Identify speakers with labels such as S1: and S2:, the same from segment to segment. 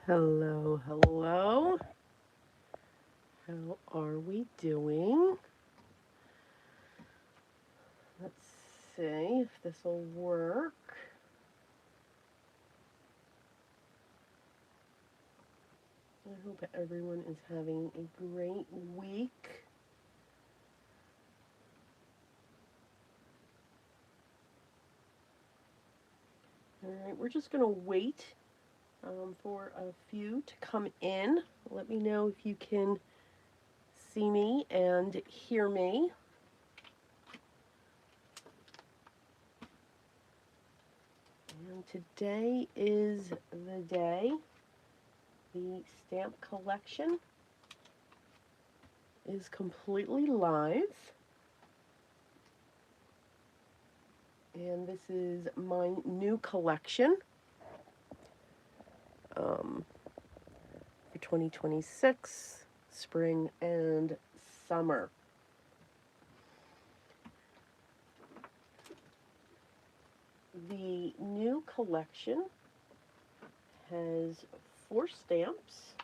S1: Hello, hello. How are we doing? Let's see if this will work. I hope everyone is having a great week. All right, we're just going to wait for a few to come in. Let me know if you can see me and hear me. And today is the day the stamp collection is completely live. And this is my new collection for 2026, spring and summer. The new collection has 4 stamps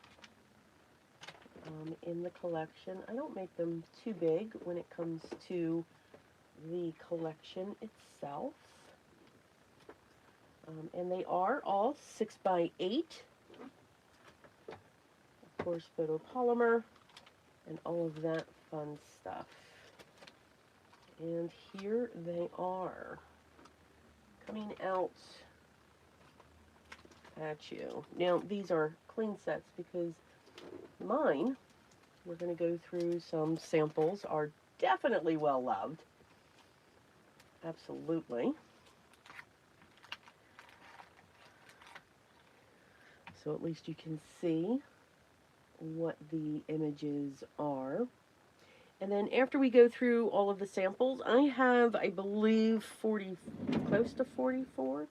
S1: in the collection. I don't make them too big when it comes to the collection itself. And they are all 6 by 8. Of course, photopolymer and all of that fun stuff. And here they are, coming out at you. Now, these are clean sets because mine, we're going to go through some samples, are definitely well loved. Absolutely. So at least you can see what the images are. And then after we go through all of the samples, I have, I believe, close to 44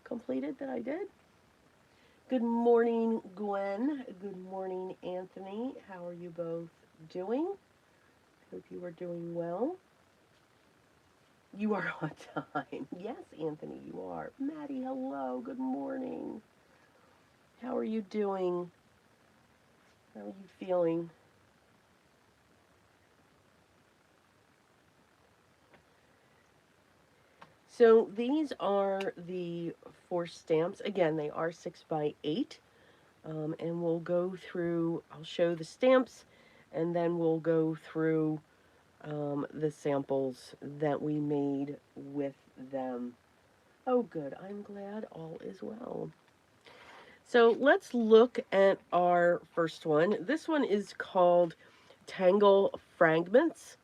S1: completed that I did. Good morning, Gwen. Good morning, Anthony. How are you both doing? Hope you are doing well. You are on time. Yes, Anthony, you are. Maddie, hello. Good morning. How are you doing? How are you feeling? So these are the 4 stamps. Again, they are 6 by 8. And we'll go through, I'll show the stamps, and then we'll go through the samples that we made with them. Oh, good. I'm glad all is well. So let's look at our first one. This one is called Tangle Fragments.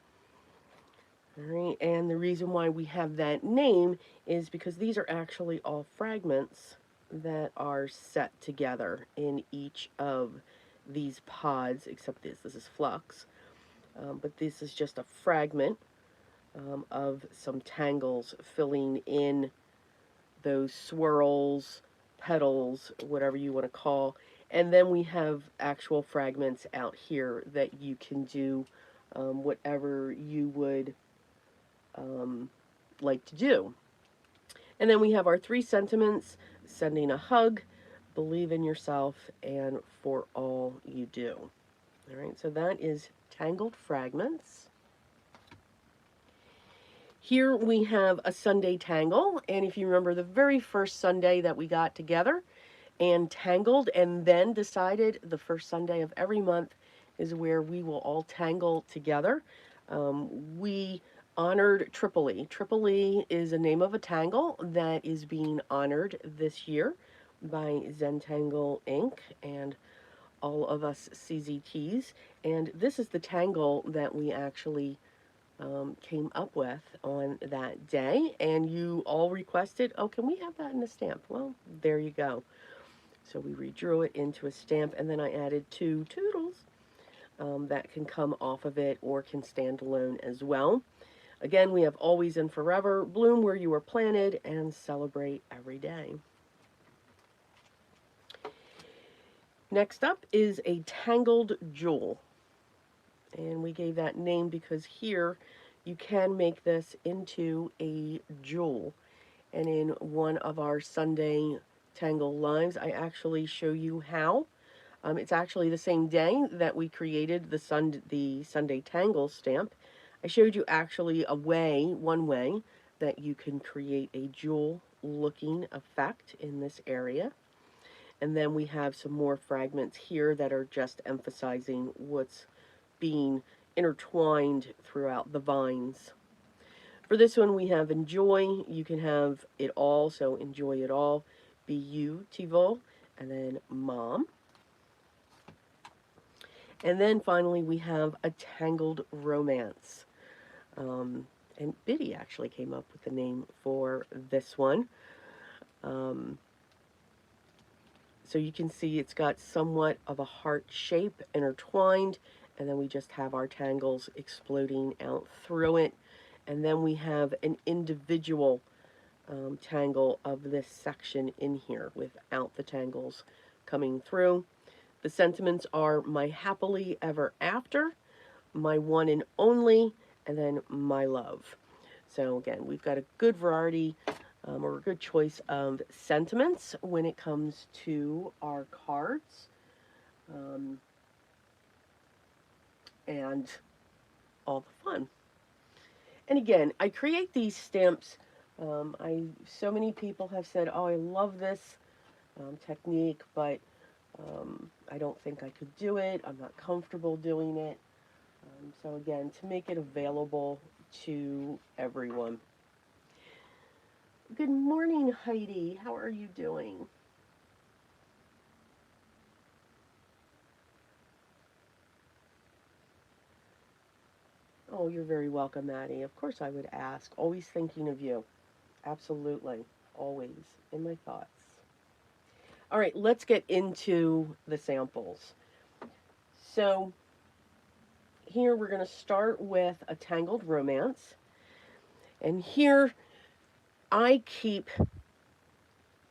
S1: All right, and the reason why we have that name is because these are actually all fragments that are set together in each of these pods, except this is flux. But this is just a fragment of some tangles filling in those swirls, petals, whatever you want to call. And then we have actual fragments out here that you can do whatever you would like to do. And then we have our 3 sentiments: sending a hug, believe in yourself, and for all you do. All right, so that is Tangled Fragments. Here we have a Sunday Tangle, and if you remember the very first Sunday that we got together and tangled, and then decided the first Sunday of every month is where we will all tangle together. We honored Tripoli. Tripoli is a name of a tangle that is being honored this year by Zentangle Inc. and all of us CZTs. And this is the tangle that we actually came up with on that day. And you all requested, oh, can we have that in a stamp? Well, there you go. So we redrew it into a stamp, and then I added 2 toodles that can come off of it or can stand alone as well. Again, we have always and forever, bloom where you were planted, and celebrate every day. Next up is a tangled jewel. And we gave that name because here you can make this into a jewel. And in one of our Sunday Tangle Lives, I actually show you how. It's actually the same day that we created the Sunday Tangle stamp. I showed you actually one way that you can create a jewel looking effect in this area. And then we have some more fragments here that are just emphasizing what's being intertwined throughout the vines. For this one, we have enjoy. You can have it all, so enjoy it all. Beautiful. And then mom. And then finally, we have a tangled romance. And Biddy actually came up with the name for this one. Um, so you can see it's got somewhat of a heart shape intertwined, and then we just have our tangles exploding out through it. And then we have an individual tangle of this section in here without the tangles coming through. The sentiments are my happily ever after, my one and only, and then my love. So again, we've got a good variety or a good choice of sentiments when it comes to our cards. And all the fun. And again, I create these stamps. So many people have said, "Oh, I love this technique, but I don't think I could do it. I'm not comfortable doing it." So again, to make it available to everyone. Good morning, Heidi. How are you doing? Oh, you're very welcome, Maddie. Of course, I would ask. Always thinking of you. Absolutely. Always in my thoughts. All right, let's get into the samples. So, here we're going to start with a tangled romance. And here I keep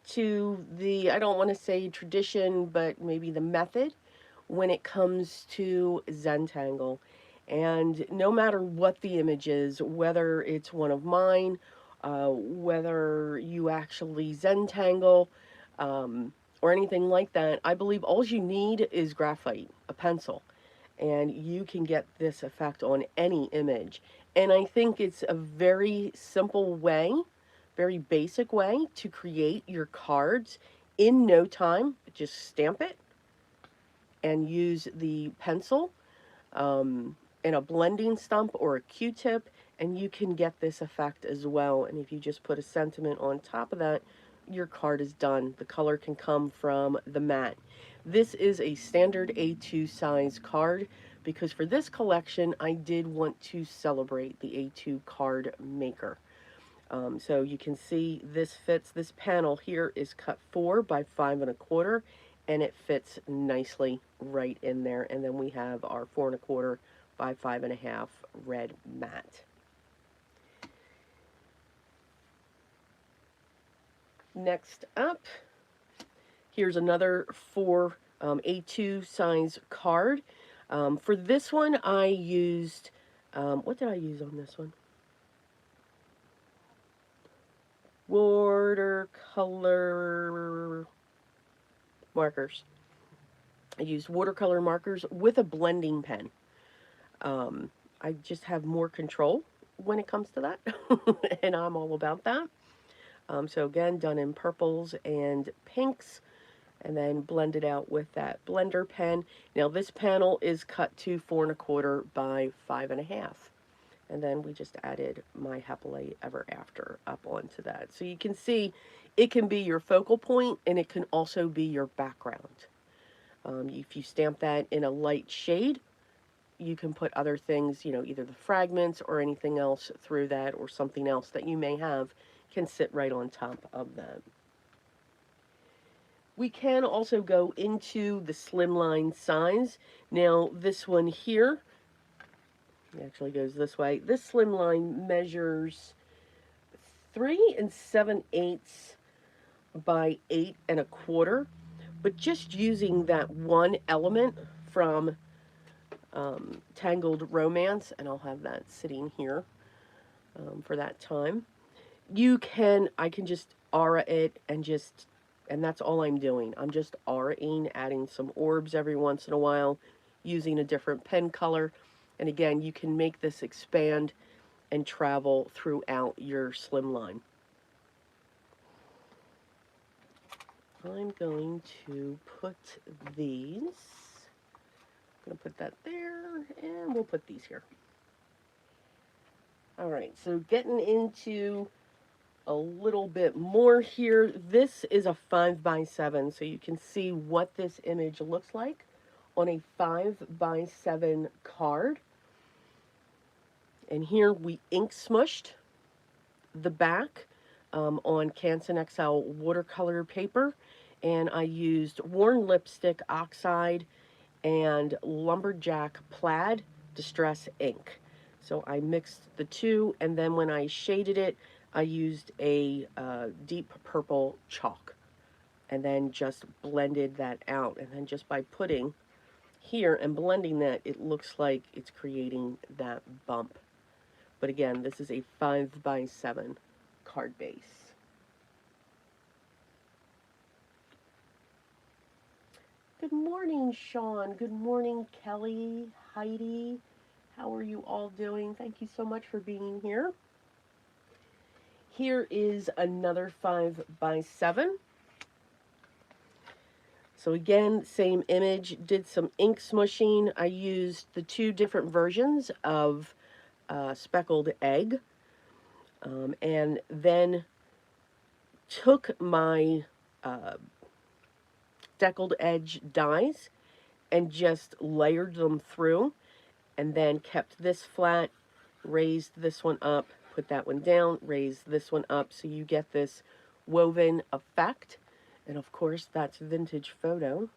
S1: to the, I don't want to say tradition, but maybe the method when it comes to Zentangle. And no matter what the image is, whether it's one of mine, whether you actually Zentangle, or anything like that, I believe all you need is graphite, a pencil, and you can get this effect on any image. And I think it's a very simple way, very basic way to create your cards in no time. Just stamp it and use the pencil in a blending stump or a Q-tip, and you can get this effect as well. And if you just put a sentiment on top of that, your card is done. The color can come from the mat. This is a standard A2 size card because for this collection, I did want to celebrate the A2 card maker. So you can see this fits, this panel here is cut 4 by 5 1/4, and it fits nicely right in there. And then we have our 4 1/4 by 5 1/2 red mat. Next up, here's another 4 A2 size card. For this one, I used, what did I use on this one? Watercolor markers. I used watercolor markers with a blending pen. I just have more control when it comes to that, and I'm all about that. So again, done in purples and pinks, and then blended out with that blender pen. Now this panel is cut to 4 1/4 by 5 1/2. And then we just added my happily ever after up onto that. So you can see it can be your focal point and it can also be your background. If you stamp that in a light shade, you can put other things, either the fragments or anything else through that, or something else that you may have can sit right on top of that. We can also go into the slimline size. Now this one here, it actually goes this way. This slimline measures 3 7/8 by 8 1/4, but just using that one element from Tangled Romance, and I'll have that sitting here for that time. I can just aura it and just And that's all I'm doing. I'm just R-ing, adding some orbs every once in a while, using a different pen color. And again, you can make this expand and travel throughout your slim line. I'm going to put these, I'm going to put that there, and we'll put these here. All right, so getting into a little bit more here. This is a 5x7, so you can see what this image looks like on a 5x7 card. And here we ink smushed the back on Canson XL watercolor paper, and I used worn lipstick oxide and lumberjack plaid distress ink. So I mixed the two, and then when I shaded it, I used a deep purple chalk, and then just blended that out. And then just by putting here and blending that, it looks like it's creating that bump. But again, this is a 5x7 card base. Good morning, Sean. Good morning, Kelly, Heidi. How are you all doing? Thank you so much for being here. Here is another 5x7. So again, same image, did some ink smushing. I used the two different versions of speckled egg, and then took my deckled edge dies and just layered them through, and then kept this flat, raised this one up, put that one down, raised this one up, so you get this woven effect. And of course, that's vintage photo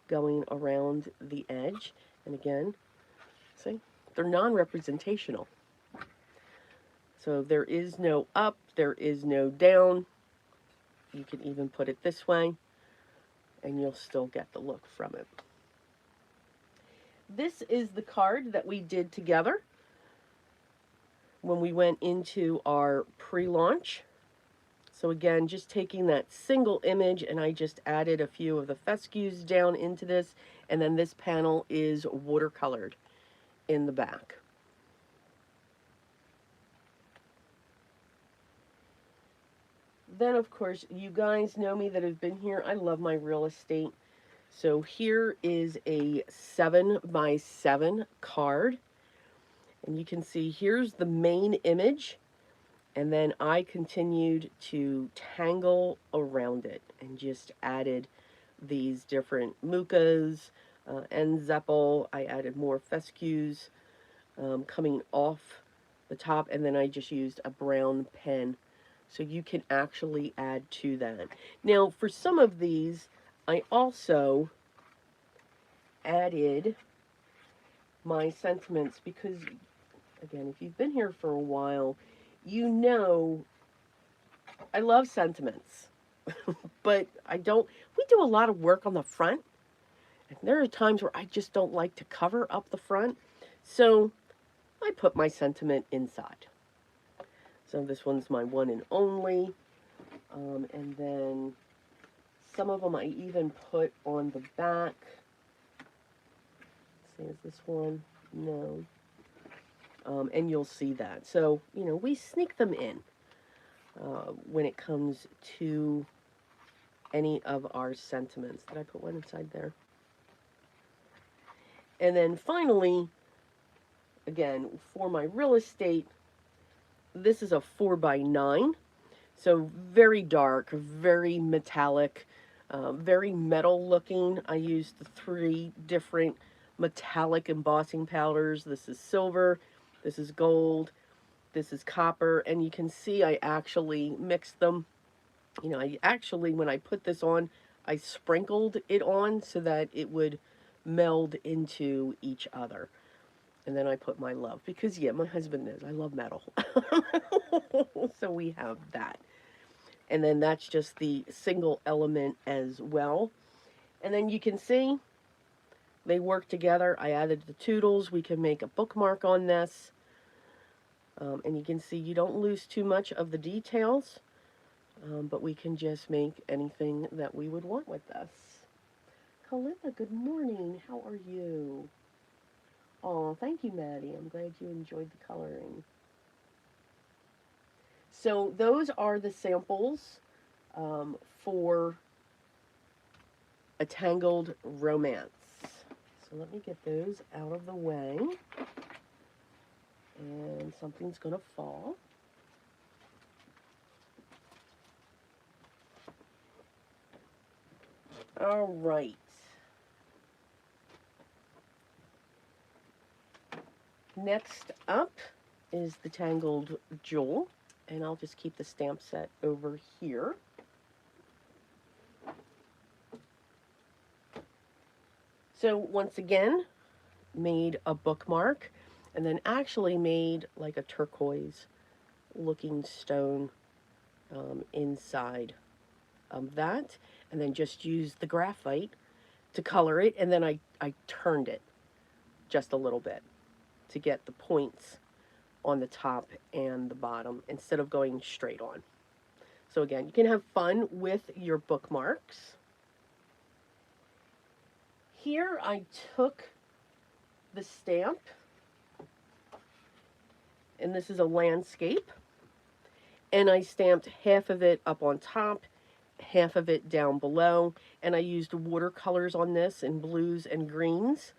S1: going around the edge. And again, see, they're non-representational. So there is no up, there is no down. You can even put it this way, and you'll still get the look from it. This is the card that we did together when we went into our pre-launch. So again, just taking that single image, and I just added a few of the fescues down into this, and then this panel is watercolored in the back. Then, of course, you guys know me that have been here. I love my real estate. So here is a 7x7 card. And you can see here's the main image. And then I continued to tangle around it and just added these different mucas and zeppel. I added more fescues coming off the top. And then I just used a brown pen. So you can actually add to that. Now, for some of these, I also added my sentiments because, again, if you've been here for a while, you know I love sentiments. But we do a lot of work on the front. And there are times where I just don't like to cover up the front. So I put my sentiment inside. So this one's my one and only. And then some of them I even put on the back. Let's see, is this one? No. And you'll see that. So, you know, we sneak them in when it comes to any of our sentiments. Did I put one inside there? And then finally, again, for my real estate, this is a 4x9. So very dark, very metallic, very metal looking. I used 3 different metallic embossing powders. This is silver, this is gold, this is copper, and you can see I actually mixed them. You know, I actually, when I put this on, I sprinkled it on so that it would meld into each other. And then I put my love, because yeah, my husband knows I love metal. So we have that. And then that's just the single element as well. And then you can see they work together. I added the toodles. We can make a bookmark on this. And you can see you don't lose too much of the details. but we can just make anything that we would want with this. Kalinda, good morning. How are you? Oh, thank you, Maddie. I'm glad you enjoyed the coloring. So those are the samples for a Tangled romance. So let me get those out of the way. And something's going to fall. All right. Next up is the Tangled Jewel. And I'll just keep the stamp set over here. So once again, made a bookmark and then actually made like a turquoise looking stone inside that, and then just used the graphite to color it, and then I turned it just a little bit to get the points on the top and the bottom instead of going straight on. So again, you can have fun with your bookmarks. Here I took the stamp, and this is a landscape, and I stamped half of it up on top, half of it down below, and I used watercolors on this in blues and greens,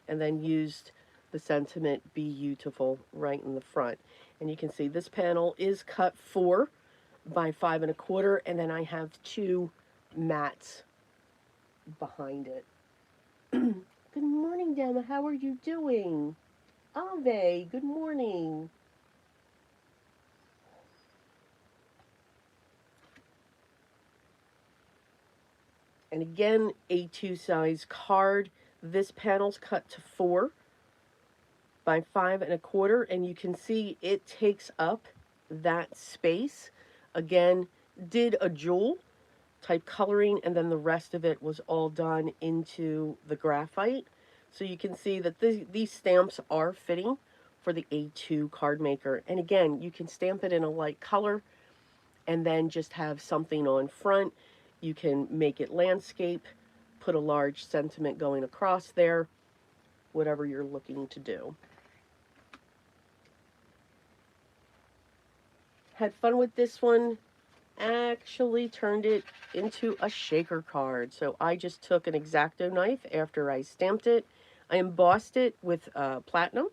S1: and then used the sentiment "Be Beautiful" right in the front. And you can see this panel is cut 4 by 5 1/4, and then I have 2 mats behind it. Good morning, Dema. How are you doing? Ave, good morning. And again, A2 size card. This panel's cut to 4 by 5 1/4, and you can see it takes up that space. Again, did a jewel type coloring, and then the rest of it was all done into the graphite. So you can see that these stamps are fitting for the A2 card maker. And again, you can stamp it in a light color and then just have something on front. You can make it landscape, put a large sentiment going across there, whatever you're looking to do. Had fun with this one. Actually turned it into a shaker card. So I just took an X-Acto knife after I stamped it. I embossed it with platinum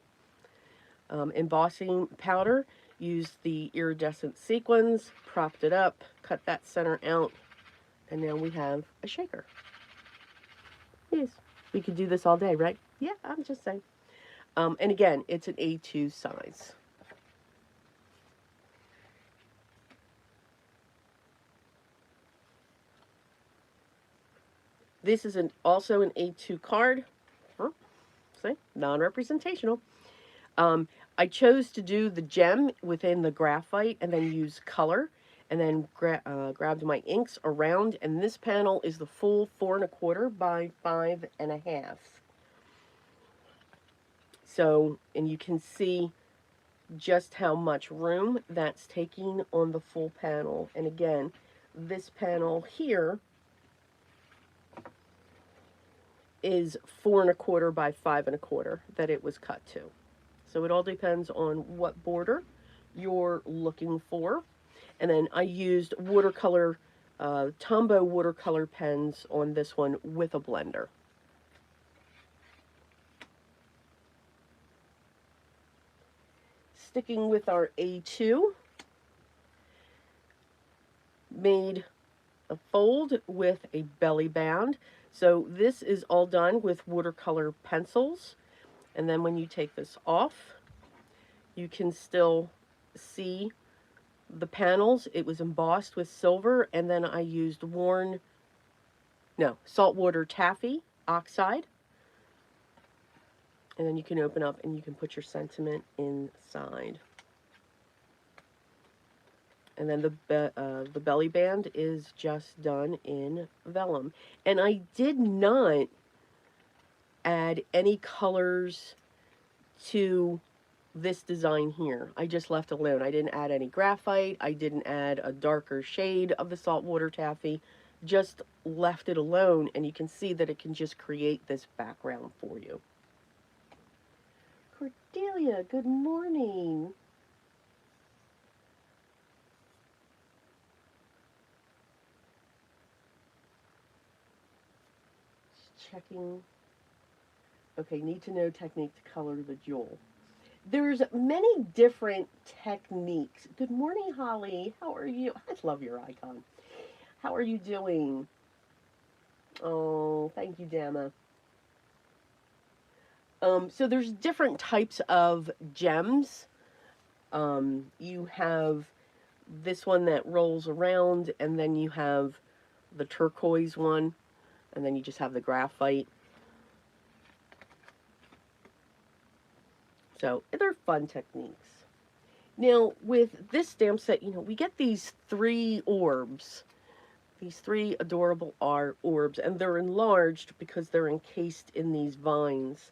S1: embossing powder. Used the iridescent sequins, propped it up, cut that center out, and now we have a shaker. Yes, we could do this all day, right? Yeah, I'm just saying. And again, it's an A2 size. This is also an A2 card. See, non-representational. I chose to do the gem within the graphite and then use color, and then grabbed my inks around, and this panel is the full 4 1/4 by 5 1/2. So, and you can see just how much room that's taking on the full panel. And again, this panel here is 4 1/4 by 5 1/4 that it was cut to. So it all depends on what border you're looking for. And then I used watercolor, Tombow watercolor pens on this one with a blender. Sticking with our A2, made a fold with a belly band. So this is all done with watercolor pencils. And then when you take this off, you can still see the panels. It was embossed with silver, and then I used saltwater taffy oxide. And then you can open up and you can put your sentiment inside. And then the belly band is just done in vellum. And I did not add any colors to this design here. I just left alone. I didn't add any graphite. I didn't add a darker shade of the saltwater taffy. Just left it alone, and you can see that it can just create this background for you. Cordelia, good morning. Just checking. Okay, need to know technique to color the jewel. There's many different techniques. Good morning, Holly. How are you? I love your icon. How are you doing? Oh, thank you, Dama. So there's different types of gems. You have this one that rolls around, and then you have the turquoise one, and then you just have the graphite. So they're fun techniques. Now, with this stamp set, we get these three orbs, these three adorable orbs, and they're enlarged because they're encased in these vines.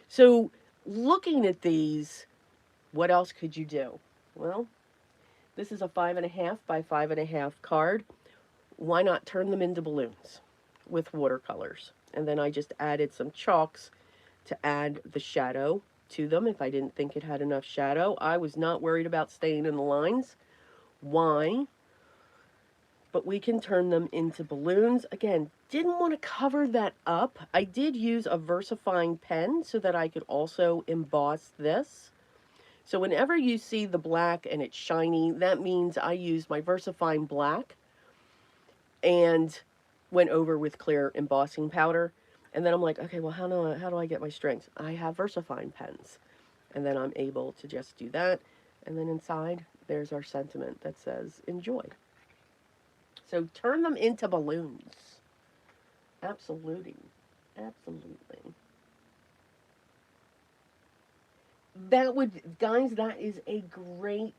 S1: So, looking at these, what else could you do? Well, this is a 5.5 by 5.5 card. Why not turn them into balloons with watercolors? And then I just added some chalks to add the shadow to them if I didn't think it had enough shadow. I was not worried about staying in the lines. Why? But we can turn them into balloons. Again, didn't want to cover that up. I did use a VersaFine pen so that I could also emboss this. So whenever you see the black and it's shiny, that means I used my VersaFine black and went over with clear embossing powder. And then I'm like, okay, well, how do I get my strings? I have VersaFine pens. And then I'm able to just do that. And then inside, there's our sentiment that says, enjoy. So turn them into balloons. Absolutely. Absolutely. Guys, that is a great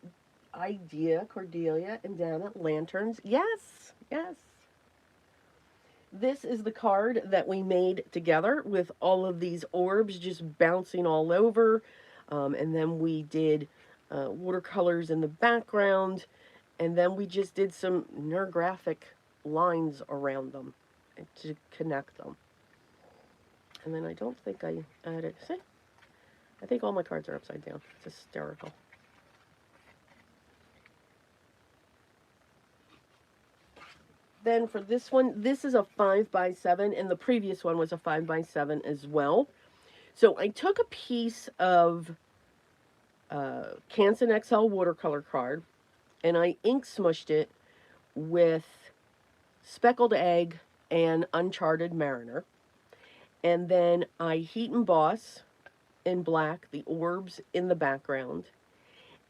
S1: idea, Cordelia and Dana. Lanterns. Yes, yes. This is the card that we made together with all of these orbs just bouncing all over. And then we did watercolors in the background. And then we just did some neurographic lines around them to connect them. And then I don't think I added, see? I think all my cards are upside down. It's hysterical. Then for this one, this is a 5 by 7, and the previous one was a 5 by 7 as well. So I took a piece of Canson XL watercolor card, and I ink smushed it with Speckled Egg and Uncharted Mariner. And then I heat emboss in black the orbs in the background.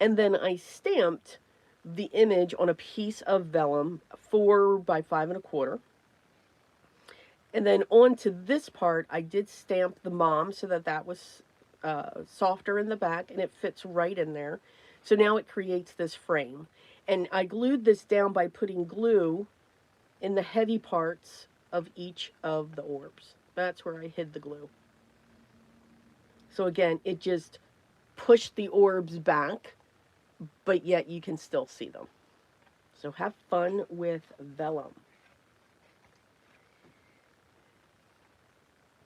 S1: And then I stamped the image on a piece of vellum 4 by 5.25. And then onto this part, I did stamp the mom so that was softer in the back, and it fits right in there. So now it creates this frame. And I glued this down by putting glue in the heavy parts of each of the orbs. That's where I hid the glue. So again, it just pushed the orbs back, but yet you can still see them. So have fun with vellum.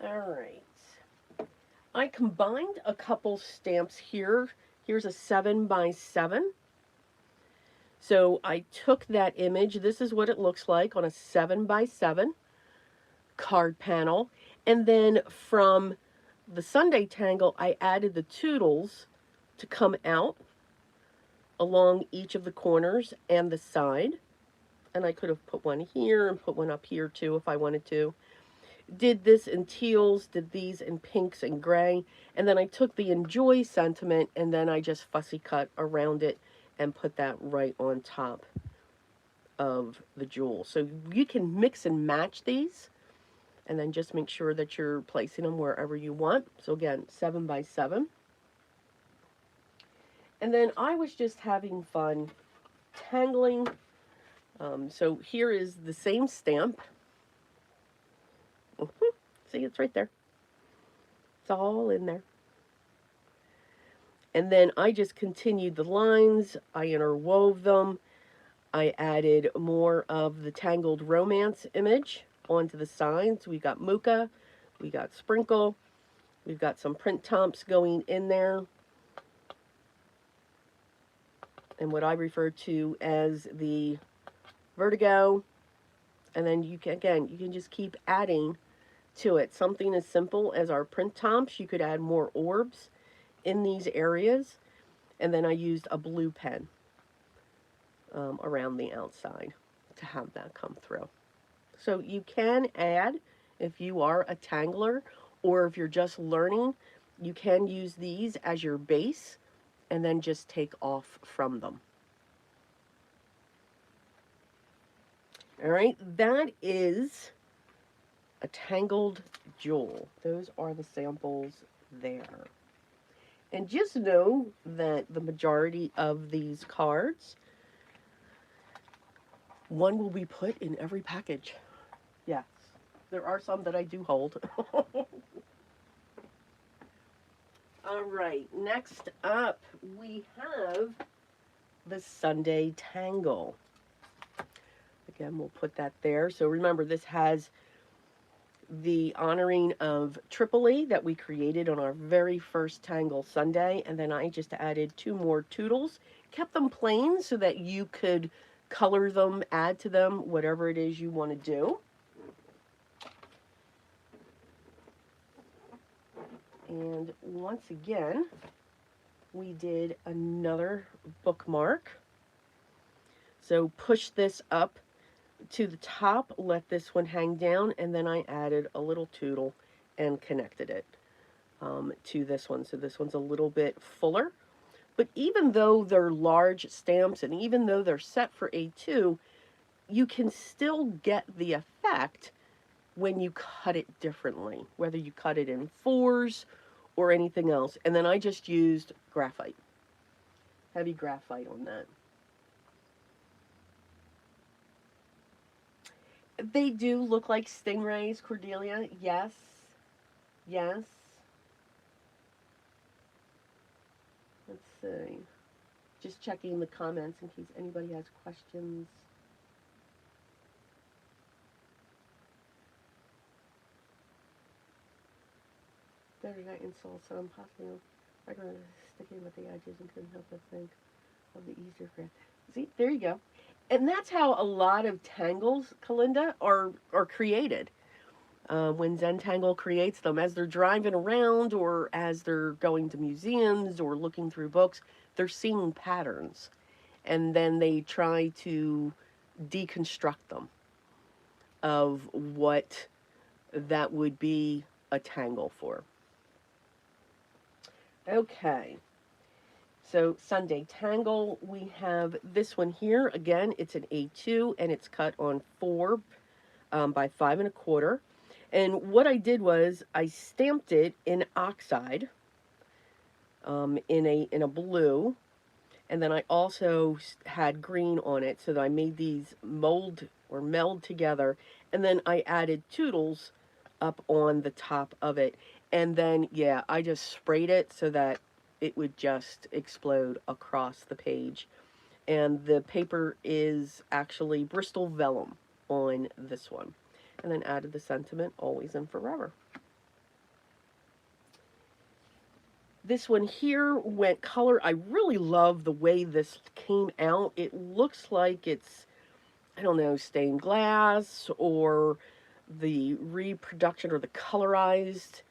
S1: All right. I combined a couple stamps here. Here's a 7 by 7. So I took that image. This is what it looks like on a 7 by 7 card panel. And then from the Sunday Tangle, I added the toodles to come out along each of the corners and the side. And I could have put one here and put one up here too if I wanted to. Did this in teals, did these in pinks and gray, and then I took the enjoy sentiment and then I just fussy cut around it and put that right on top of the jewel. So you can mix and match these and then just make sure that you're placing them wherever you want. So again, 7 by 7. And then I was just having fun tangling. So here is the same stamp. See, it's right there. It's all in there. And then I just continued the lines, I interwove them, I added more of the Tangled romance image onto the sides. We got Mooka, we got Sprinkle, we've got some print tomps going in there, and what I refer to as the Vertigo. And then you can, again, you can just keep adding to it. Something as simple as our print tomps, you could add more orbs in these areas. And then I used a blue pen around the outside to have that come through. So you can add, if you are a tangler or if you're just learning, you can use these as your base and then just take off from them. All right, that is a Tangled Jewel. Those are the samples there. And just know that the majority of these cards, one will be put in every package. Yes, there are some that I do hold. All right, next up we have the Sunday Tangle. Again, we'll put that there. So remember, this has the honoring of Tripoli that we created on our very first Tangle Sunday, and then I just added 2 more toodles, kept them plain so that you could color them, add to them, whatever it is you want to do. And once again, we did another bookmark. So push this up to the top, let this one hang down, and then I added a little toodle and connected it to this one. So this one's a little bit fuller. But even though they're large stamps and even though they're set for A2, you can still get the effect when you cut it differently, whether you cut it in 4s or anything else. And then I just used graphite, heavy graphite on that. They do look like stingrays, Cordelia. Yes. Yes. Let's see. Just checking the comments in case anybody has questions. Better not insult some possibly regular sticking with the edges and couldn't help but think of the easier grip. See, there you go. And that's how a lot of tangles, Kalinda, are created. When Zentangle creates them, as they're driving around or as they're going to museums or looking through books, they're seeing patterns. And then they try to deconstruct them of what that would be a tangle for. Okay. So Sunday Tangle, we have this one here. Again, it's an A2 and it's cut on 4 by 5 1/4. And what I did was I stamped it in oxide in a blue, and then I also had green on it so that I made these mold or meld together, and then I added toodles up on the top of it. And then, yeah, I just sprayed it so that it would just explode across the page. And the paper is actually Bristol vellum on this one. And then added the sentiment, always and forever. This one here went color. I really love the way this came out. It looks like it's, I don't know, stained glass or the reproduction or the colorized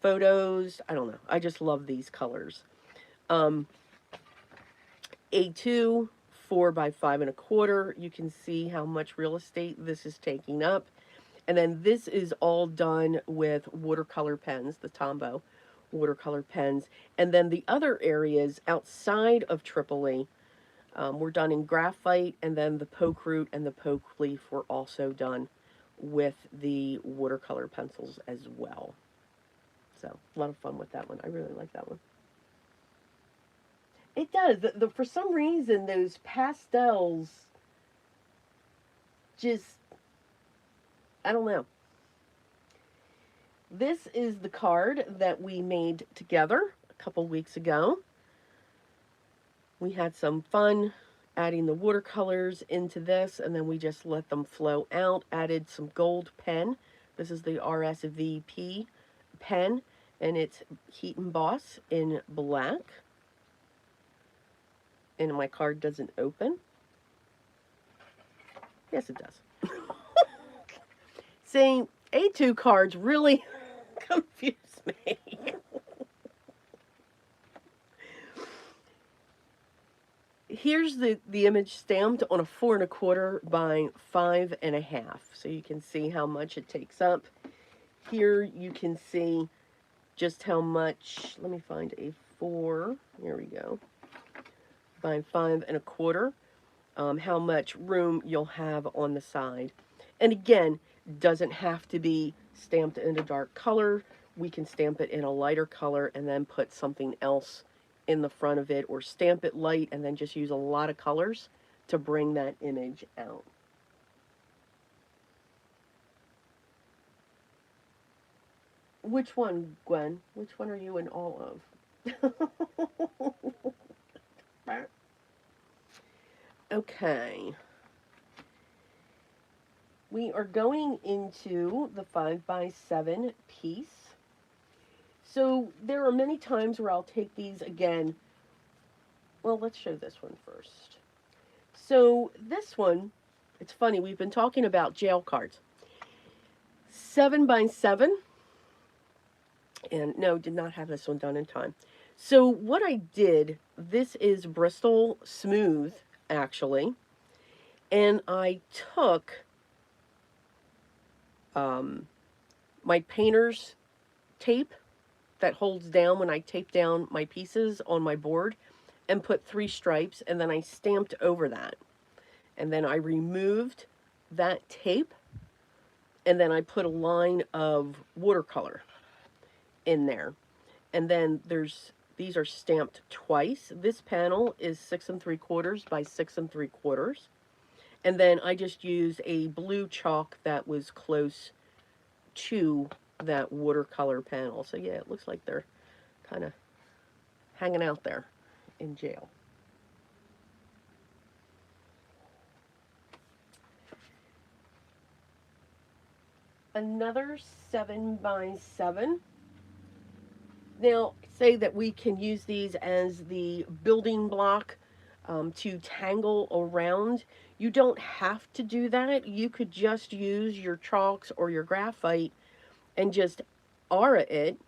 S1: photos. I don't know. I just love these colors. A2, 4 by 5 1/4. You can see how much real estate this is taking up. And then this is all done with watercolor pens, the Tombow watercolor pens. And then the other areas outside of Tripoli were done in graphite, and then the poke root and the poke leaf were also done with the watercolor pencils as well. So a lot of fun with that one. I really like that one. It does. For some reason, those pastels just, I don't know. This is the card that we made together. couple weeks ago. We had some fun adding the watercolors into this, and then we just let them flow out. Added some gold pen. This is the RSVP pen, and it's Heat Emboss in black. And my card doesn't open. Yes, it does. See, A2 cards really confuse me. Here's the image stamped on a 4 1/4 by 5 1/2. So you can see how much it takes up. Here you can see just how much, let me find a 4, here we go, by 5 1/4, how much room you'll have on the side. And again, doesn't have to be stamped in a dark color. We can stamp it in a lighter color and then put something else in the front of it, or stamp it light and then just use a lot of colors to bring that image out. Which one, Gwen? Which one are you in all of? Okay. We are going into the 5 by 7 piece. So there are many times where I'll take these again. Well, let's show this one first. So this one, it's funny, we've been talking about jail cards. 7 by 7. And no, did not have this one done in time. So what I did, this is Bristol Smooth, actually. And I took my painter's tape that holds down when I tape down my pieces on my board, and put 3 stripes, and then I stamped over that. And then I removed that tape, and then I put a line of watercolor in there. And then these are stamped twice. This panel is 6 3/4 by 6 3/4. And then I just used a blue chalk that was close to that watercolor panel. So yeah, it looks like they're kind of hanging out there in jail. Another 7 by 7. Now, say that we can use these as the building block to tangle around. You don't have to do that. You could just use your chalks or your graphite and just aura it.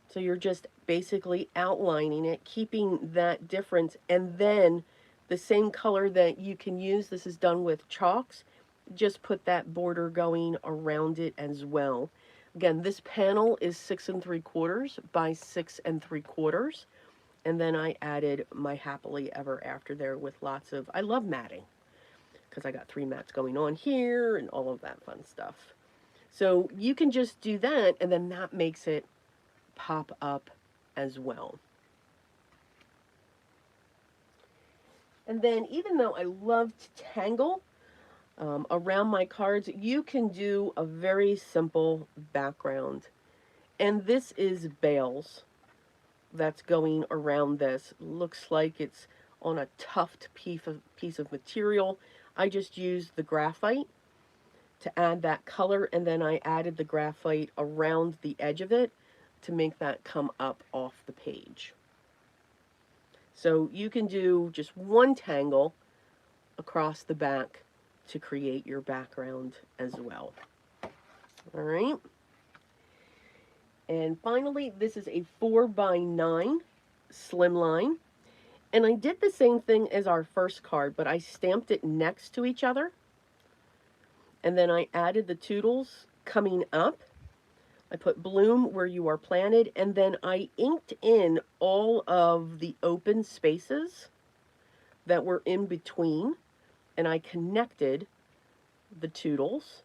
S1: So you're just basically outlining it, keeping that difference, and then the same color that you can use, this is done with chalks, just put that border going around it as well. Again, this panel is 6 3/4 by 6 3/4. And then I added my Happily Ever After there with lots of, I love matting, because I got 3 mats going on here and all of that fun stuff. So you can just do that, and then that makes it pop up as well. And then, even though I love to tangle around my cards, you can do a very simple background. And this is bales that's going around this. Looks like it's on a tufted piece of material. I just used the graphite to add that color, and then I added the graphite around the edge of it to make that come up off the page. So you can do just one tangle across the back to create your background as well. All right. And finally, this is a 4 by 9 slimline. And I did the same thing as our first card, but I stamped it next to each other. And then I added the toodles coming up. I put bloom where you are planted, and then I inked in all of the open spaces that were in between, and I connected the toodles.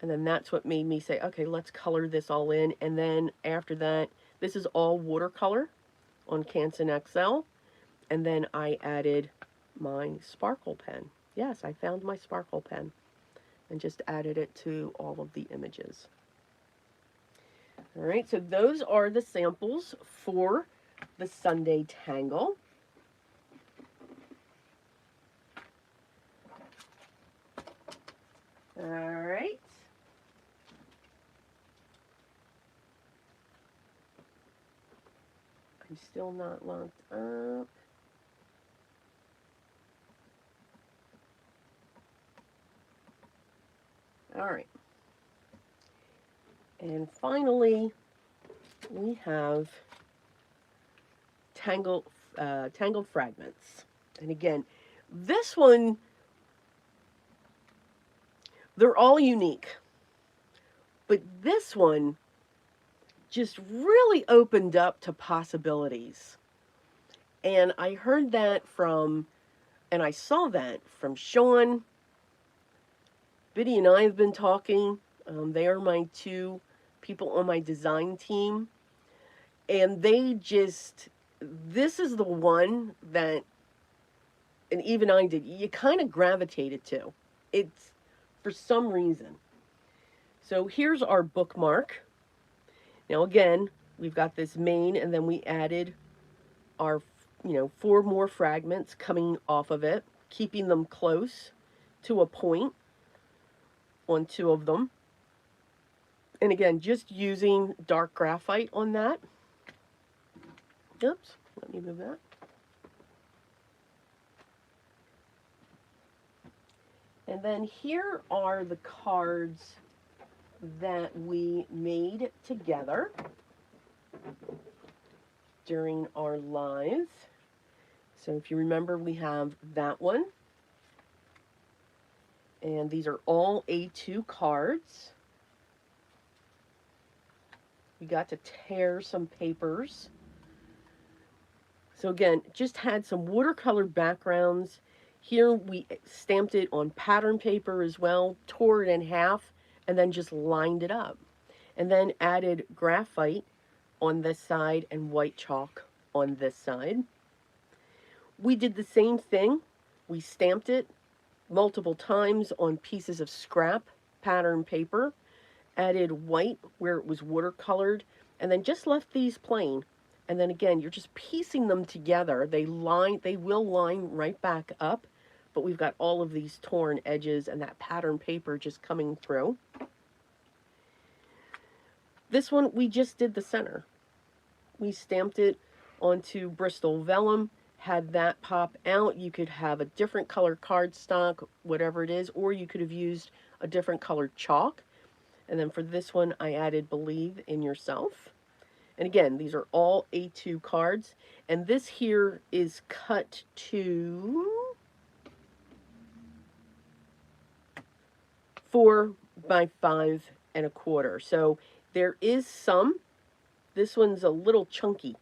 S1: And then that's what made me say, okay, let's color this all in. And then after that, this is all watercolor on Canson XL. And then I added my sparkle pen. Yes, I found my sparkle pen and just added it to all of the images. All right, so those are the samples for the Sunday Tangle. All right. I'm still not locked up. All right. And finally, we have Tangled Fragments. And again, this one, they're all unique. But this one just really opened up to possibilities. And I heard that from, and I saw that from Sean. Biddy and I have been talking. They are my two people on my design team. And they just, this is the one that, and even I did, you kind of gravitated to. It's for some reason. So here's our bookmark. Now again, we've got this main, and then we added our, 4 more fragments coming off of it, keeping them close to a point on 2 of them. And again, just using dark graphite on that. Oops, let me move that. And then here are the cards that we made together during our live. So if you remember, we have that one. And these are all A2 cards. We got to tear some papers. So again, just had some watercolor backgrounds. Here we stamped it on pattern paper as well, tore it in half, and then just lined it up. And then added graphite on this side and white chalk on this side. We did the same thing. We stamped it multiple times on pieces of scrap pattern paper, added white where it was watercolored, and then just left these plain. And then again, you're just piecing them together. They will line right back up, but we've got all of these torn edges and that pattern paper just coming through. This one, we just did the center. We stamped it onto Bristol vellum, had that pop out. You could have a different color cardstock, whatever it is, or you could have used a different colored chalk. And then for this one, I added Believe in Yourself. And again, these are all A2 cards. And this here is cut to 4 by 5 1/4. So there is some. This one's a little chunky.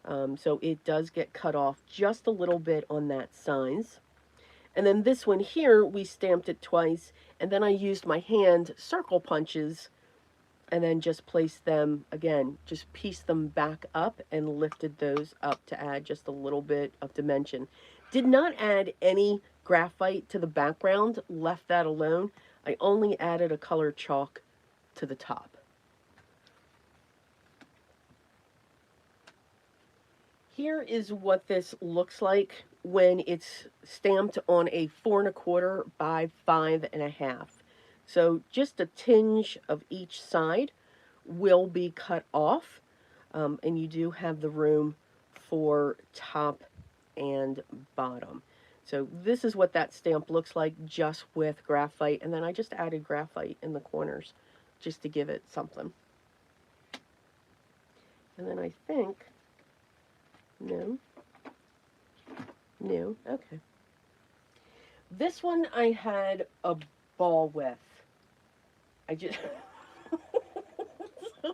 S1: So it does get cut off just a little bit on that size. And then this one here, we stamped it twice. And then I used my hand circle punches and then just placed them, again, just pieced them back up and lifted those up to add just a little bit of dimension. Did not add any graphite to the background, left that alone. I only added a color chalk to the top. Here is what this looks like when it's stamped on a 4 1/4 by 5 1/2. So just a tinge of each side will be cut off, and you do have the room for top and bottom. So this is what that stamp looks like just with graphite, and then I just added graphite in the corners just to give it something. And then I think, no, okay. This one I had a ball with. I just,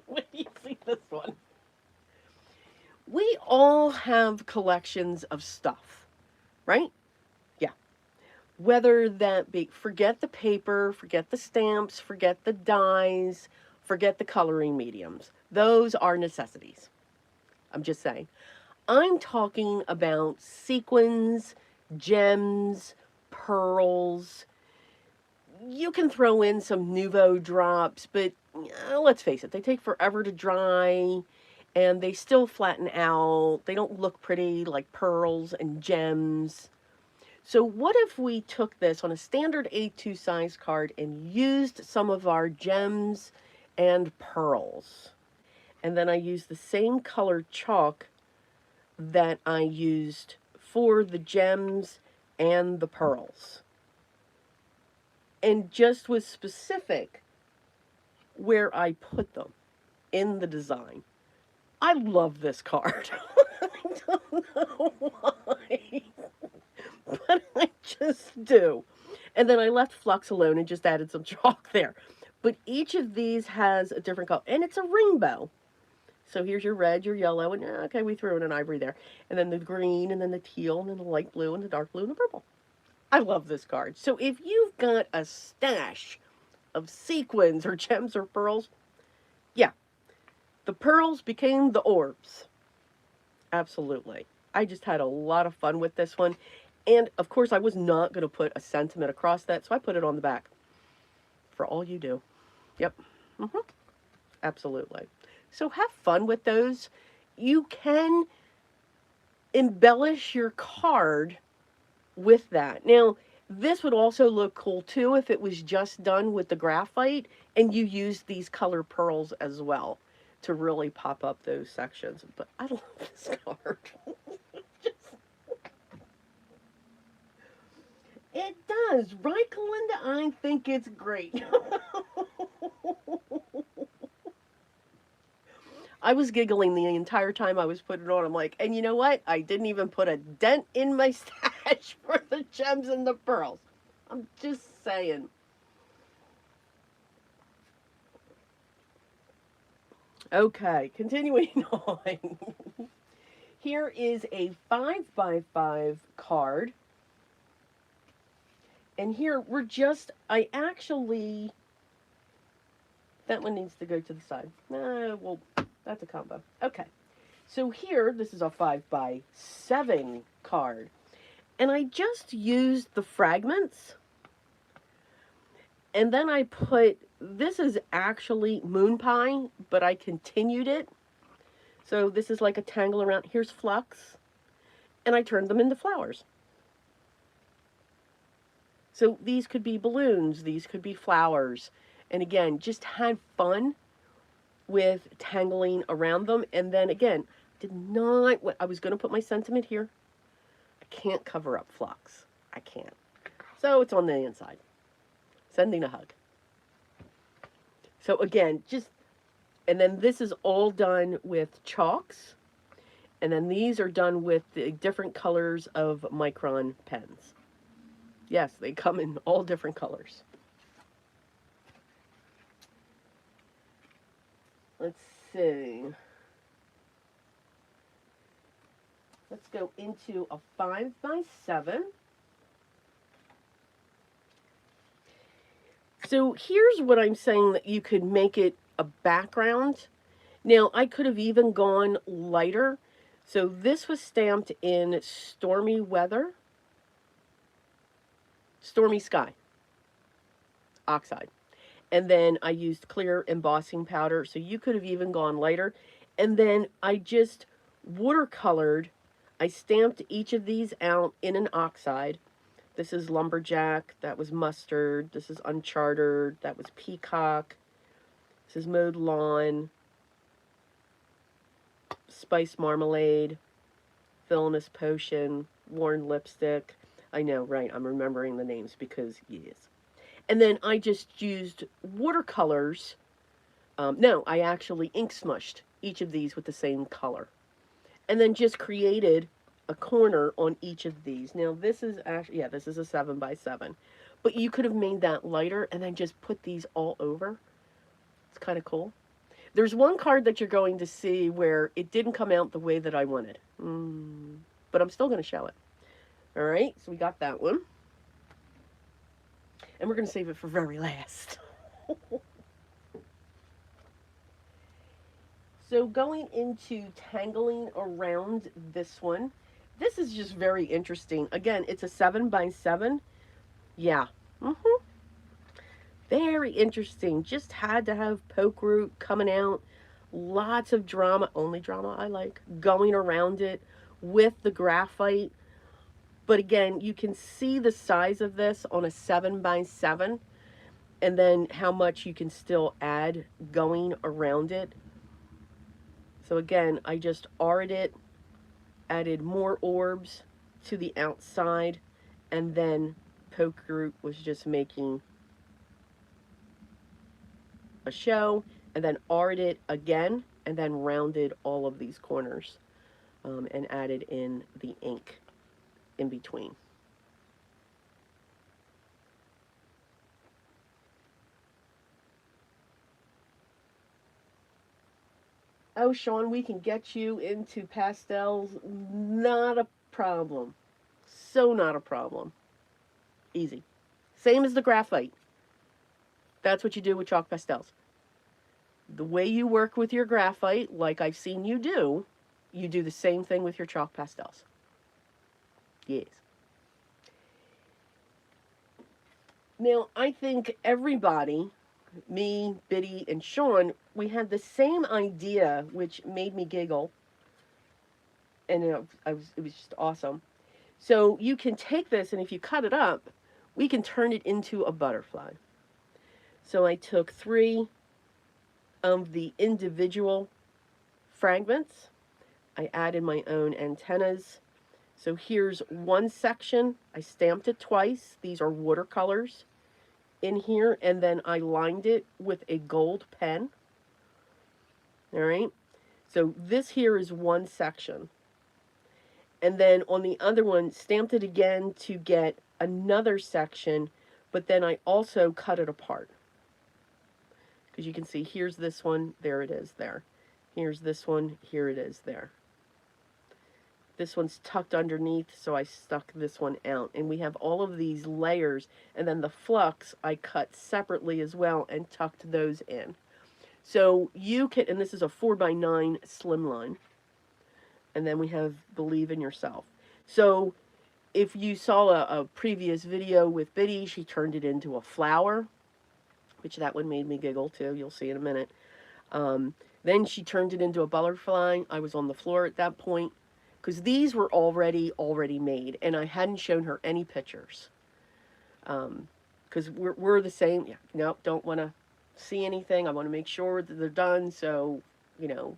S1: when you see this one, we all have collections of stuff, right? Yeah. Whether that be, forget the paper, forget the stamps, forget the dyes, forget the coloring mediums. Those are necessities. I'm just saying. I'm talking about sequins, gems, pearls. You can throw in some Nouveau drops, but let's face it, they take forever to dry and they still flatten out. They don't look pretty like pearls and gems. So what if we took this on a standard A2 size card and used some of our gems and pearls? And then I used the same color chalk that I used for the gems and the pearls. And just was specific where I put them in the design. I love this card. I don't know why, but I just do. And then I left Flux alone and just added some chalk there. But each of these has a different color, and it's a rainbow. So here's your red, your yellow, and okay, we threw in an ivory there. And then the green, and then the teal, and then the light blue, and the dark blue, and the purple. I love this card. So if you've got a stash of sequins or gems or pearls, yeah, the pearls became the orbs. Absolutely. I just had a lot of fun with this one. And, of course, I was not going to put a sentiment across that, so I put it on the back. For all you do. Yep. Absolutely. So have fun with those. You can embellish your card with that. Now, this would also look cool, too, if it was just done with the graphite and you used these color pearls as well to really pop up those sections. But I love this card. It does. Right, Kalinda? I think it's great. I was giggling the entire time I was putting it on. I'm like, and you know what? I didn't even put a dent in my stash for the gems and the pearls. I'm just saying. Okay, continuing on. Here is a 5x5 card. And here we're just, that one needs to go to the side. Well, that's a combo. Okay. So here, this is a 5x7 card. And I just used the fragments. And then I put, this is actually moon pie, but I continued it. So this is like a tangle around. Here's flux. And I turned them into flowers. So these could be balloons, these could be flowers. And again, just had fun with tangling around them. And then again, I was going to put my sentiment here. I can't cover up flux. I can't. So it's on the inside. Sending a hug. So again, and then this is all done with chalks. And then these are done with the different colors of micron pens. Yes, they come in all different colors. Let's see. Let's go into a 5x7. So here's what I'm saying that you could make it a background. Now, I could have even gone lighter. So this was stamped in stormy weather. Stormy Sky, oxide. And then I used clear embossing powder, so you could have even gone lighter. And then I just watercolored, I stamped each of these out in an oxide. This is Lumberjack, that was Mustard, this is Uncharted, that was Peacock, this is Mowed Lawn, Spice Marmalade, Villainous Potion, Worn Lipstick. I know, right, I'm remembering the names because, yes. And then I just used watercolors. No, I actually ink smushed each of these with the same color. And then just created a corner on each of these. Now, this is actually, yeah, this is a 7x7. But you could have made that lighter and then just put these all over. It's kind of cool. There's one card that you're going to see where it didn't come out the way that I wanted. But I'm still going to show it. All right, so we got that one. And we're going to save it for very last. So going into tangling around this one, this is just very interesting. Again, it's a 7x7. Yeah. Very interesting. Just had to have poke root coming out. Lots of drama, only drama I like, going around it with the graphite. But again, you can see the size of this on a 7x7, and then how much you can still add going around it. So again, I just R'd it, added more orbs to the outside, and then poke root was just making a show, and then R'd it again, and then rounded all of these corners, and added in the ink in between. Oh, Sean, we can get you into pastels. Not a problem. So not a problem. Easy. Same as the graphite. That's what you do with chalk pastels. The way you work with your graphite, like I've seen you do the same thing with your chalk pastels. Yes. Now, I think everybody, me, Biddy, and Sean, we had the same idea, which made me giggle. And it was just awesome. So you can take this, and if you cut it up, we can turn it into a butterfly. So I took 3 of the individual fragments. I added my own antennas. So here's one section. I stamped it twice. These are watercolors in here, and then I lined it with a gold pen. All right. So this here is one section. And then on the other one, stamped it again to get another section, but then I also cut it apart. Because you can see, here's this one, there it is, there. Here's this one, here it is, there. This one's tucked underneath, so I stuck this one out. And we have all of these layers, and then the flux I cut separately as well and tucked those in. So you can, and this is a 4x9 slimline. And then we have Believe in Yourself. So if you saw a previous video with Biddy, she turned it into a flower, which that one made me giggle too. You'll see in a minute. Then she turned it into a butterfly. I was on the floor at that point because these were already made, and I hadn't shown her any pictures. Because we're the same. Yeah, nope, don't want to see anything. I want to make sure that they're done. So, you know,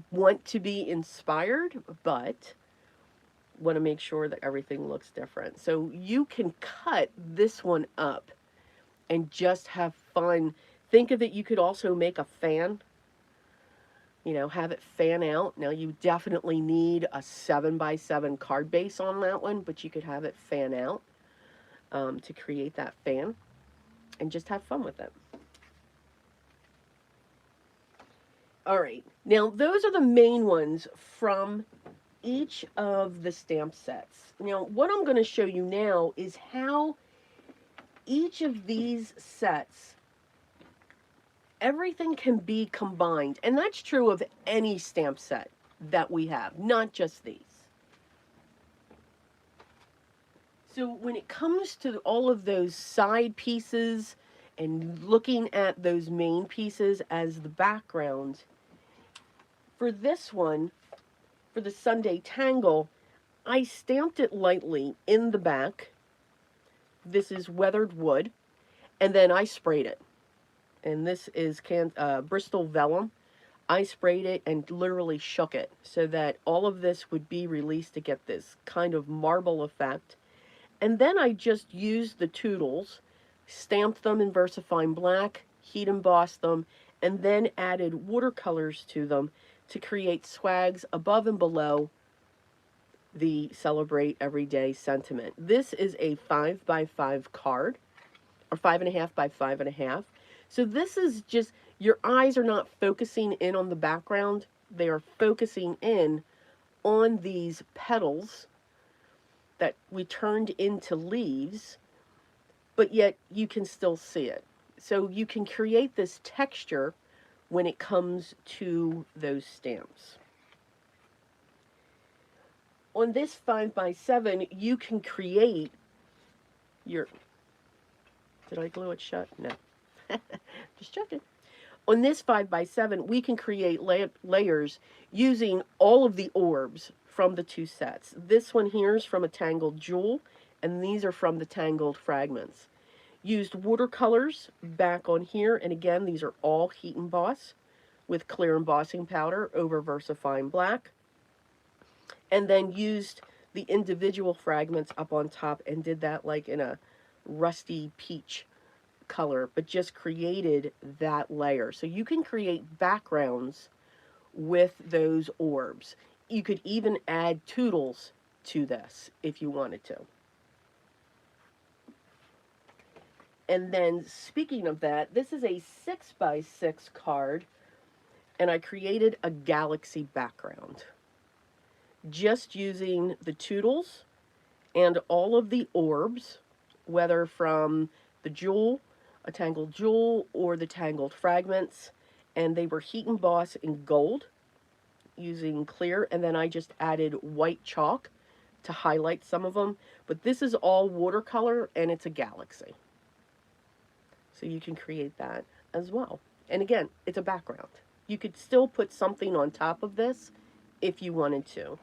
S1: want to be inspired, but want to make sure that everything looks different. So you can cut this one up and just have fun. Think of it, you could also make a fan, you know, have it fan out. Now you definitely need a 7x7 card base on that one, but you could have it fan out to create that fan and just have fun with it. All right, now those are the main ones from each of the stamp sets. Now, what I'm going to show you now is how each of these sets, everything can be combined. And that's true of any stamp set that we have, not just these. So when it comes to all of those side pieces and looking at those main pieces as the background, for this one, for the Sunday Tangle, I stamped it lightly in the back. This is weathered wood, and then I sprayed it. And this is Bristol vellum. I sprayed it and literally shook it so that all of this would be released to get this kind of marble effect. And then I just used the toodles, stamped them in VersaFine Black, heat embossed them, and then added watercolors to them to create swags above and below the Celebrate Everyday sentiment. This is a 5x5 card, or 5.5 by 5.5. So this is just, your eyes are not focusing in on the background. They are focusing in on these petals that we turned into leaves, but yet you can still see it. So you can create this texture when it comes to those stamps. On this 5x7, you can create your Did I glue it shut? No. Just checking. On this 5x7, we can create layers using all of the orbs from the two sets. This one here is from a Tangled Jewel, and these are from the Tangled Fragments. Used watercolors back on here, and again, these are all heat emboss with clear embossing powder over VersaFine Black. And then used the individual fragments up on top and did that like in a rusty peach color, but just created that layer. So you can create backgrounds with those orbs. You could even add toodles to this if you wanted to. And then speaking of that, this is a 6x6 card, and I created a galaxy background just using the toodles and all of the orbs, whether from the jewel, a Tangled Jewel, or the Tangled Fragments, and they were heat embossed in gold using clear, and then I just added white chalk to highlight some of them. But this is all watercolor, and it's a galaxy. So you can create that as well. And again, it's a background. You could still put something on top of this if you wanted to.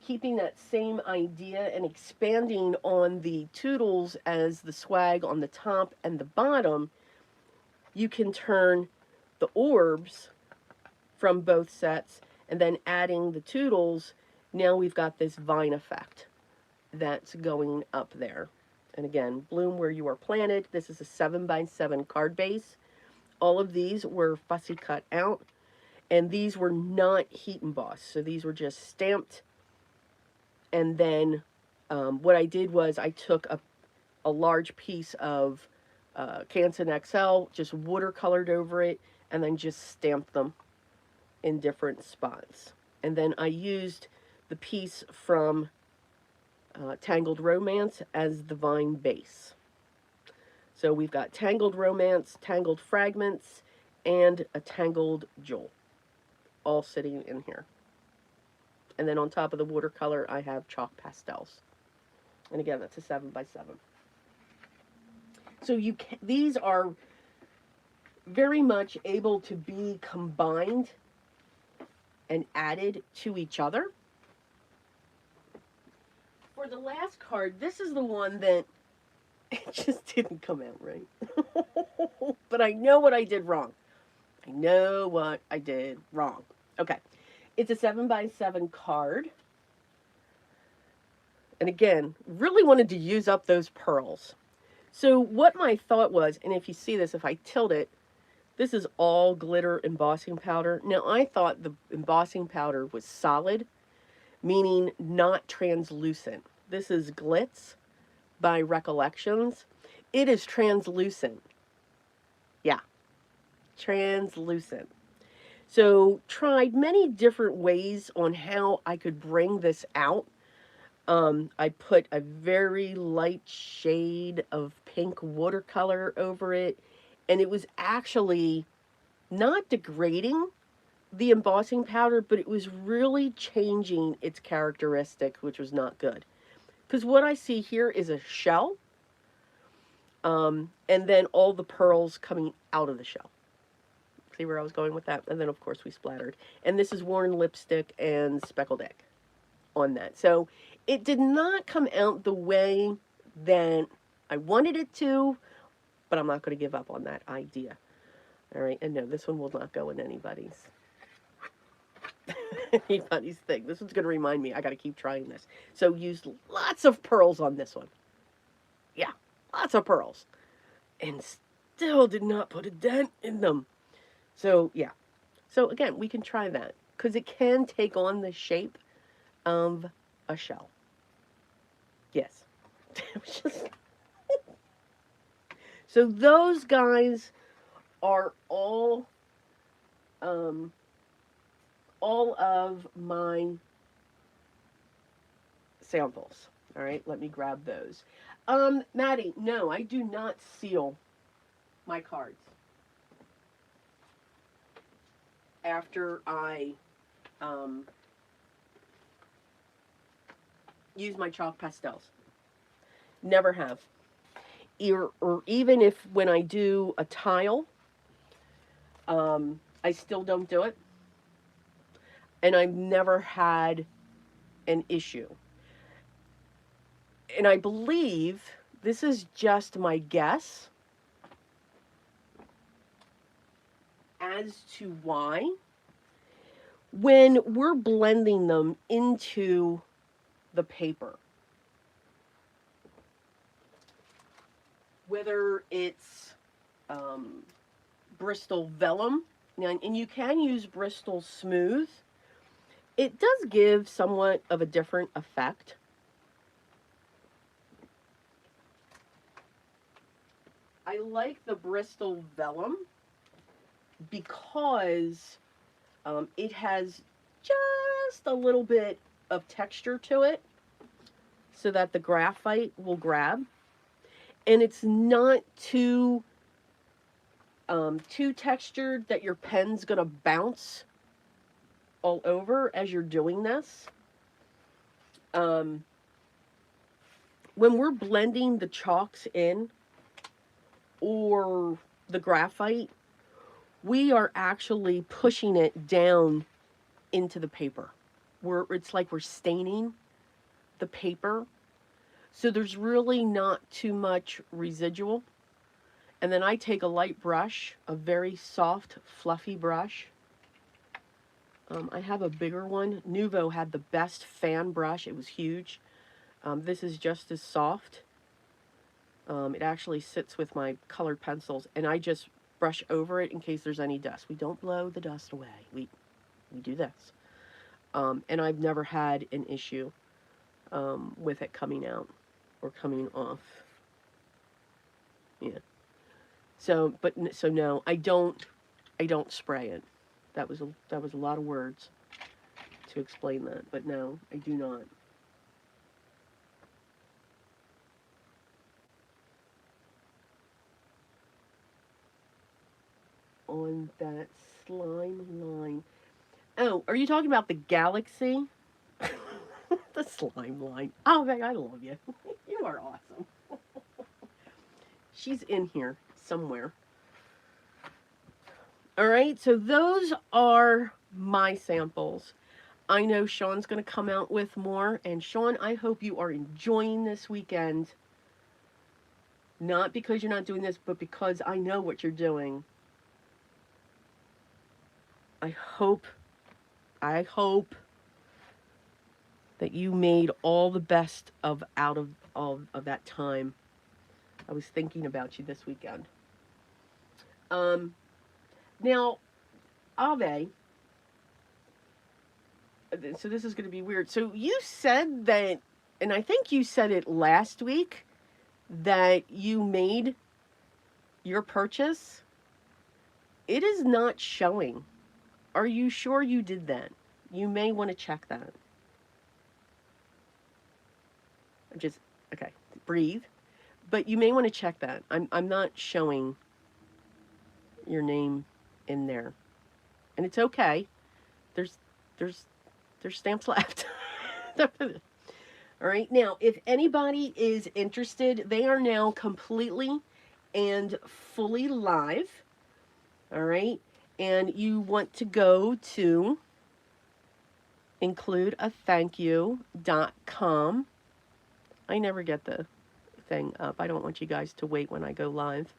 S1: Keeping that same idea and expanding on the toodles as the swag on the top and the bottom, you can turn the orbs from both sets and then adding the toodles. Now we've got this vine effect that's going up there. And again, bloom where you are planted. This is a 7x7 card base. All of these were fussy cut out, and these were not heat embossed. So these were just stamped. And then what I did was I took a large piece of Canson XL, just watercolored over it, and then just stamped them in different spots. And then I used the piece from Tangled Romance as the vine base. So we've got Tangled Romance, Tangled Fragments, and a Tangled Jewel all sitting in here. And then on top of the watercolor, I have chalk pastels. And again, that's a 7x7. So these are very much able to be combined and added to each other. For the last card, this is the one that it just didn't come out right. But I know what I did wrong. I know what I did wrong. Okay. It's a 7x7 card. And again, really wanted to use up those pearls. So what my thought was, and if you see this, if I tilt it, this is all glitter embossing powder. Now, I thought the embossing powder was solid, meaning not translucent. This is Glitz by Recollections. It is translucent. Yeah, translucent. So tried many different ways on how I could bring this out. I put a very light shade of pink watercolor over it, and it was actually not degrading the embossing powder, but it was really changing its characteristic, which was not good. Because what I see here is a shell, and then all the pearls coming out of the shell. See where I was going with that? And then, of course, we splattered. And this is worn lipstick and speckled egg on that. So it did not come out the way that I wanted it to, but I'm not going to give up on that idea. All right, and no, this one will not go in anybody's thing. This one's going to remind me, I got to keep trying this. So used lots of pearls on this one. Yeah, lots of pearls. And still did not put a dent in them. So, yeah. So, again, we can try that. Because it can take on the shape of a shell. Yes. So, those guys are all of my samples. All right, let me grab those. Maddie, no, I do not seal my cards after I, use my chalk pastels. Never have. Or even if when I do a tile, I still don't do it. And I've never had an issue. And I believe, this is just my guess, as to why, when we're blending them into the paper, whether it's Bristol Vellum, and you can use Bristol Smooth, it does give somewhat of a different effect. I like the Bristol Vellum because it has just a little bit of texture to it so that the graphite will grab. And it's not too textured that your pen's going to bounce all over as you're doing this. When we're blending the chalks in or the graphite, we are actually pushing it down into the paper. It's like we're staining the paper. So there's really not too much residual. And then I take a light brush, a very soft, fluffy brush. I have a bigger one. Nuvo had the best fan brush. It was huge. This is just as soft. It actually sits with my colored pencils, and I just brush over it in case there's any dust. We don't blow the dust away. We do this. And I've never had an issue with it coming out or coming off. Yeah. So no, I don't spray it. That was a lot of words to explain that, but no, I do not. On that slime line. Oh, are you talking about the galaxy? The slime line. Oh, man, I love you. You are awesome. She's in here somewhere. All right, so those are my samples. I know Sean's going to come out with more. And Sean, I hope you are enjoying this weekend. Not because you're not doing this, but because I know what you're doing. I hope that you made all the best out of that time. I was thinking about you this weekend. Now, Ave, so this is going to be weird. So you said that, and I think you said it last week, that you made your purchase. It is not showing. Are you sure you did that? You may want to check that. Okay, breathe. But you may want to check that. I'm not showing your name in there. And it's okay. There's stamps left. All right. Now, if anybody is interested, they are now completely and fully live. All right. And you want to go to includeathankyou.com. I never get the thing up. I don't want you guys to wait when I go live.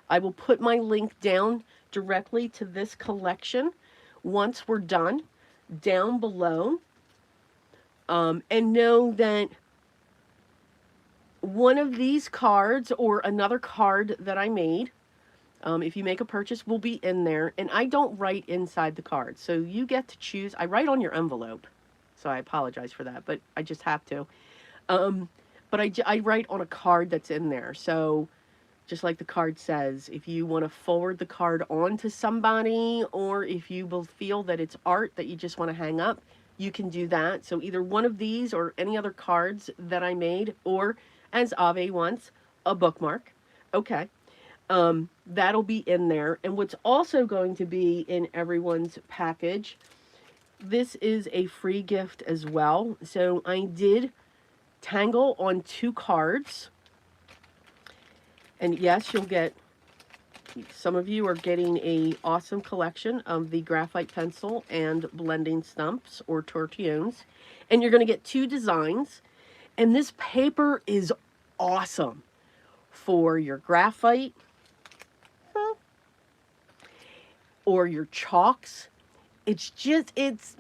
S1: I will put my link down directly to this collection once we're done down below. And know that one of these cards or another card that I made, if you make a purchase, will be in there. And I don't write inside the card. So you get to choose. I write on your envelope. So I apologize for that, but I just have to. But I write on a card that's in there. So just like the card says, if you want to forward the card on to somebody, or if you will feel that it's art that you just want to hang up, you can do that. So either one of these or any other cards that I made, or as Ave wants, a bookmark. Okay. That'll be in there. And what's also going to be in everyone's package, this is a free gift as well. So I did Tangle on 2 cards. And yes, you'll get, some of you are getting a awesome collection of the graphite pencil and blending stumps or tortillons. And you're going to get 2 designs. And this paper is awesome for your graphite or your chalks. It's just, it's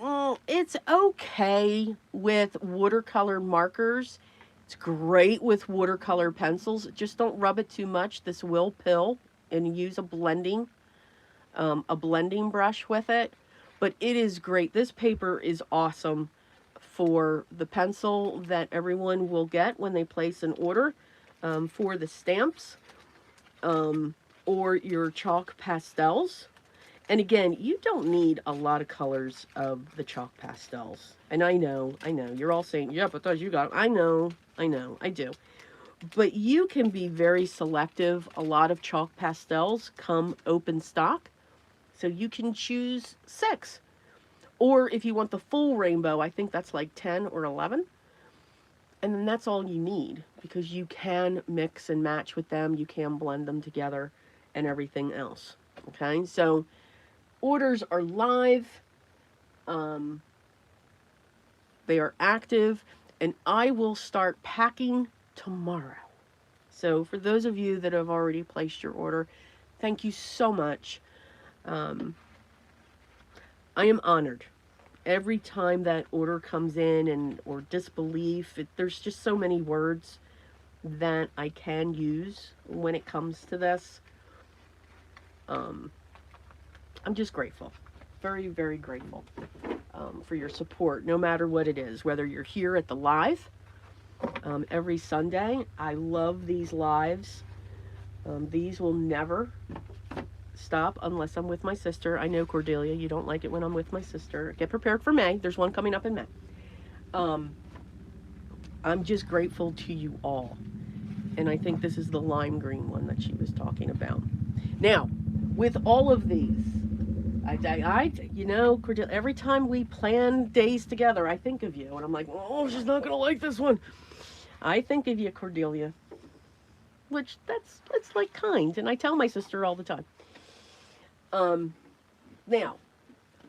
S1: okay with watercolor markers. It's great with watercolor pencils. Just don't rub it too much. This will pill, and use a blending brush with it. But it is great. This paper is awesome for the pencil that everyone will get when they place an order for the stamps or your chalk pastels. And again, you don't need a lot of colors of the chalk pastels. And I know, you're all saying, yeah, but you got, I know, I do. But you can be very selective. A lot of chalk pastels come open stock, so you can choose 6. Or if you want the full rainbow, I think that's like 10 or 11. And then that's all you need, because you can mix and match with them. You can blend them together and everything else. Okay, so orders are live. They are active, and I will start packing tomorrow. So for those of you that have already placed your order, thank you so much. I am honored every time that order comes in, and or disbelief. There's just so many words that I can use when it comes to this. I'm just grateful. Very, very grateful for your support, no matter what it is, whether you're here at the live every Sunday. I love these lives. These will never stop unless I'm with my sister. I know, Cordelia, you don't like it when I'm with my sister. Get prepared for May. There's one coming up in May. I'm just grateful to you all. And I think this is the lime green one that she was talking about. Now, with all of these, you know, Cordelia, every time we plan days together, I think of you. And I'm like, oh, she's not going to like this one. I think of you, Cordelia. Which, that's like kind. And I tell my sister all the time. Now,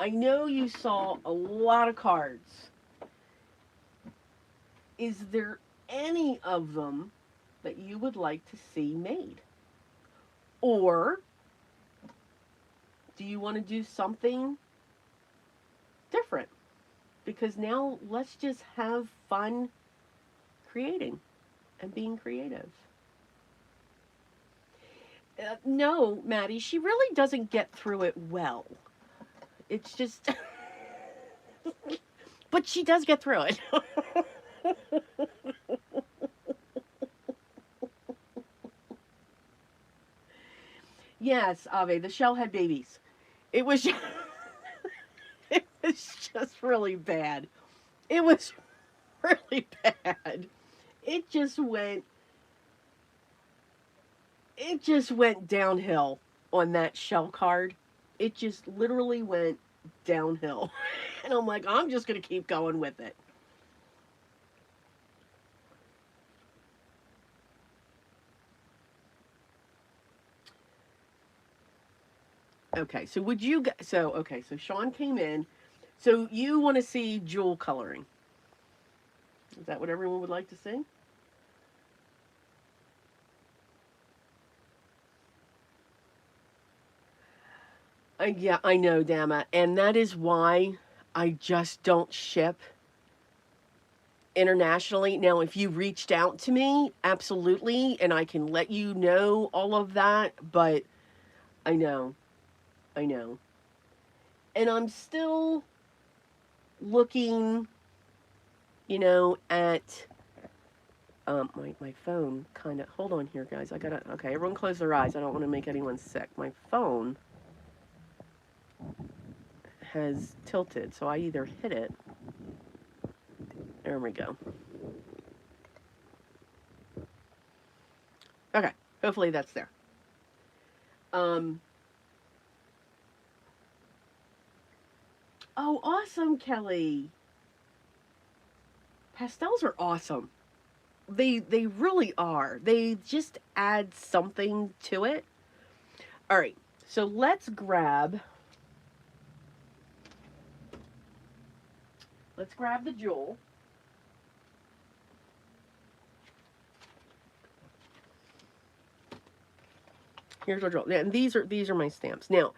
S1: I know you saw a lot of cards. Is there any of them that you would like to see made? Or do you want to do something different? Because now let's just have fun creating and being creative. No, Maddie, she really doesn't get through it well. It's just... but she does get through it. Yes, Ave, the shell had babies. It was... it was just really bad. It was really bad. It just went downhill on that shell card. It just literally went downhill. And I'm like, I'm just going to keep going with it. Okay, so so Sean came in. So you want to see jewel coloring. Is that what everyone would like to see? Yeah, I know, Dama. And that is why I just don't ship internationally. Now, if you reached out to me, absolutely, and I can let you know all of that, but I know. And I'm still looking, at my phone kind of, hold on here, guys. Okay, everyone close their eyes. I don't want to make anyone sick. My phone has tilted, so I either hit it. There we go. Okay, hopefully that's there. Oh, awesome, Kelly. Pastels are awesome. They really are. They just add something to it. All right, so let's grab the jewel. Here's our jewel. And these are my stamps. Now,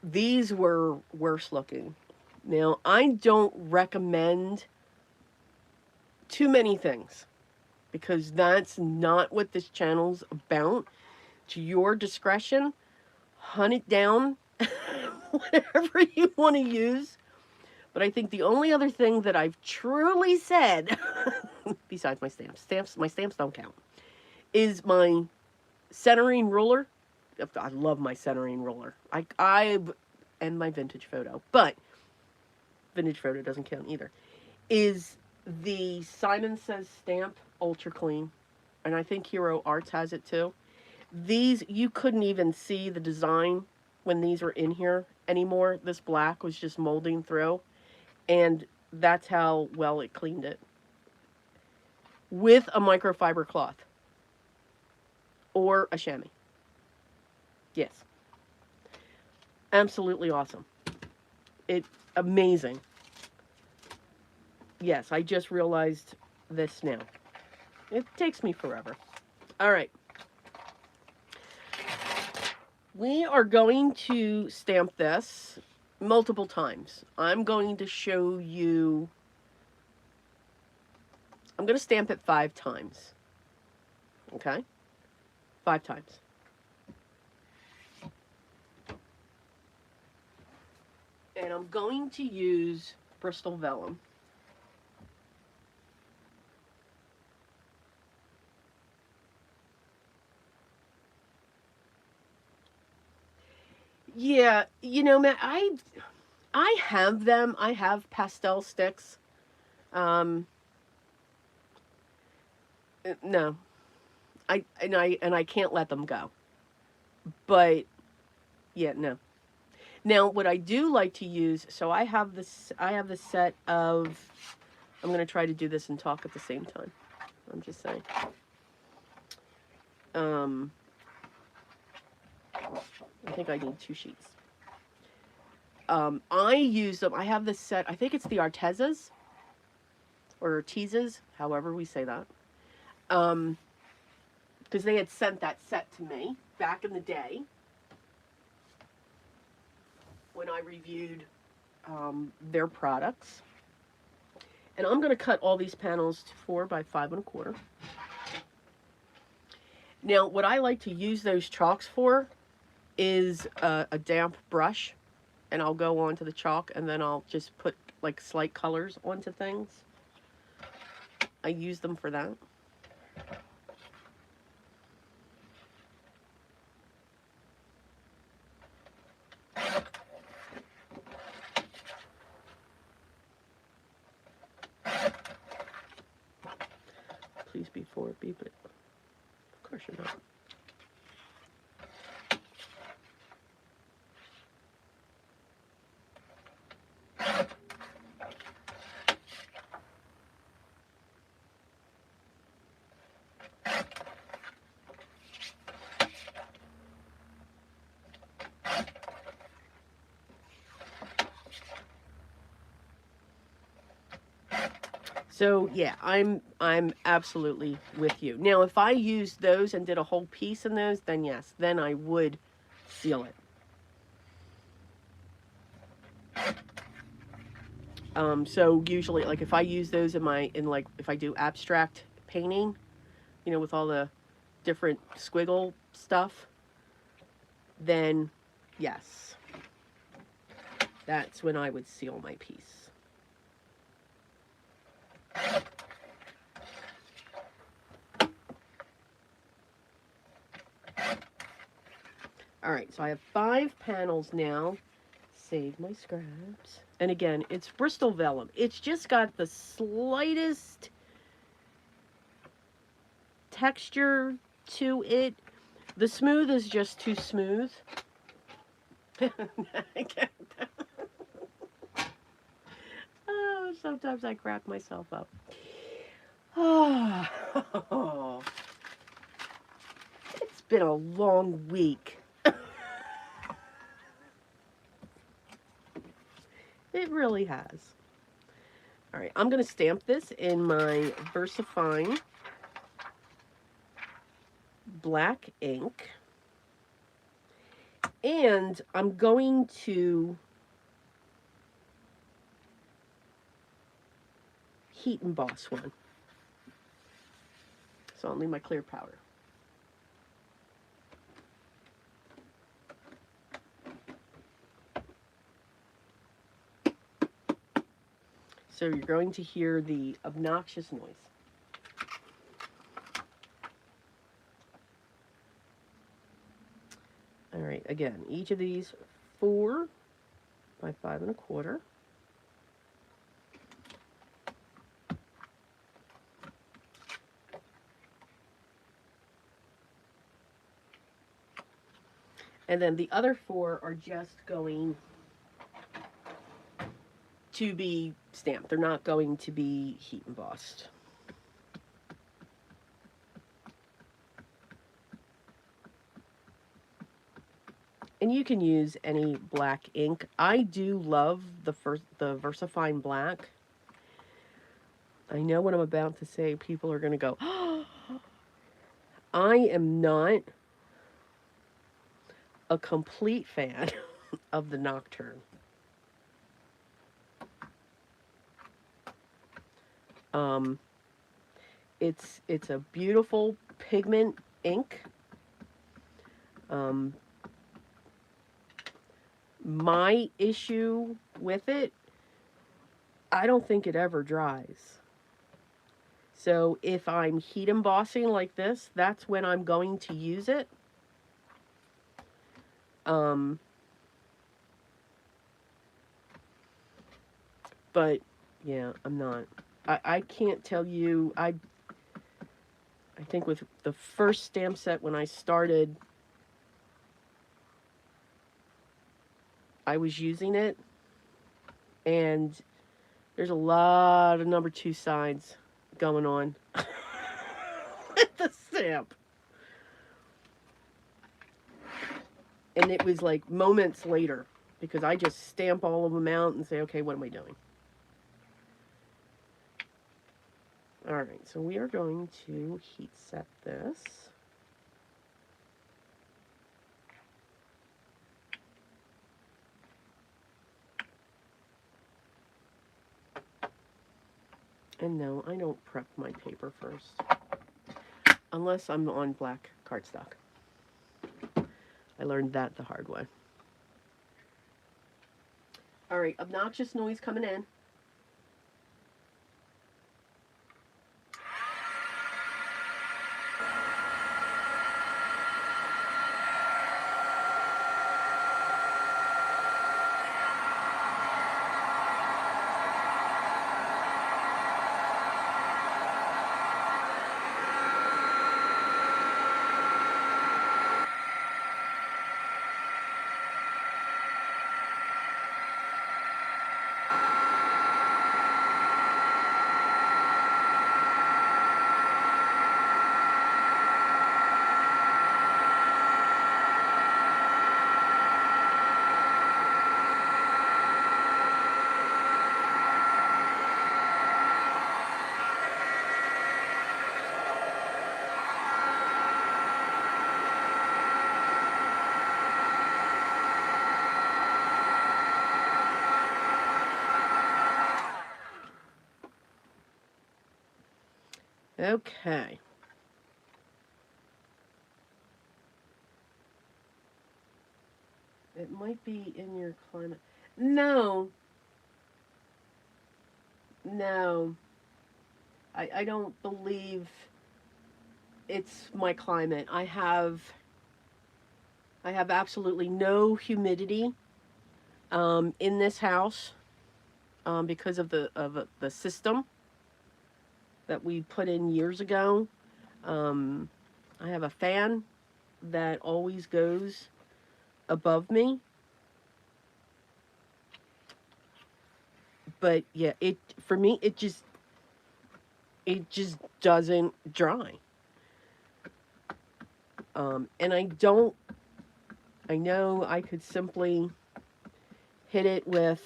S1: these were worse looking. Now, I don't recommend too many things because that's not what this channel's about. To your discretion, hunt it down, whatever you want to use. But I think the only other thing that I've truly said, besides my stamps don't count, is my centering ruler. I love my centering ruler. And my vintage photo, but vintage photo doesn't count either. Is the Simon Says stamp ultra clean, and I think Hero Arts has it too. These, you couldn't even see the design when these were in here anymore. This black was just molding through, and that's how well it cleaned it with a microfiber cloth or a chamois. Yes, absolutely awesome. It amazing. Yes, I just realized this now. It takes me forever. All right. We are going to stamp this multiple times. I'm going to show you... I'm going to stamp it 5 times. Okay? 5 times. And I'm going to use Bristol Vellum. Yeah, you know, Matt, I have them. I have pastel sticks. No, I can't let them go. But yeah, no. Now, what I do like to use, so I have this set of, I'm going to try to do this and talk at the same time. I'm just saying. I think I need 2 sheets. I use them. I have this set. I think it's the Artezas or Artezas, however we say that. Because they had sent that set to me back in the day when I reviewed their products. And I'm going to cut all these panels to 4 by 5 1/4. Now, what I like to use those chalks for is a damp brush, and I'll go onto the chalk and then I'll just put like slight colors onto things. I use them for that. Please be 4B, but of course you're not. So yeah, I'm absolutely with you. Now, if I used those and did a whole piece in those, then yes, then I would seal it. So usually, like if I use those if I do abstract painting, you know, with all the different squiggle stuff, then yes, that's when I would seal my piece. All right, so I have 5 panels now. Save my scraps. And again, it's Bristol Vellum. It's just got the slightest texture to it. The smooth is just too smooth. Oh, sometimes I crack myself up. Oh, it's been a long week. It really has. All right, I'm going to stamp this in my VersaFine black ink. And I'm going to heat emboss one. So I'll need my clear powder. So you're going to hear the obnoxious noise. All right, again, each of these 4 by 5 1/4. And then the other 4 are just going to be stamped. They're not going to be heat embossed. And you can use any black ink. I do love the VersaFine black. I know what I'm about to say. People are going to go, oh, I am not a complete fan of the Nocturne. It's a beautiful pigment ink. My issue with it, I don't think it ever dries. So if I'm heat embossing like this, that's when I'm going to use it. But yeah, I'm not. I can't tell you. I think with the first stamp set when I started, I was using it, and there's a lot of number 2 sides going on with the stamp. And it was like moments later, because I just stamp all of them out and say, okay, what am I doing? All right, so we are going to heat set this. And no, I don't prep my paper first, unless I'm on black cardstock. I learned that the hard way. All right, obnoxious noise coming in. Okay. It might be in your climate. No. No. I don't believe it's my climate. I have absolutely no humidity in this house because of the system that we put in years ago. I have a fan that always goes above me. But yeah, it for me it just it just doesn't dry. And I know I could simply hit it with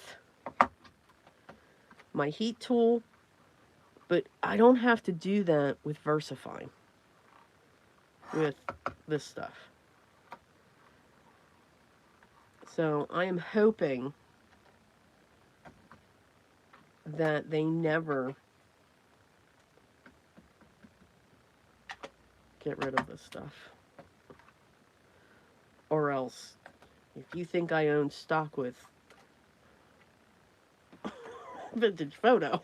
S1: my heat tool, but I don't have to do that with VersaFine, with this stuff. So I am hoping that they never get rid of this stuff. Or else, if you think I own stock with vintage photo,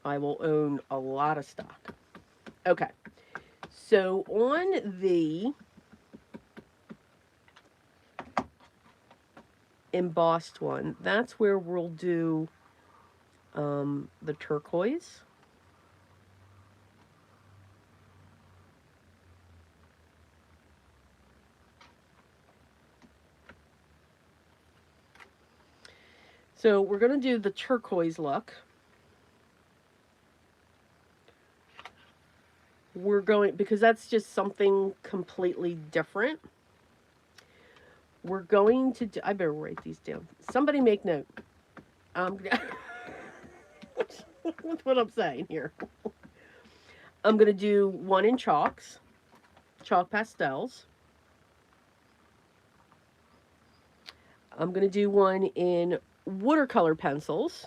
S1: I will own a lot of stock. Okay, so on the embossed one, that's where we'll do the turquoise. So we're going to do the turquoise look. We're going, because that's just something completely different. We're going to do, I better write these down. Somebody make note. That's what I'm saying here. I'm going to do one in chalks, chalk pastels. I'm going to do one in watercolor pencils.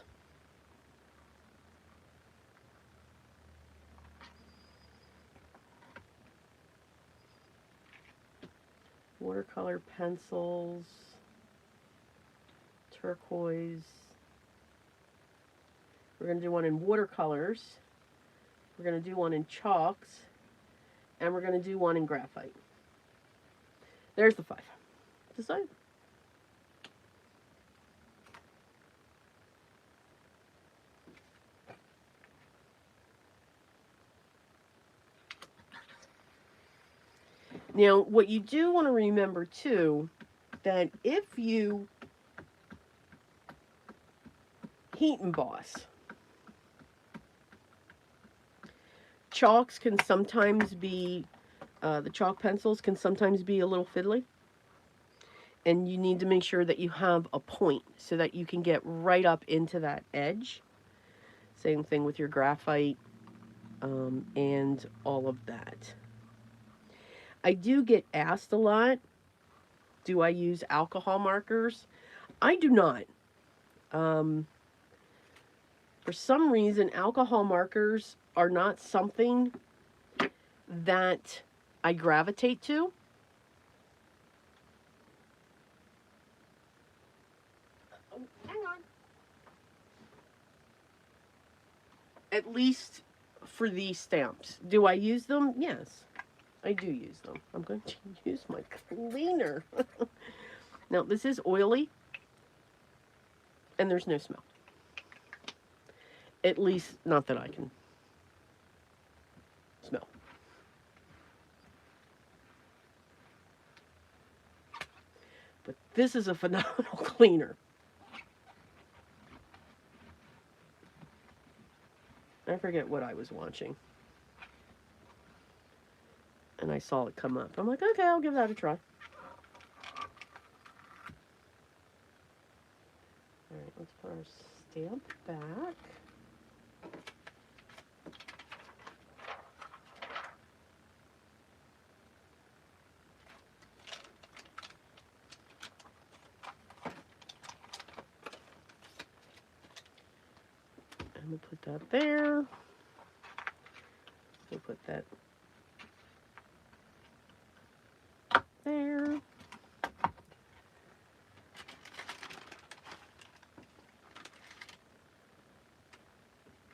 S1: Watercolor pencils, turquoise. We're going to do one in watercolors. We're going to do one in chalks. And we're going to do one in graphite. There's the 5. Decide. Now, what you do want to remember, too, that if you heat emboss, chalks can sometimes be, the chalk pencils can sometimes be a little fiddly. And you need to make sure that you have a point so that you can get right up into that edge. Same thing with your graphite and all of that. I do get asked a lot, do I use alcohol markers? I do not. For some reason, alcohol markers are not something that I gravitate to. Oh, hang on. At least for these stamps. Do I use them? Yes, I do use them. I'm going to use my cleaner. Now, this is oily, and there's no smell. At least, not that I can smell. But this is a phenomenal cleaner. I forget what I was watching. And I saw it come up. I'm like, okay, I'll give that a try. Alright, let's put our stamp back. And we'll put that there. We'll put that there.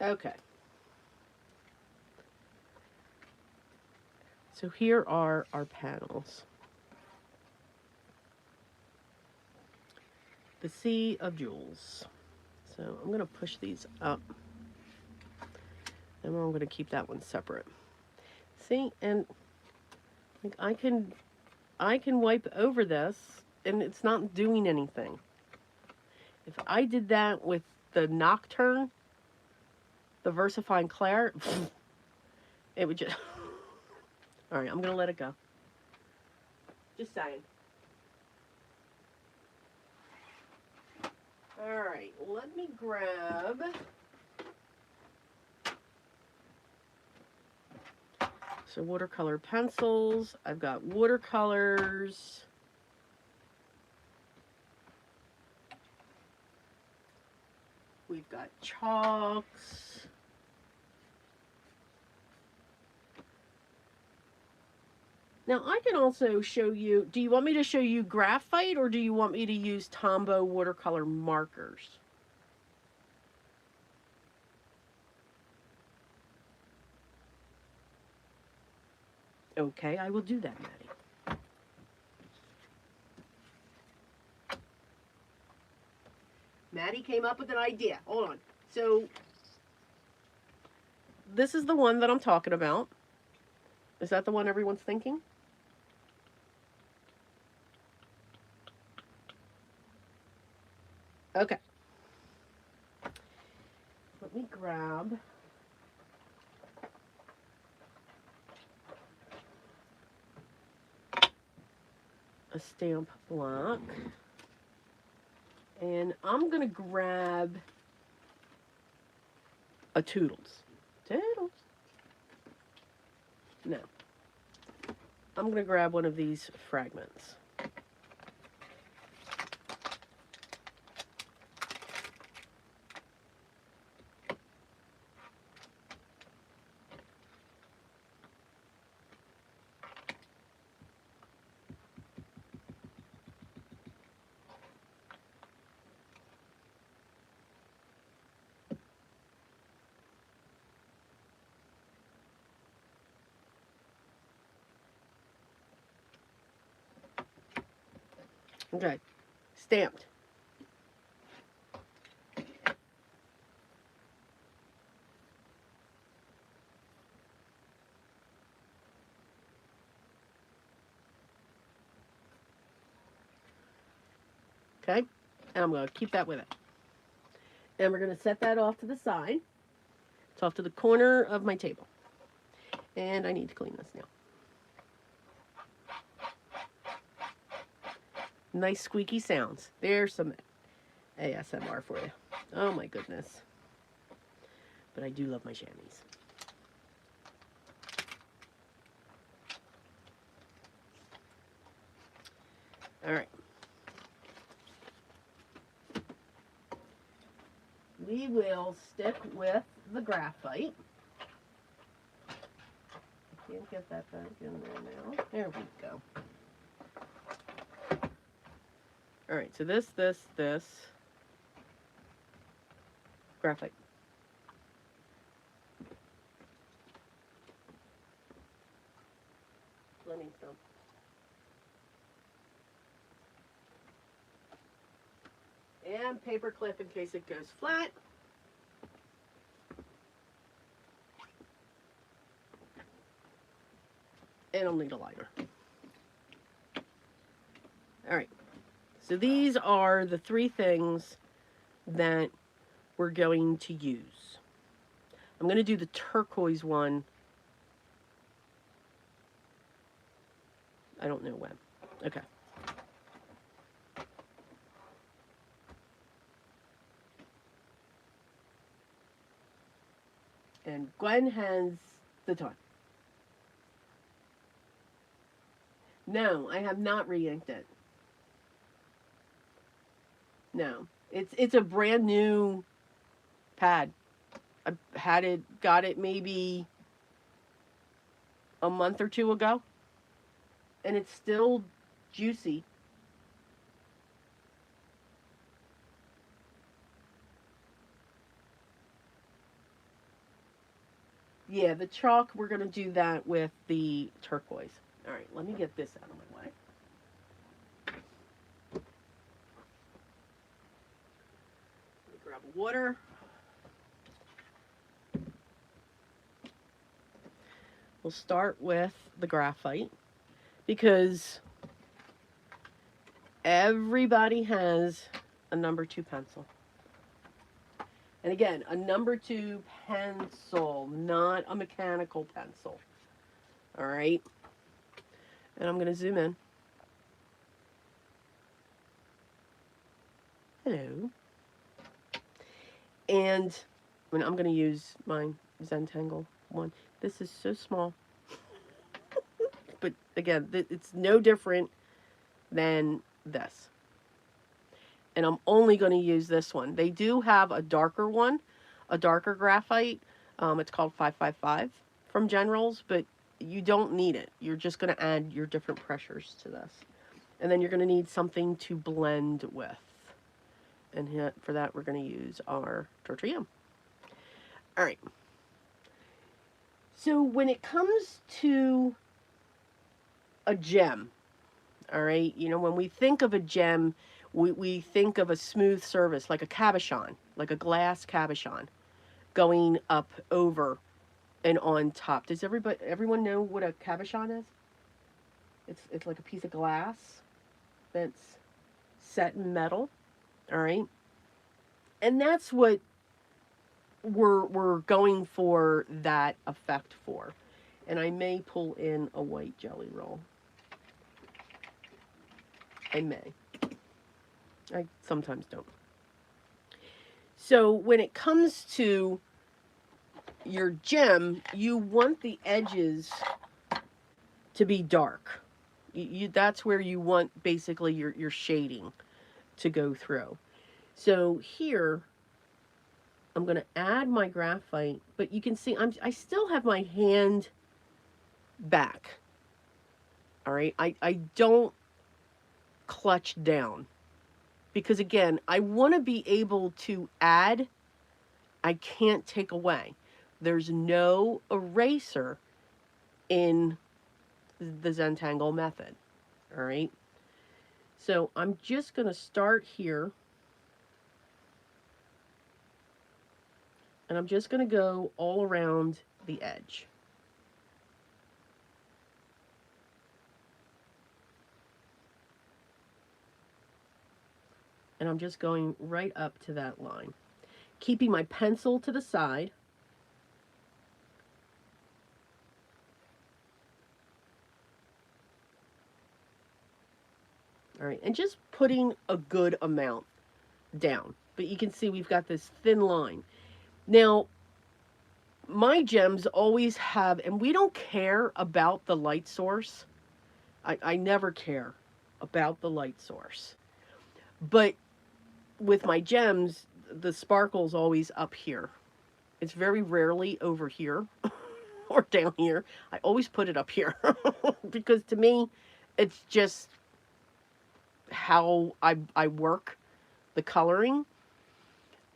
S1: Okay. So here are our panels. The Sea of Jewels. So I'm going to push these up. And I'm going to keep that one separate. See, and like I can wipe over this and it's not doing anything. If I did that with the Nocturne, the Versifying Clair, it would just... All right, I'm going to let it go. Just saying. All right, let me grab... So watercolor pencils. I've got watercolors. We've got chalks. Now I can also show you, do you want me to show you graphite or do you want me to use Tombow watercolor markers? Okay, I will do that, Maddie. Maddie came up with an idea. Hold on. So this is the one that I'm talking about. Is that the one everyone's thinking? Okay. Let me grab a stamp block. And I'm going to grab a Toodles. Toodles. No. I'm going to grab one of these Fragments. Okay, stamped. Okay, and I'm going to keep that with it. And we're going to set that off to the side. It's off to the corner of my table. And I need to clean this now. Nice squeaky sounds. There's some ASMR for you. Oh my goodness. But I do love my chamois. All right. We will stick with the graphite. Can't get that back in there now. There we go. All right, so this, graphite. Let me some. And paper clip in case it goes flat. And I'll need a lighter. All right. So these are the three things that we're going to use. I'm going to do the turquoise one. I don't know when. Okay. And Gwen has the time. No, I have not re-inked it. No, it's a brand new pad. I had it, got it maybe a month or two ago, and it's still juicy. Yeah, the chalk, we're going to do that with the turquoise. All right, let me get this out of my way. Let me grab water. We'll start with the graphite because Everybody has a number 2 pencil. And again, a number 2 pencil, not a mechanical pencil. All right. And I'm going to zoom in. Hello. And I'm going to use my Zentangle one. This is so small. But again, it's no different than this. And I'm only going to use this one. They do have a darker one, a darker graphite. It's called 555 from Generals, but you don't need it. You're just going to add your different pressures to this. And then you're going to need something to blend with. And for that, we're going to use our tortilla. All right. So when it comes to a gem, all right, you know, when we think of a gem, we think of a smooth surface, like a cabochon, like a glass cabochon, going up over and on top. Does everyone know what a cabochon is? It's like a piece of glass that's set in metal, all right? And that's what we're going for that effect for. And I may pull in a white jelly roll. I may. I sometimes don't. So when it comes to your gem, you want the edges to be dark. That's where you want basically your shading to go through. So here, I'm going to add my graphite, but you can see I still have my hand back. All right, I don't clutch down because again, I want to be able to add. I can't take away. There's no eraser in the Zentangle method. All right. So I'm just going to start here. And I'm just going to go all around the edge. And I'm just going right up to that line. Keeping my pencil to the side. All right, and just putting a good amount down. But you can see we've got this thin line. Now, my gems always have, and we don't care about the light source. I never care about the light source. But with my gems, the sparkle's always up here. It's very rarely over here or down here. I always put it up here because to me, it's just how I work the coloring.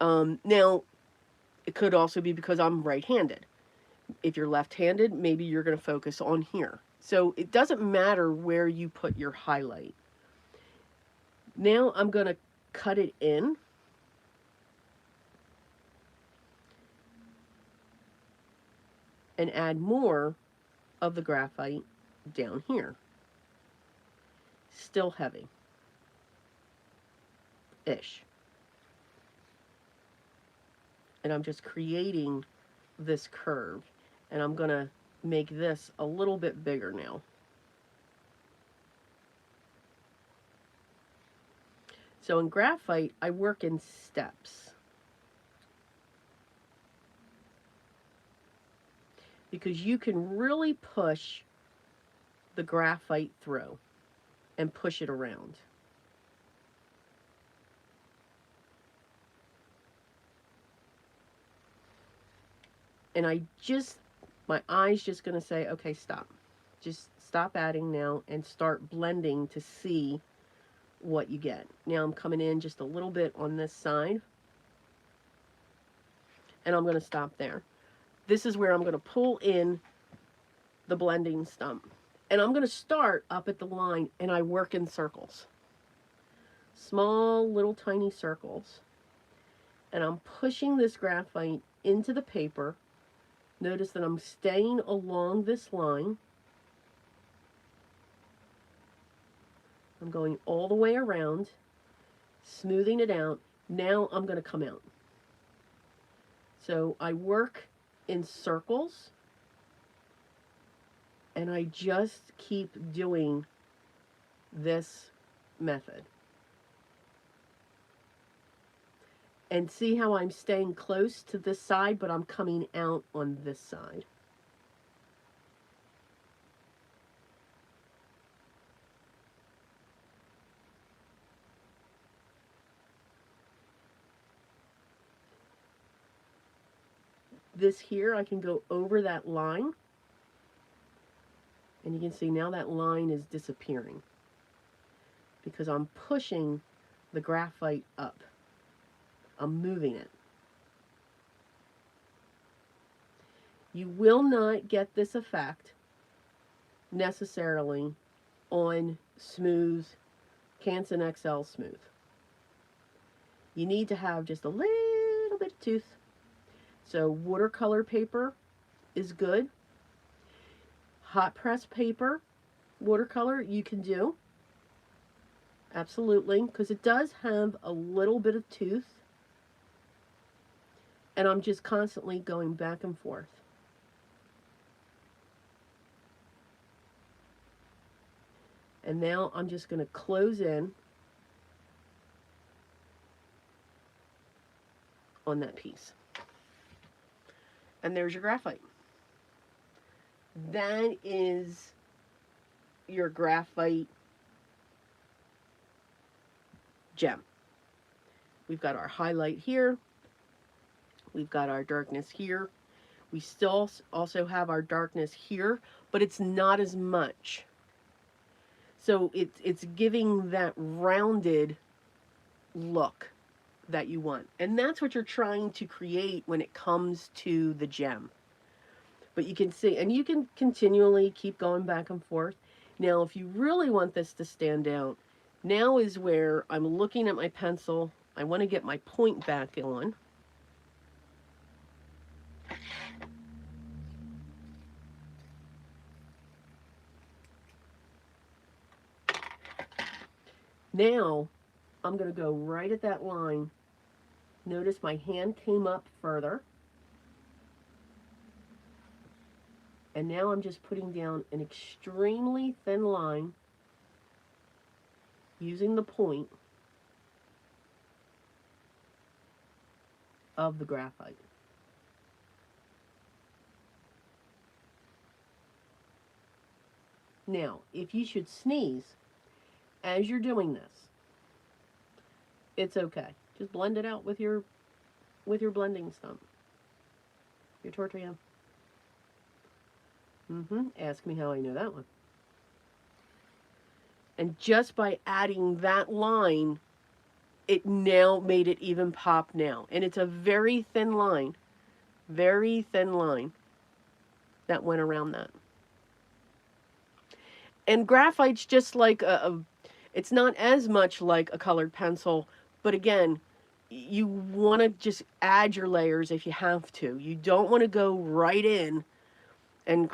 S1: Now, it could also be because I'm right-handed. If you're left-handed, maybe you're going to focus on here. So it doesn't matter where you put your highlight. Now I'm going to cut it in. And add more of the graphite down here. Still heavy. Ish. And I'm just creating this curve. And I'm going to make this a little bit bigger now. So in graphite, I work in steps. Because you can really push the graphite through and push it around. And my eye's just going to say, okay, stop. Just stop adding now and start blending to see what you get. Now I'm coming in just a little bit on this side. And I'm going to stop there. This is where I'm going to pull in the blending stump. And I'm going to start up at the line and I work in circles. Small, little, tiny circles. And I'm pushing this graphite into the paper. Notice that I'm staying along this line. I'm going all the way around, smoothing it out. Now I'm going to come out. So I work in circles, and I just keep doing this method. And see how I'm staying close to this side, but I'm coming out on this side. This here, I can go over that line, and you can see now that line is disappearing because I'm pushing the graphite up. I'm moving it. You will not get this effect necessarily on smooth Canson XL Smooth. You need to have just a little bit of tooth. So watercolor paper is good. Hot press paper, watercolor, you can do. Absolutely, because it does have a little bit of tooth. And I'm just constantly going back and forth. And now I'm just going to close in on that piece. And there's your graphite. That is your graphite gem. We've got our highlight here. We've got our darkness here. We still also have our darkness here, but it's not as much. So it's giving that rounded look that you want. And that's what you're trying to create when it comes to the gem. But you can see, and you can continually keep going back and forth. Now, if you really want this to stand out, now is where I'm looking at my pencil. I want to get my point back on. Now, I'm going to go right at that line. Notice my hand came up further. And now I'm just putting down an extremely thin line using the point of the graphite. Now, if you should sneeze as you're doing this, it's okay. Just blend it out with your blending stump, your tortilla. Ask me how I know that one. And just by adding that line, it now made it even pop now. And it's a very thin line that went around that. And graphite's just like it's not as much like a colored pencil, but again, you want to just add your layers if you have to. You don't want to go right in and,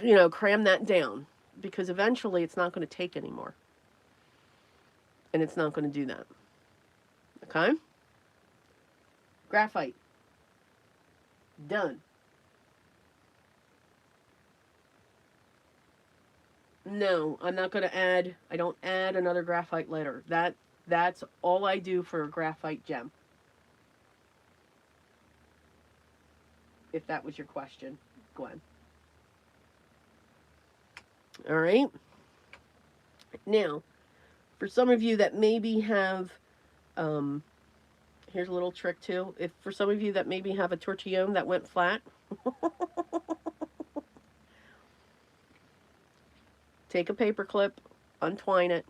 S1: you know, cram that down, because eventually it's not going to take anymore. And it's not going to do that. Okay? Graphite. Done. No, I'm not going to add, I don't add another graphite later. That's all I do for a graphite gem. If that was your question, Gwen. All right. Now, for some of you that maybe have, here's a little trick too. If for some of you that maybe have a tortillon that went flat, take a paper clip, untwine it.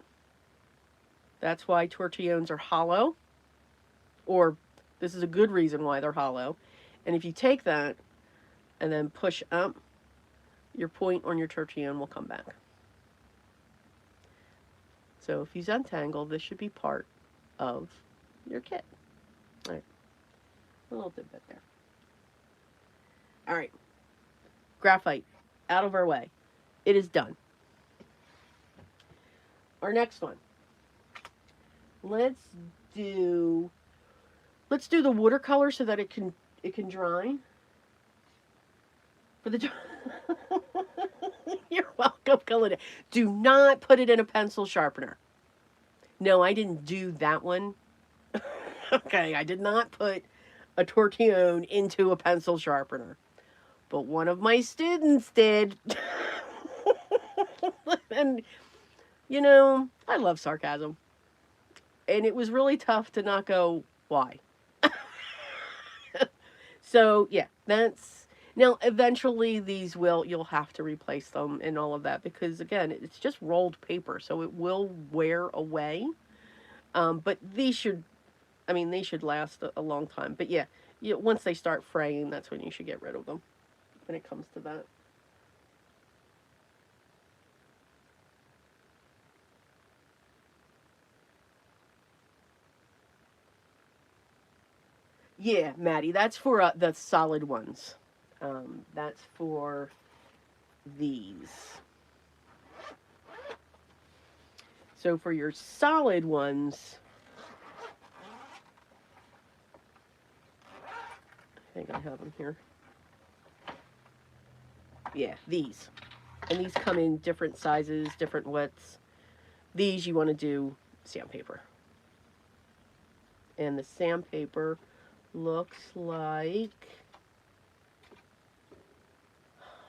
S1: That's why tortillons are hollow, or this is a good reason why they're hollow. And if you take that and then push up, your point on your tortillon will come back. So if you untangle, this should be part of your kit. All right, a little bit there. All right, graphite out of our way. It is done. our next one. Let's do the watercolor so that it can dry. For the You're welcome, Kalina. Do not put it in a pencil sharpener. No, I didn't do that one. Okay, I did not put a tortillon into a pencil sharpener. But one of my students did. And, you know, I love sarcasm. And it was really tough to not go, why? So, yeah, that's... Now, eventually these you'll have to replace them and all of that because, again, it's just rolled paper, so it will wear away. But these should, I mean, they should last a long time. But yeah, once they start fraying, that's when you should get rid of them when it comes to that. Yeah, Maddie, that's for the solid ones. That's for these. So for your solid ones, I think I have them here. Yeah, these. And these come in different sizes, different widths. These you want to do sandpaper. And the sandpaper looks like...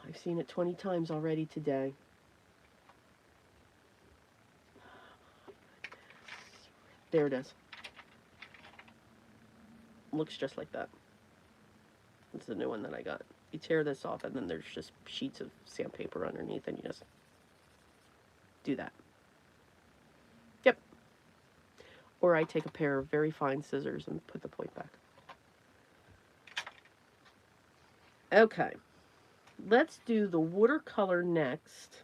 S1: I've seen it 20 times already today. There it is. Looks just like that. It's the new one that I got. You tear this off and then there's just sheets of sandpaper underneath and you just do that. Yep. Or I take a pair of very fine scissors and put the point back. Okay. Let's do the watercolor next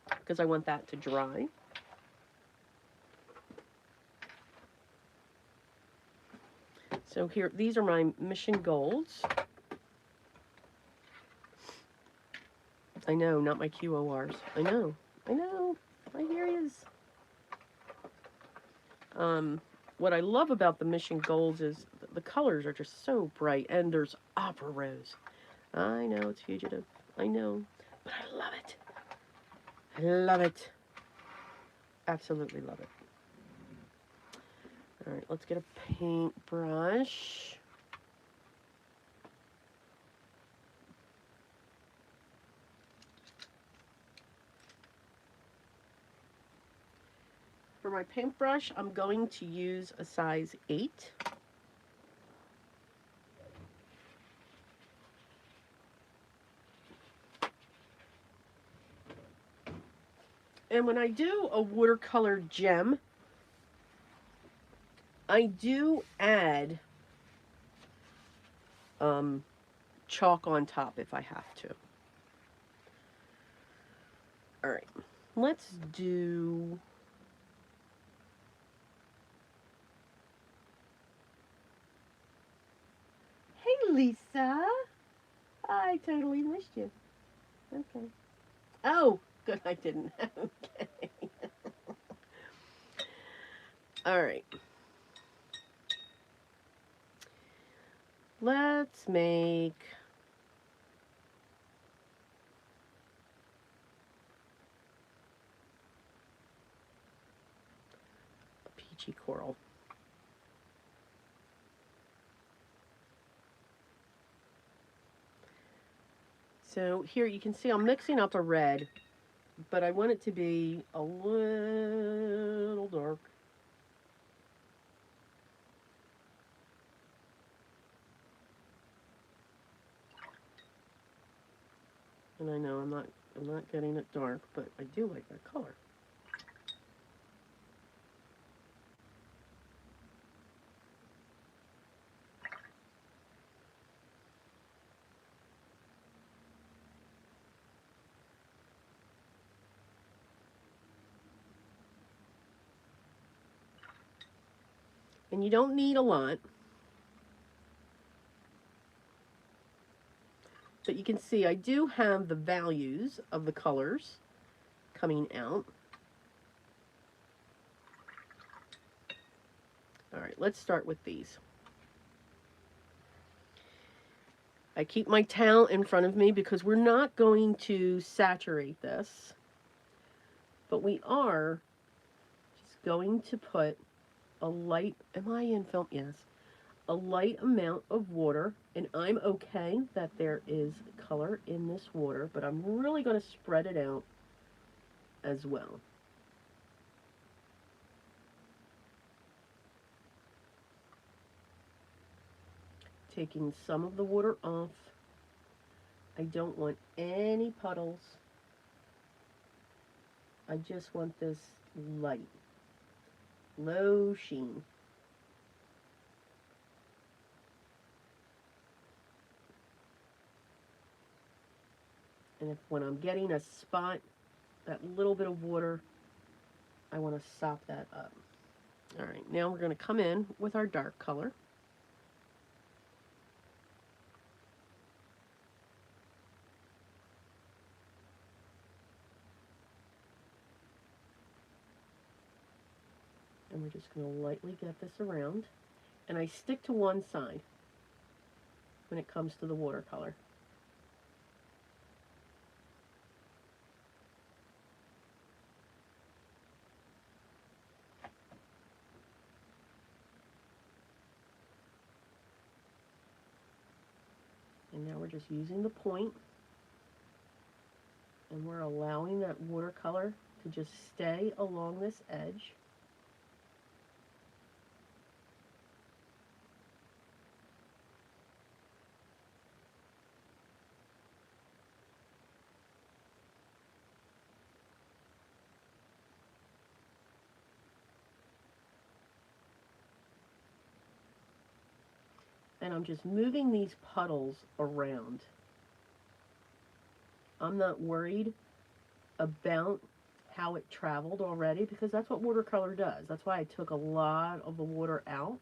S1: because I want that to dry. So here, these are my Mission Golds. I know, not my QORs. I know. I hear yous. What I love about the Mission Golds is the colors are just so bright, and there's Opera Rose. I know it's fugitive. I know, but I love it. I love it. Absolutely love it. All right, let's get a paintbrush. For my paintbrush, I'm going to use a size 8. And when I do a watercolor gem, I do add chalk on top if I have to. All right, let's do... Hey, Lisa. I totally missed you. Okay. Oh, good, I didn't. Okay. All right. Let's make... a peachy coral. So here you can see I'm mixing up a red, but I want it to be a little dark. And I know I'm not getting it dark, but I do like that color. And you don't need a lot. But you can see I do have the values of the colors coming out. All right, let's start with these. I keep my towel in front of me because we're not going to saturate this, but we are just going to put a light, am I in film? Yes. A light amount of water, and I'm okay that there is color in this water, but I'm really going to spread it out as well. Taking some of the water off. I don't want any puddles. I just want this light, low sheen. And if when I'm getting a spot, that little bit of water, I want to sop that up. All right, now we're going to come in with our dark color. And we're just going to lightly get this around. And I stick to one side when it comes to the watercolor. And now we're just using the point, and we're allowing that watercolor to just stay along this edge. And I'm just moving these puddles around. I'm not worried about how it traveled already because that's what watercolor does. That's why I took a lot of the water out.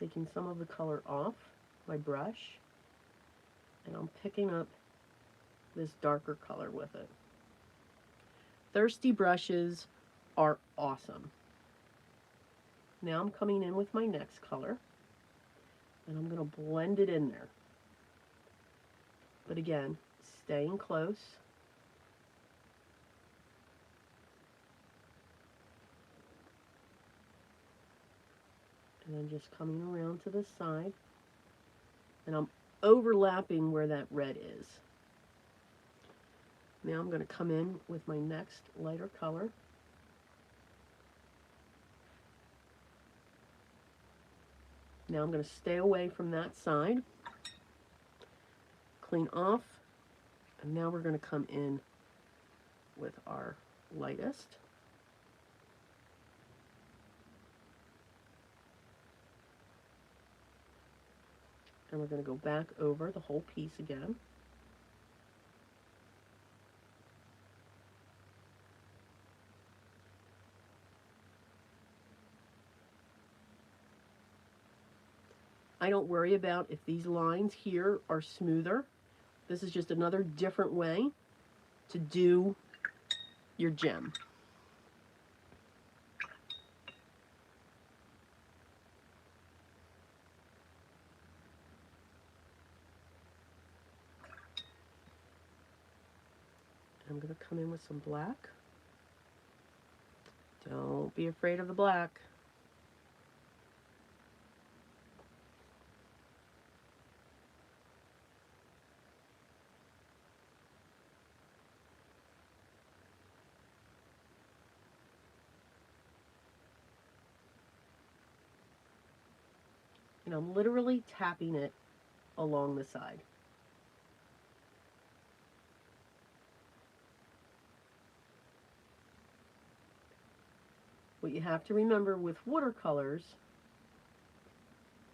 S1: Taking some of the color off my brush, and I'm picking up this darker color with it. Thirsty brushes are awesome. Now I'm coming in with my next color, and I'm going to blend it in there. But again, staying close. And then just coming around to this side. And I'm overlapping where that red is. Now I'm going to come in with my next lighter color. Now I'm going to stay away from that side. Clean off. And now we're going to come in with our lightest. And we're going to go back over the whole piece again. I don't worry about if these lines here are smoother. This is just another different way to do your gem. I'm going to come in with some black. Don't be afraid of the black. And I'm literally tapping it along the side. What you have to remember with watercolors,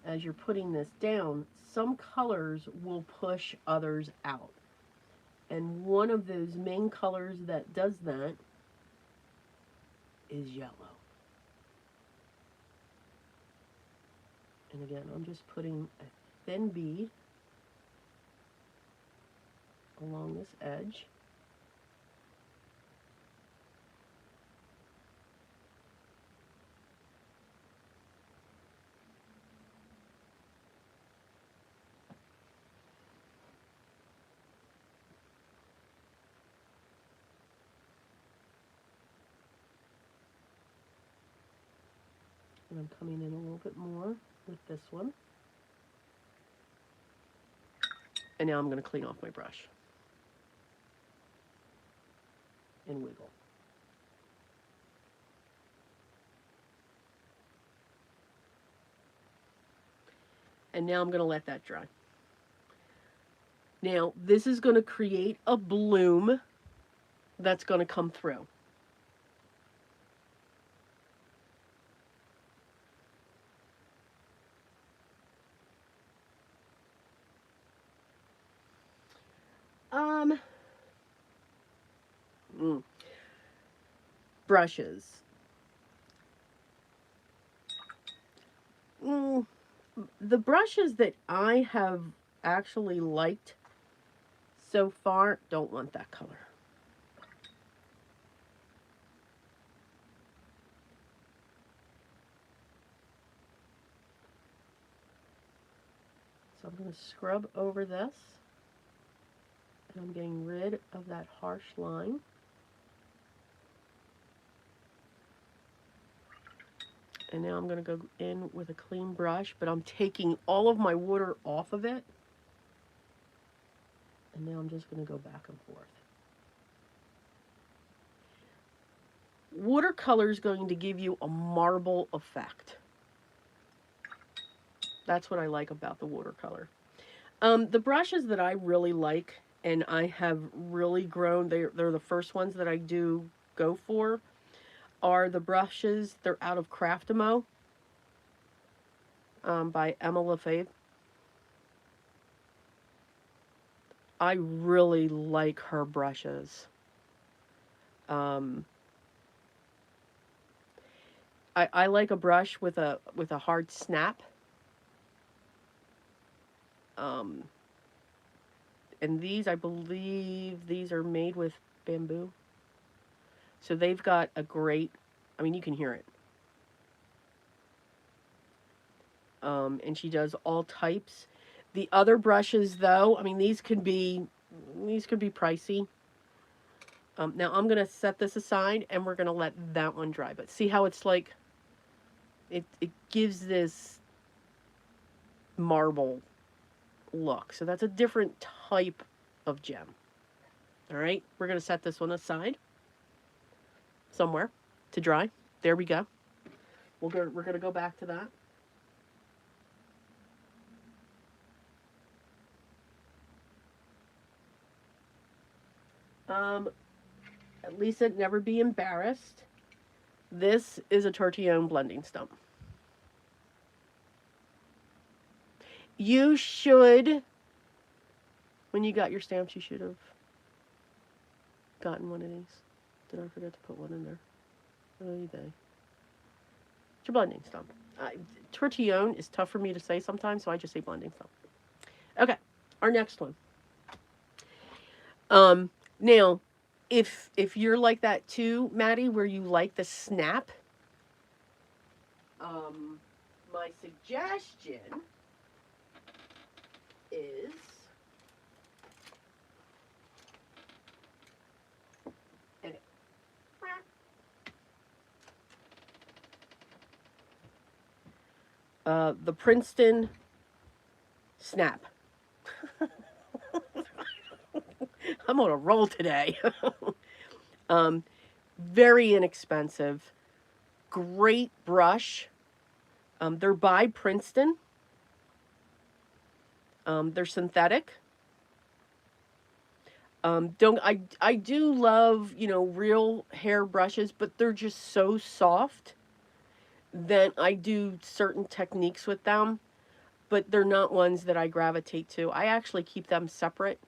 S1: as you're putting this down, some colors will push others out. And one of those main colors that does that is yellow. And again, I'm just putting a thin bead along this edge. I'm coming in a little bit more with this one. And now I'm going to clean off my brush and wiggle. And now I'm going to let that dry. Now, this is going to create a bloom that's going to come through. Brushes. The brushes that I have actually liked so far don't want that color. So I'm going to scrub over this. And I'm getting rid of that harsh line. And now I'm going to go in with a clean brush, but I'm taking all of my water off of it. And now I'm just going to go back and forth. Watercolor is going to give you a marble effect. That's what I like about the watercolor. The brushes that I really like, and I have really grown, they're the first ones that I do go for, are the brushes. They're out of Craftimo by Emma Lefebvre. I really like her brushes. I like a brush with a hard snap. And these, I believe, these are made with bamboo. So they've got a great, I mean, you can hear it. And she does all types. The other brushes, though, I mean, these could be pricey. Now I'm gonna set this aside, and we're gonna let that one dry. But see how it's like, it gives this marble look. So that's a different type of gem. All right, we're gonna set this one aside somewhere to dry. There we go. We're gonna go back to that. Lisa, never be embarrassed. This is a Tortillon blending stump. You should, when you got your stamps, you should have gotten one of these. Did I forget to put one in there? Oh, they. It's your blending stump. Tortillon is tough for me to say sometimes, so I just say blending stump. Okay, our next one. Now, if you're like that too, Maddie, where you like the snap, my suggestion is the Princeton Snap. I'm on a roll today. Very inexpensive. Great brush. They're by Princeton. They're synthetic. I do love, real hair brushes, but they're just so soft that I do certain techniques with them, but they're not ones that I gravitate to. I actually keep them separate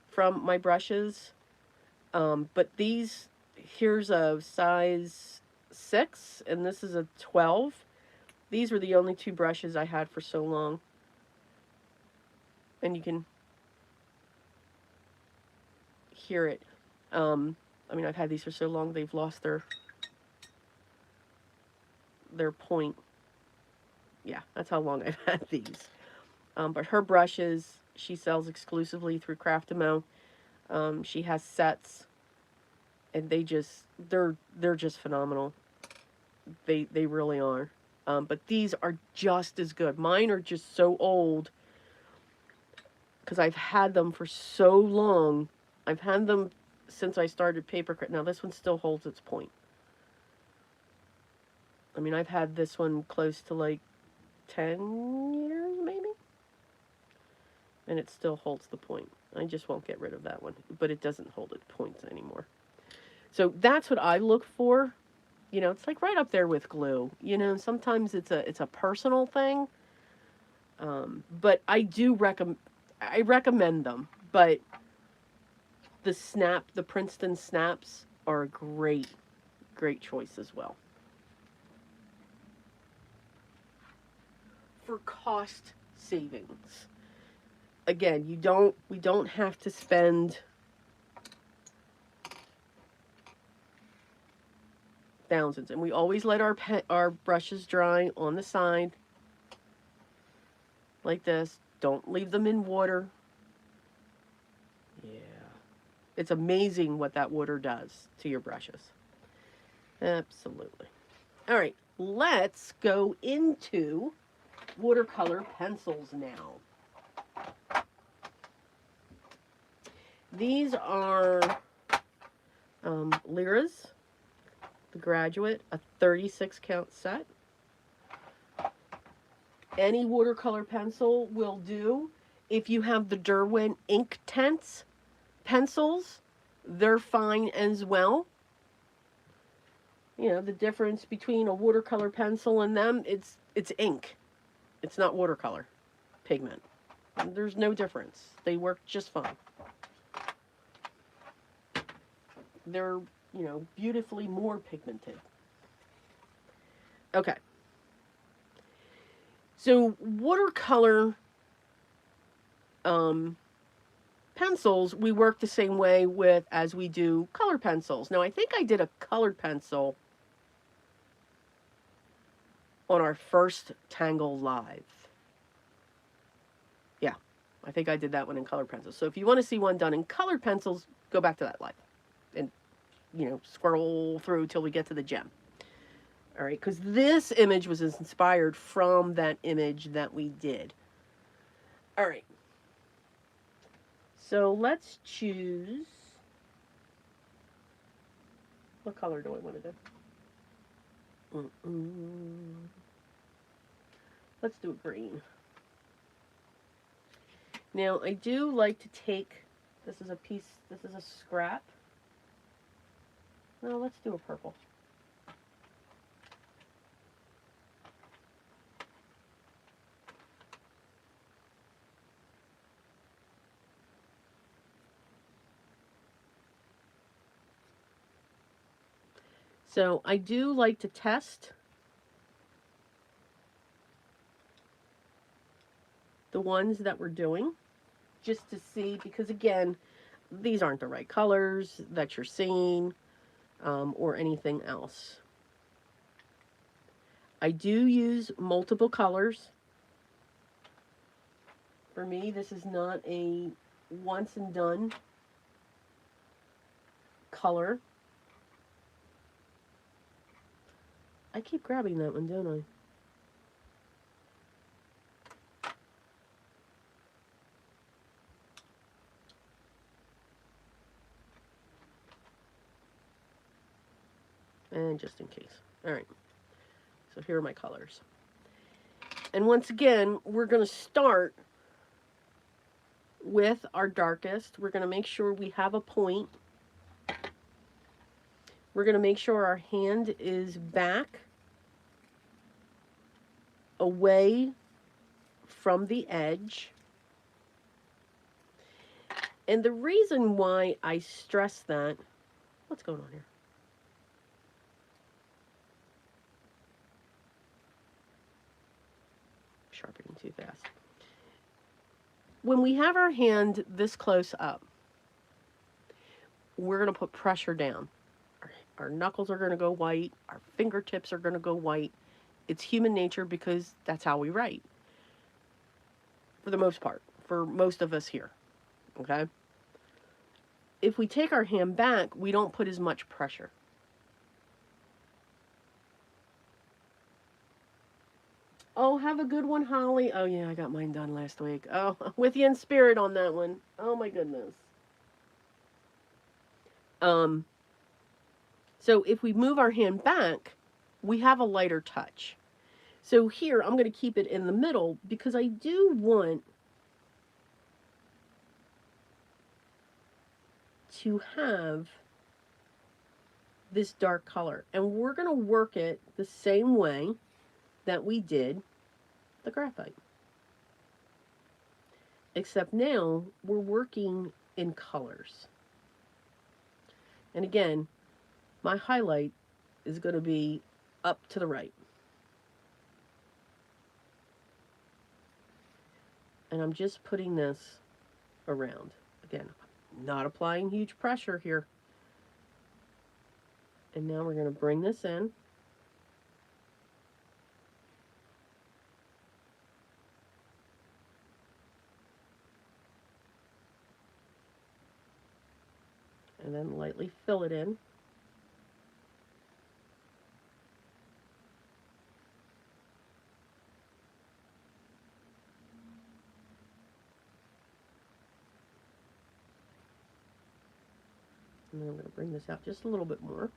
S1: from my brushes. But these, here's a size 6, and this is a 12. These were the only two brushes I had for so long. And you can hear it. I mean, I've had these for so long, they've lost their point. Yeah, that's how long I've had these. But her brushes, she sells exclusively through Craftimo. She has sets, and they're just phenomenal. They really are. But these are just as good. Mine are just so old because I've had them for so long. I've had them since I started paper craft. Now this one still holds its point. I mean, I've had this one close to like 10 years maybe, and it still holds the point. I just won't get rid of that one, but it doesn't hold its points anymore. So that's what I look for. You know, it's like right up there with glue. You know, sometimes it's a personal thing, but I recommend them. But the Princeton snaps are a great choice as well. For cost savings, again, we don't have to spend thousands, and we always let our brushes dry on the side like this. Don't leave them in water. Yeah, it's amazing what that water does to your brushes. Absolutely. All right, let's go into watercolor pencils now. These are Lyra's, the Graduate, a 36 count set. Any watercolor pencil will do. If you have the Derwent Inktense pencils, they're fine as well. You know, the difference between a watercolor pencil and them, it's ink. It's not watercolor pigment. There's no difference. They work just fine. They're, you know, beautifully more pigmented. Okay. So watercolor pencils, we work the same way with as we do color pencils. Now, I think I did a colored pencil on our first Tangle Live. Yeah, I think I did that one in colored pencils. So if you want to see one done in colored pencils, go back to that live and, you know, scroll through till we get to the gem. All right, because this image was inspired from that image that we did. All right. So let's choose. What color do I want to do? Let's do a green. Now, I do like to take, this is a scrap. No, let's do a purple. So I do like to test the ones that we're doing just to see, because again, these aren't the right colors that you're seeing or anything else. I do use multiple colors. For me, this is not a once and done color. I keep grabbing that one, don't I? And just in case. All right. So here are my colors. And once again, we're going to start with our darkest. We're going to make sure we have a point. We're going to make sure our hand is back away from the edge. And the reason why I stress that, what's going on here? Sharpening too fast. When we have our hand this close up, we're going to put pressure down. Our knuckles are going to go white. Our fingertips are going to go white. It's human nature because that's how we write. For the most part. For most of us here. Okay? If we take our hand back, we don't put as much pressure. Oh, have a good one, Holly. Oh, yeah, I got mine done last week. Oh, with you in spirit on that one. Oh, my goodness. Um, so if we move our hand back, we have a lighter touch. So here, I'm going to keep it in the middle because I do want to have this dark color. And we're going to work it the same way that we did the graphite. Except now we're working in colors. And again, my highlight is going to be up to the right. And I'm just putting this around. Again, not applying huge pressure here. And now we're going to bring this in. And then lightly fill it in. And then I'm going to bring this out just a little bit more.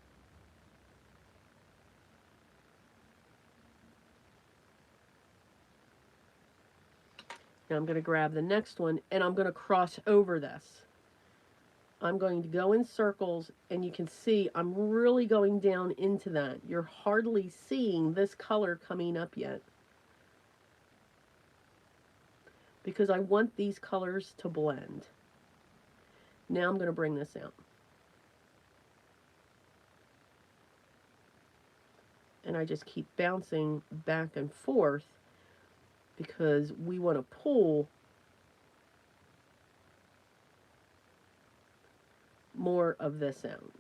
S1: Now I'm going to grab the next one and I'm going to cross over this. I'm going to go in circles and you can see I'm really going down into that. You're hardly seeing this color coming up yet, because I want these colors to blend. Now I'm going to bring this out. And I just keep bouncing back and forth because we want to pull more of this out.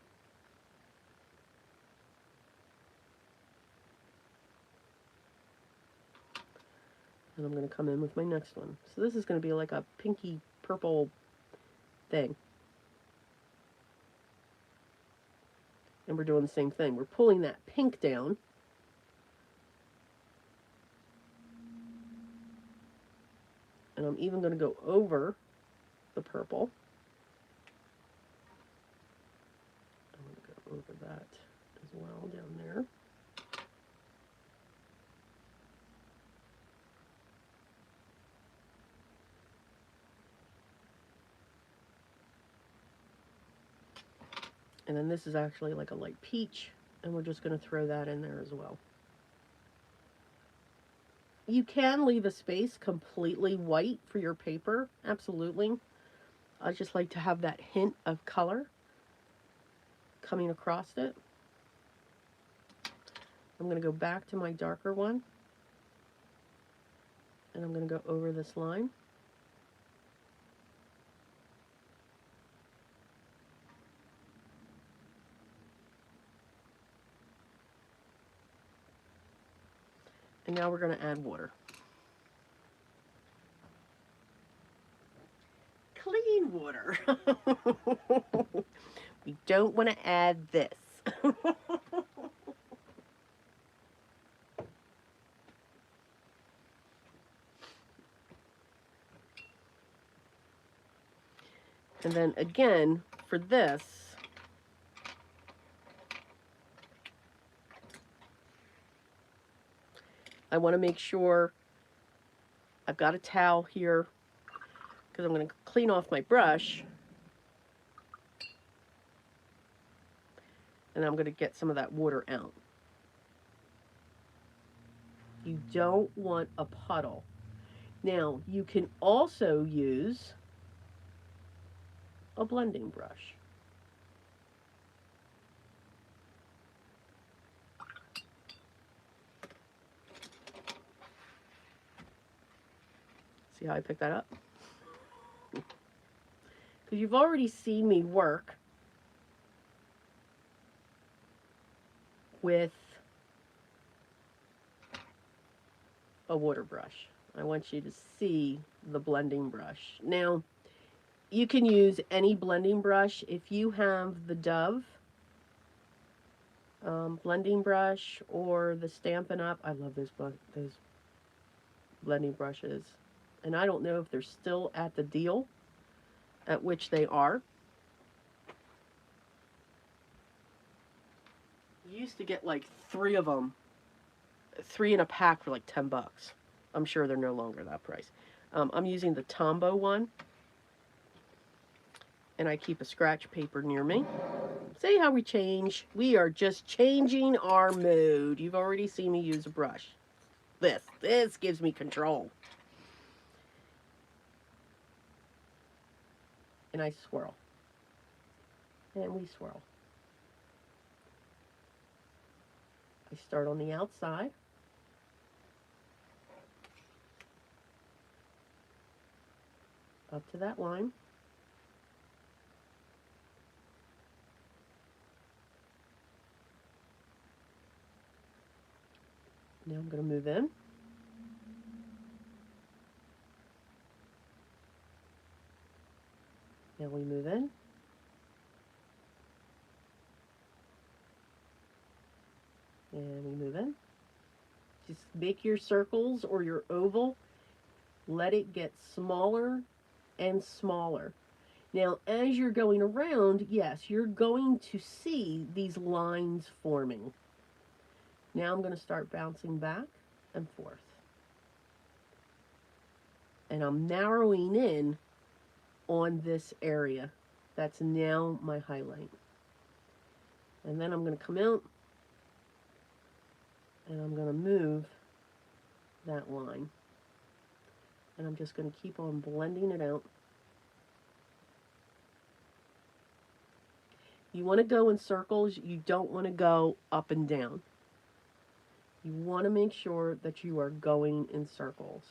S1: And I'm going to come in with my next one. So this is going to be like a pinky purple thing. And we're doing the same thing. We're pulling that pink down. And I'm even going to go over the purple. I'm going to go over that as well down there. And then this is actually like a light peach, and we're just going to throw that in there as well. You can leave a space completely white for your paper, absolutely. I just like to have that hint of color coming across it. I'm going to go back to my darker one, and I'm going to go over this line. And now we're going to add water. Clean water. We don't want to add this. And then again, for this, I want to make sure I've got a towel here because I'm going to clean off my brush. And I'm going to get some of that water out. You don't want a puddle. Now, you can also use a blending brush. See how I picked that up? Because you've already seen me work with a water brush. I want you to see the blending brush. Now, you can use any blending brush. If you have the Dove blending brush or the Stampin' Up, I love those blending brushes. And I don't know if they're still at the deal at which they are. You used to get like 3 of them, 3 in a pack for like $10. I'm sure they're no longer that price. I'm using the Tombow one, and I keep a scratch paper near me. See how we change? We are just changing our mood. You've already seen me use a brush. This gives me control. And I swirl. And we swirl. I start on the outside. Up to that line. Now I'm going to move in. Now we move in. And we move in. Just make your circles or your oval. Let it get smaller and smaller. Now, as you're going around, yes, you're going to see these lines forming. Now I'm going to start bouncing back and forth. And I'm narrowing in on this area. That's now my highlight. And then I'm going to come out and I'm going to move that line. And I'm just going to keep on blending it out. You want to go in circles. You don't want to go up and down. You want to make sure that you are going in circles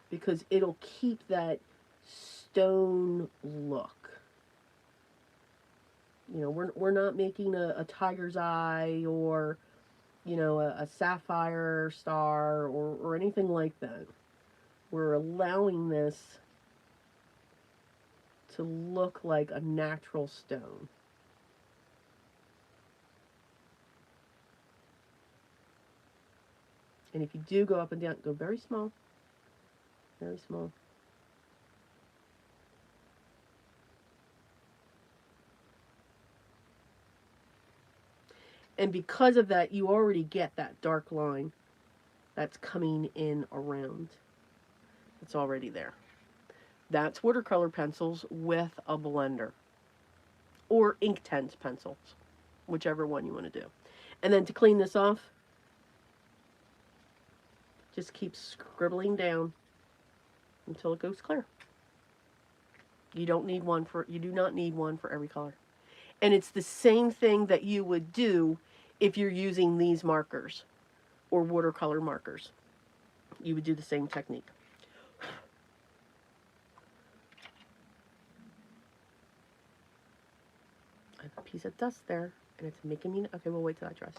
S1: because it'll keep that stone look. You know, we're not making a tiger's eye or, you know, a sapphire star or anything like that. We're allowing this to look like a natural stone. And if you do go up and down, go very small. Very small. And because of that, you already get that dark line that's coming in around. It's already there. That's watercolor pencils with a blender. Or Inktense pencils. Whichever one you want to do. And then to clean this off, just keep scribbling down until it goes clear. You do not need one for every color. And it's the same thing that you would do if you're using these markers or watercolor markers. You would do the same technique. I have a piece of dust there, and it's making me... Okay, we'll wait till that dries.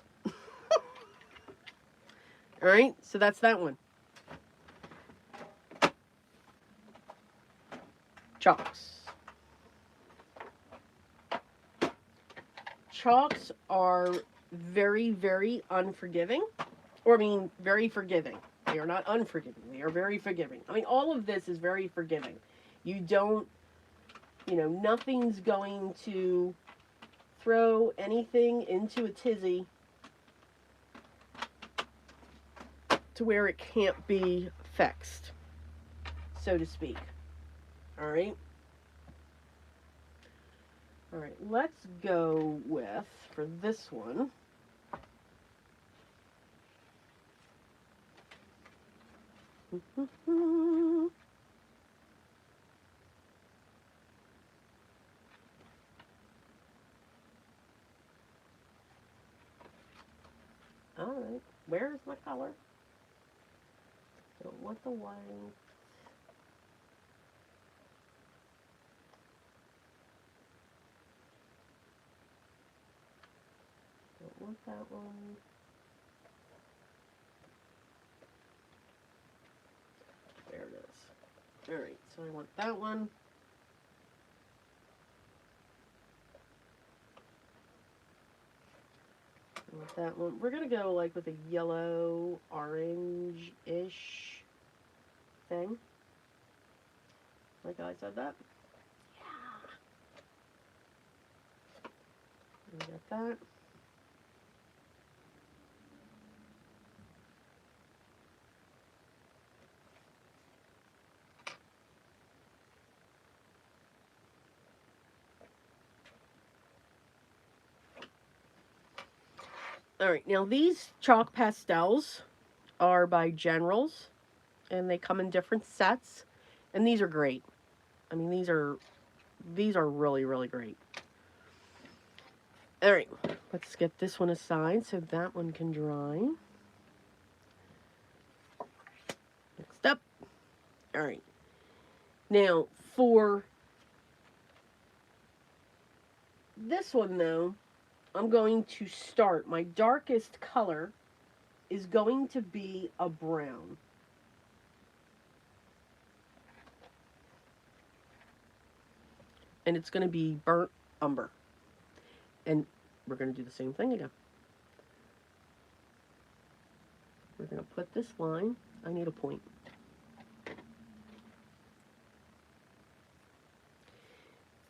S1: All right, so that's that one. Chalks. Chalks are very, very unforgiving. Or, I mean, very forgiving. They are not unforgiving. They are very forgiving. I mean, all of this is very forgiving. You don't, you know, nothing's going to throw anything into a tizzy to where it can't be fixed, so to speak. All right? All right, let's go with, for this one, all right, where's my color? Don't want the white. Don't want that one. There it is. All right, so I want that one. I want that one. We're going to go like with a yellow, orange-ish thing. Like I said that. Yeah. Get that. All right, now these chalk pastels are by Generals, and they come in different sets, and these are great. I mean, these are really, really great. All right, let's get this one aside so that one can dry. Next up. All right. Now, for this one, though, I'm going to start. My darkest color is going to be a brown. And it's going to be burnt umber. And we're going to do the same thing again. We're going to put this line. I need a point.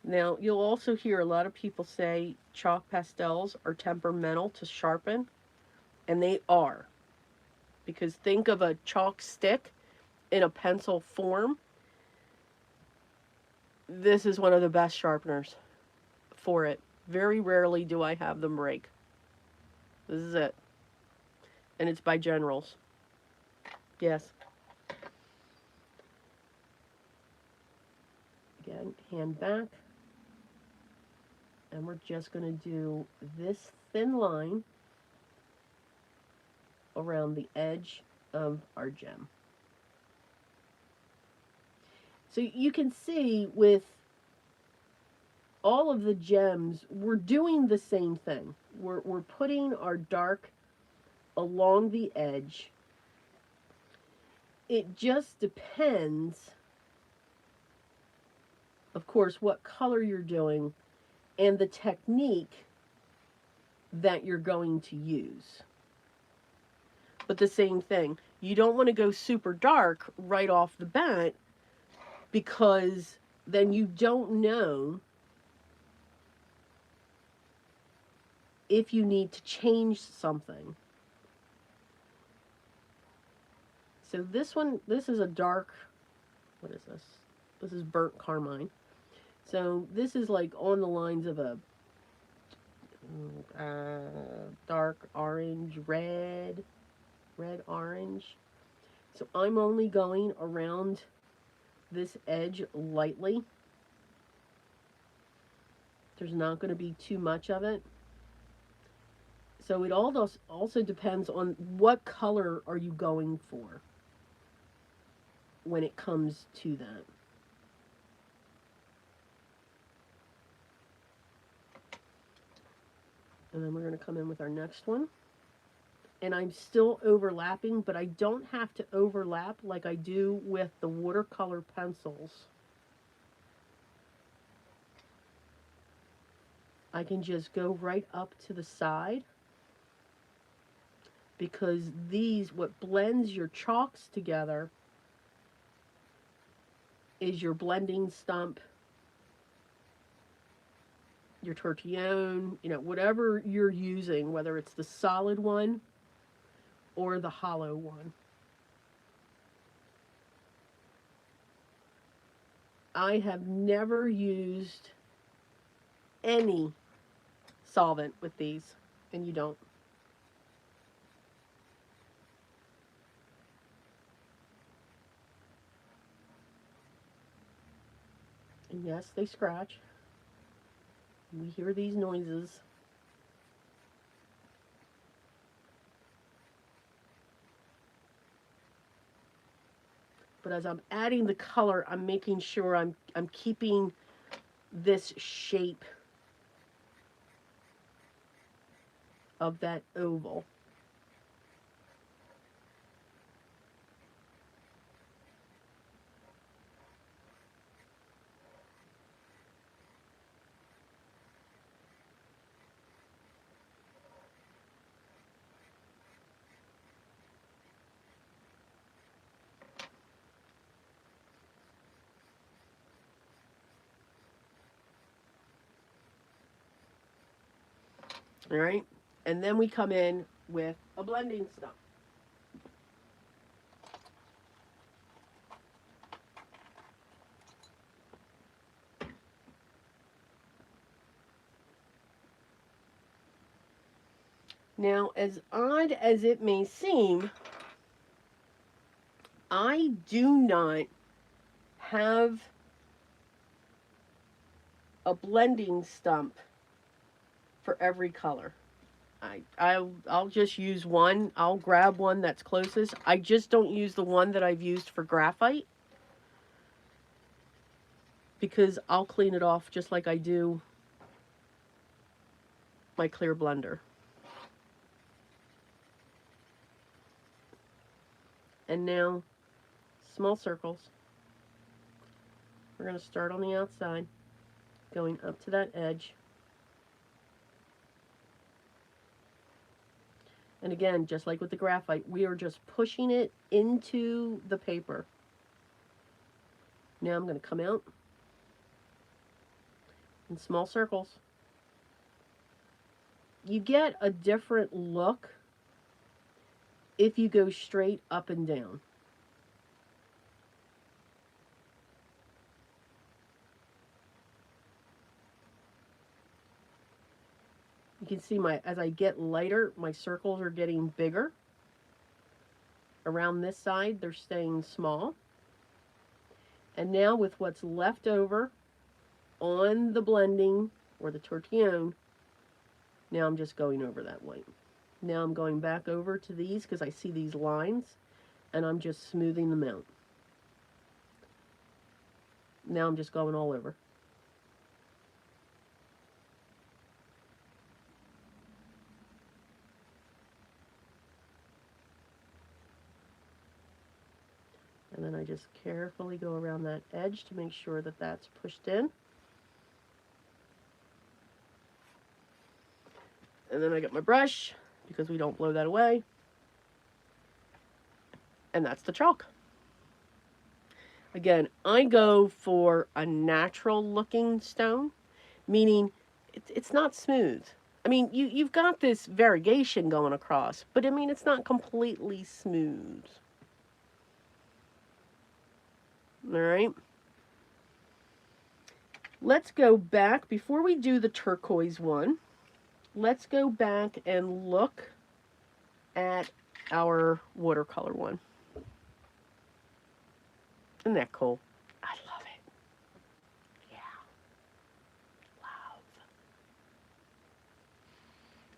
S1: Now, you'll also hear a lot of people say chalk pastels are temperamental to sharpen, and they are. Because think of a chalk stick in a pencil form. This is one of the best sharpeners for it. Very rarely do I have them break. This is it. And it's by Generals. Yes. Again, hand back. And we're just going to do this thin line around the edge of our gem. So you can see with all of the gems, we're doing the same thing. We're putting our dark along the edge. It just depends, of course, what color you're doing and the technique that you're going to use. But the same thing, you don't want to go super dark right off the bat, because then you don't know if you need to change something. So this one, this is a dark, what is this? This is burnt carmine. So this is like on the lines of a dark orange, red orange. So I'm only going around this edge lightly. There's not going to be too much of it. So it also depends on what color are you going for when it comes to that. And then we're going to come in with our next one. And I'm still overlapping, but I don't have to overlap like I do with the watercolor pencils. I can just go right up to the side, because these, what blends your chalks together is your blending stump, your tortillon, you know, whatever you're using, whether it's the solid one or the hollow one. I have never used any solvent with these, and you don't. And yes, they scratch. We hear these noises. But as I'm adding the color, I'm making sure I'm keeping this shape of that oval. All right. And then we come in with a blending stump. Now, as odd as it may seem, I do not have a blending stump for every color. I'll just use one. I'll grab one that's closest. I just don't use the one that I've used for graphite because I'll clean it off just like I do my clear blender. And now, small circles. We're going to start on the outside, going up to that edge. And again, just like with the graphite, we are just pushing it into the paper. Now I'm going to come out in small circles. You get a different look if you go straight up and down. You can see as I get lighter, my circles are getting bigger. Around this side, they're staying small. And now with what's left over on the blending or the tortillon, now I'm just going over that white. Now I'm going back over to these because I see these lines and I'm just smoothing them out. Now I'm just going all over. And then I just carefully go around that edge to make sure that that's pushed in. And then I get my brush because we don't blow that away. And that's the chalk. Again, I go for a natural looking stone, meaning it's not smooth. I mean, you've got this variegation going across, but I mean, it's not completely smooth. All right. Let's go back, before we do the turquoise one, let's go back and look at our watercolor one. Isn't that cool? I love it. Yeah. Love.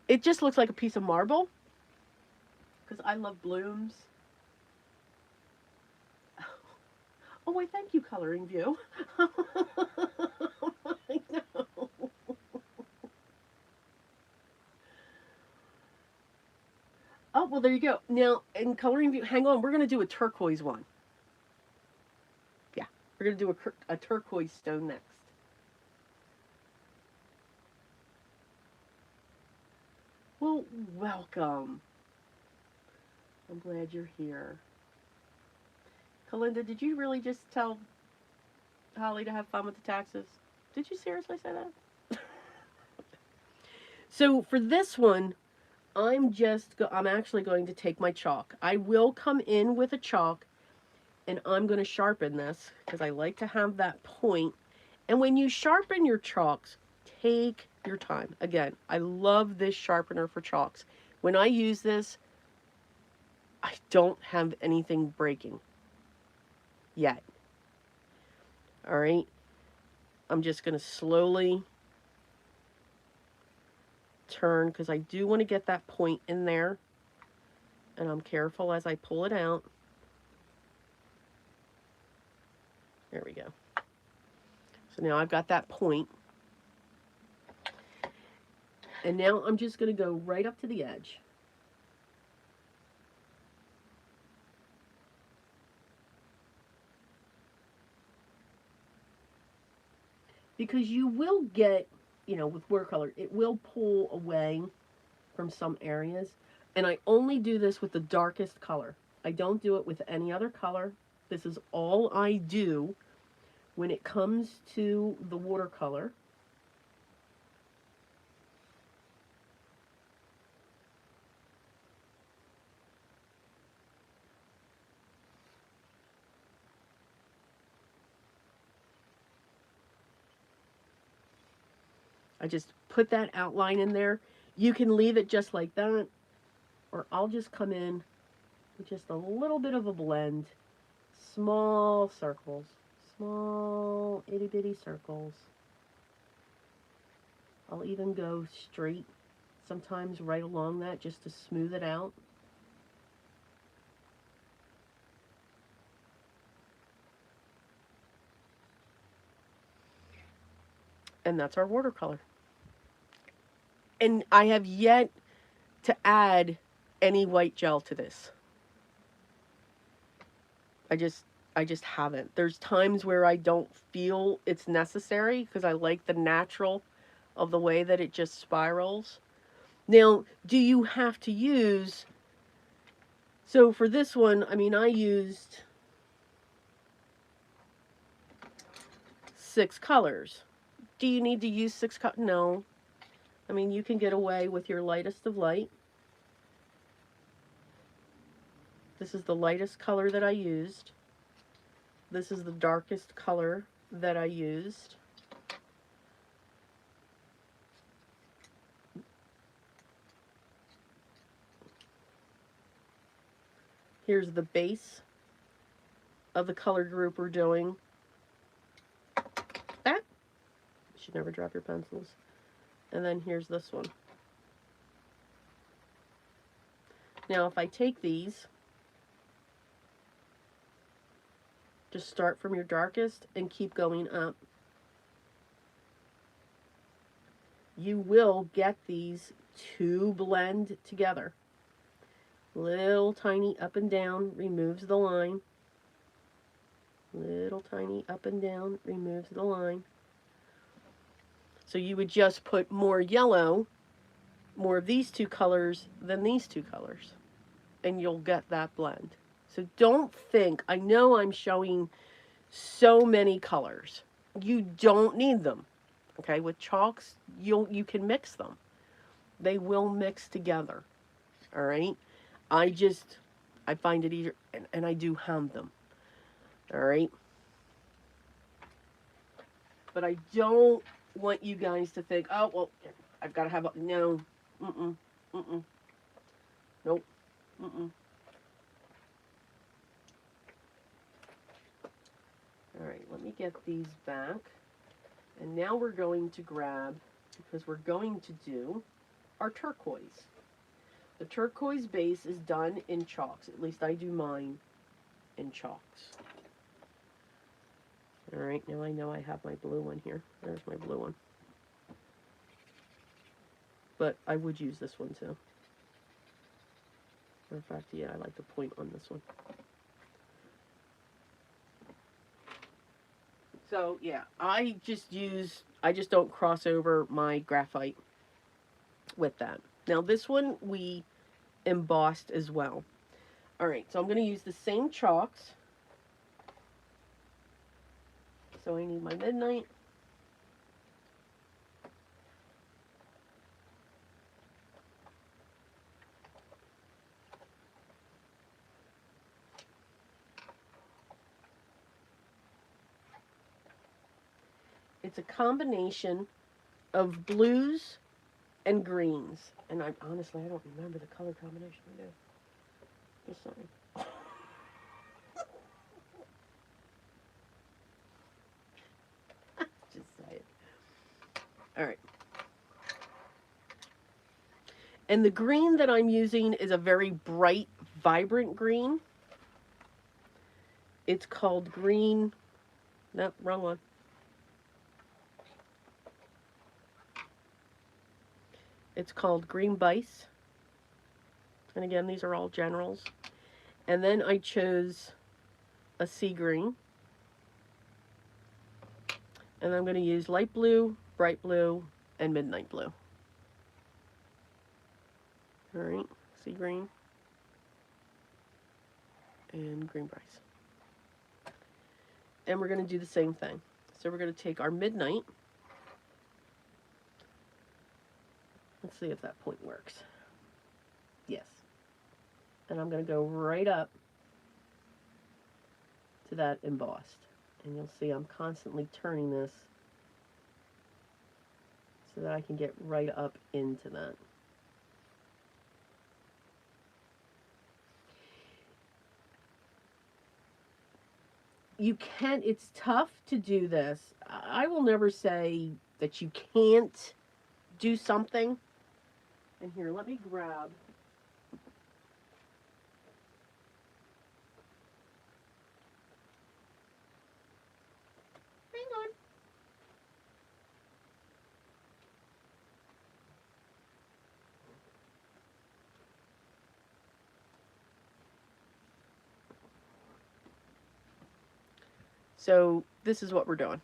S1: It just looks like a piece of marble because I love blooms. Oh, wait, thank you, Coloring View. I know. Oh, well, there you go. Now, in Coloring View, hang on, we're going to do a turquoise one. Yeah, we're going to do a turquoise stone next. Well, welcome. I'm glad you're here. Kalinda, did you really just tell Holly to have fun with the taxes? Did you seriously say that? So for this one, I'm actually going to take my chalk. I will come in with a chalk and I'm going to sharpen this because I like to have that point. And when you sharpen your chalks, take your time. Again, I love this sharpener for chalks. When I use this, I don't have anything breaking yet. All right. I'm just going to slowly turn because I do want to get that point in there. And I'm careful as I pull it out. There we go. So now I've got that point. And now I'm just going to go right up to the edge. Because you will get, with watercolor, it will pull away from some areas. And I only do this with the darkest color. I don't do it with any other color. This is all I do when it comes to the watercolor. I just put that outline in there. You can leave it just like that, or I'll just come in with just a little bit of a blend. Small circles, small itty bitty circles. I'll even go straight, sometimes right along that, just to smooth it out. And that's our watercolor. And I have yet to add any white gel to this. I just I just haven't. There's times where I don't feel it's necessary because I like the natural of the way that it just spirals. Now, do you have to use, so for this one, I mean, I used 6 colors. Do you need to use 6 colors? No. I mean, you can get away with your lightest of light. This is the lightest color that I used. This is the darkest color that I used. Here's the base of the color group we're doing. That, you should never drop your pencils. And then here's this one. Now if I take these, just start from your darkest and keep going up, you will get these to blend together. Little tiny up and down removes the line. Little tiny up and down removes the line. So you would just put more yellow, more of these 2 colors than these 2 colors, and you'll get that blend. So don't think, I know I'm showing so many colors. You don't need them. Okay, with chalks, you can mix them. They will mix together. All right? I find it easier, and I do hand them. All right? But I don't want you guys to think, oh, well, I've got to have a, no, mm-mm, mm-mm, nope, mm-mm. All right, let me get these back. And now we're going to grab, because we're going to do our turquoise. The turquoise base is done in chalks. At least I do mine in chalks. All right, now I know I have my blue one here. There's my blue one. But I would use this one too. Matter of fact, yeah, I like the point on this one. So yeah, I just don't cross over my graphite with that. Now this one we embossed as well. All right, so I'm going to use the same chalks. So I need my midnight. It's a combination of blues and greens. And honestly, I don't remember the color combination I do. Just sorry. Just say it. All right. And the green that I'm using is a very bright, vibrant green. It's called green. Nope, wrong one. It's called Green Bice. And again, these are all generals. And then I chose a sea green. And I'm going to use light blue, bright blue, and midnight blue. All right, sea green and green Bice. And we're going to do the same thing. So we're going to take our midnight. Let's see if that point works. Yes. And I'm going to go right up to that embossed. And you'll see I'm constantly turning this so that I can get right up into that. You can, it's tough to do this. I will never say that you can't do something. And here, let me grab. Hang on. So this is what we're doing,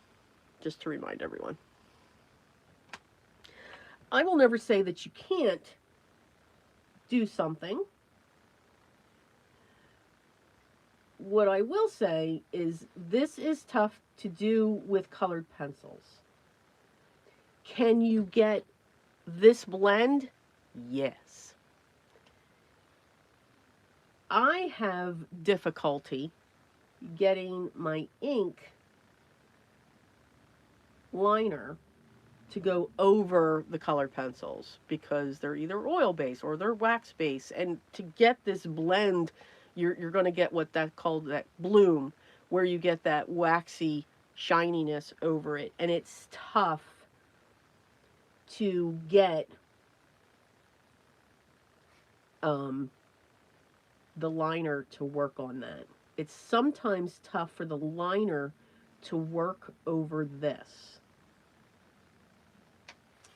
S1: just to remind everyone. I will never say that you can't do something. What I will say is this is tough to do with colored pencils. Can you get this blend? Yes. I have difficulty getting my ink liner to go over the colored pencils because they're either oil based or they're wax based, and to get this blend, you're going to get what that called that bloom, where you get that waxy shininess over it, and it's tough to get the liner to work on that. It's sometimes tough for the liner to work over this.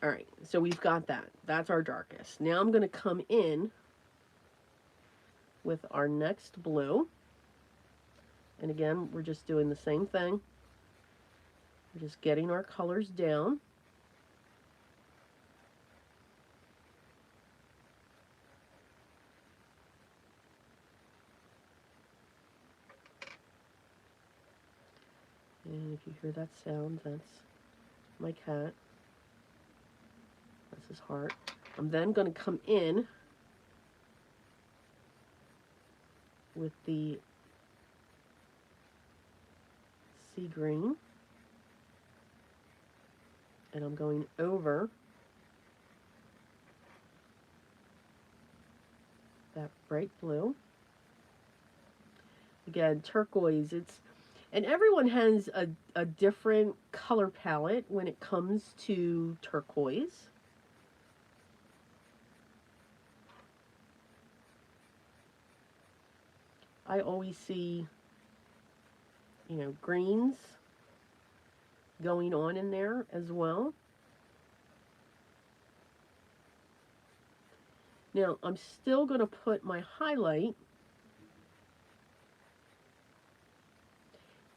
S1: All right, so we've got that. That's our darkest. Now I'm going to come in with our next blue. And again, we're just doing the same thing. We're just getting our colors down. And if you hear that sound, that's my cat. That's his heart. I'm then going to come in with the sea green. And I'm going over that bright blue. Again, turquoise, and everyone has a different color palette when it comes to turquoise. I always see, greens going on in there as well. Now, I'm still going to put my highlight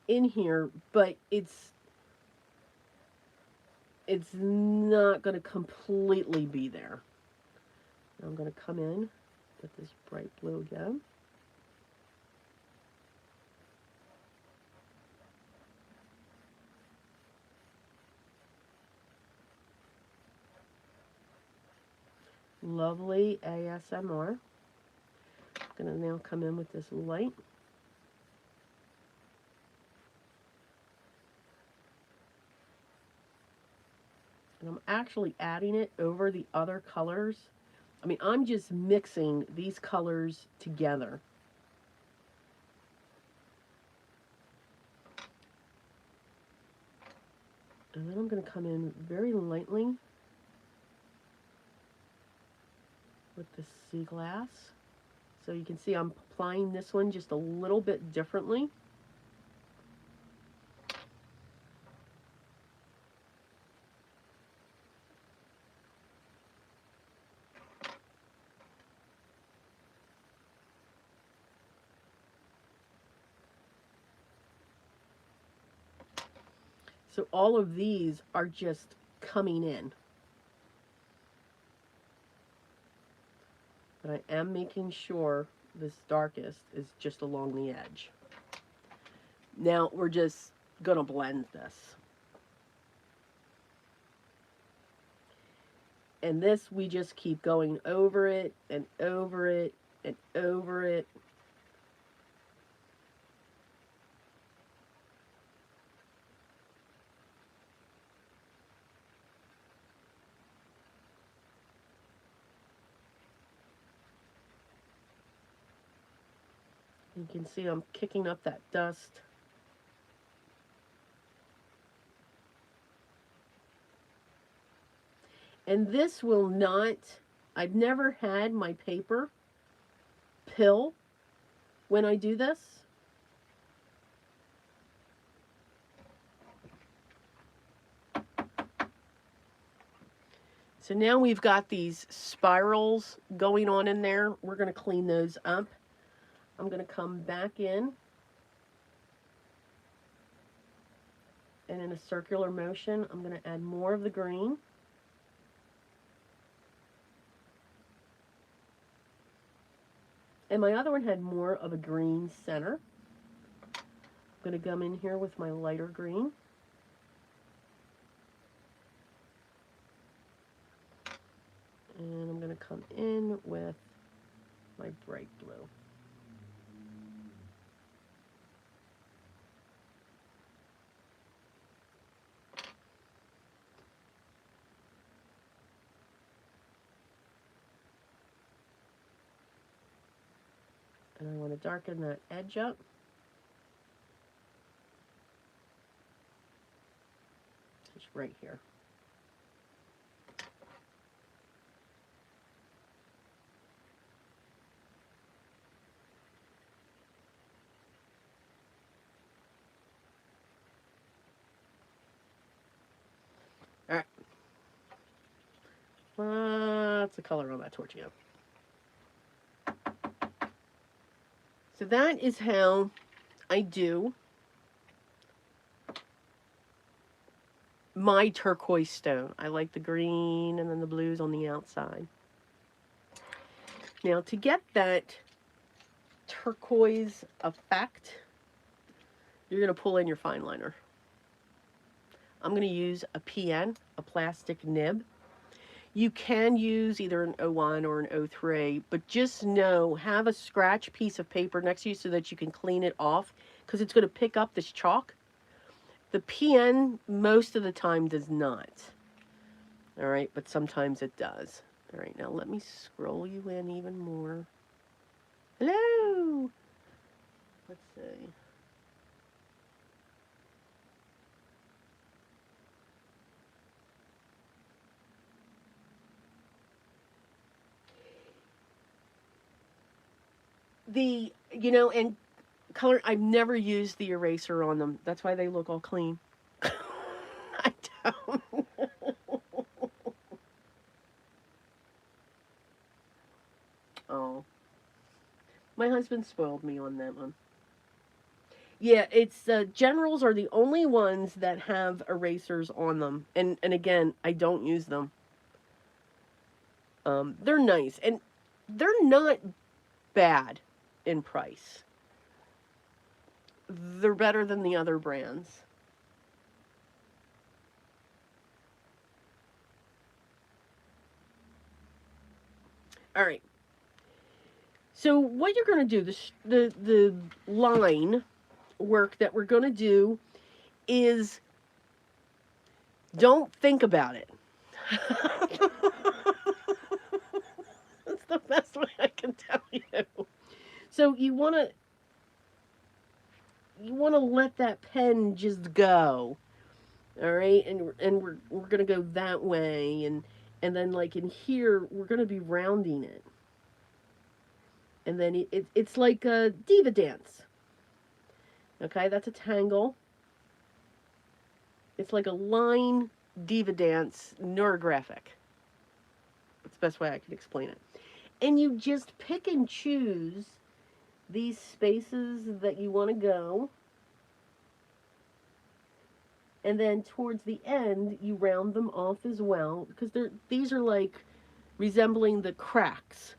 S1: in here, but it's not going to completely be there. Now I'm going to come in with this bright blue again. Lovely ASMR. I'm going to now come in with this light. And I'm actually adding it over the other colors. I mean, I'm just mixing these colors together. And then I'm going to come in very lightly with the sea glass. So you can see I'm applying this one just a little bit differently. So all of these are just coming in. But I am making sure this darkest is just along the edge. Now we're just going to blend this. And this, we just keep going over it and over it and over it. You can see I'm kicking up that dust. And this will not, I've never had my paper pill when I do this. So now we've got these spirals going on in there. We're going to clean those up. I'm going to come back in and in a circular motion, I'm going to add more of the green. And my other one had more of a green center. I'm going to come in here with my lighter green. And I'm going to come in with my bright blue. And I want to darken that edge up. Just right here. All right. Lots of color on that tortilla. So that is how I do my turquoise stone. I like the green and then the blues on the outside. Now to get that turquoise effect, you're going to pull in your fine liner. I'm going to use a PN, a plastic nib. You can use either an O1 or an O3, but just know, have a scratch piece of paper next to you so that you can clean it off, because it's going to pick up this chalk. The PN most of the time does not. All right, but sometimes it does. All right, now let me scroll you in even more. Hello! Let's see. And color, I've never used the eraser on them. That's why they look all clean. I don't. Oh. My husband spoiled me on that one. Yeah, it's generals are the only ones that have erasers on them, and again, I don't use them. They're nice, and they're not bad in price. They're better than the other brands. All right. So what you're going to do, the line work that we're going to do is don't think about it. That's the best way I can tell you. So you want to let that pen just go. All right? And we're going to go that way, and then like in here we're going to be rounding it. And then it's like a diva dance. Okay, that's a tangle. It's like a line diva dance neurographic. That's the best way I can explain it. And you just pick and choose these spaces that you want to go. And then towards the end, you round them off as well, because these are like resembling the cracks.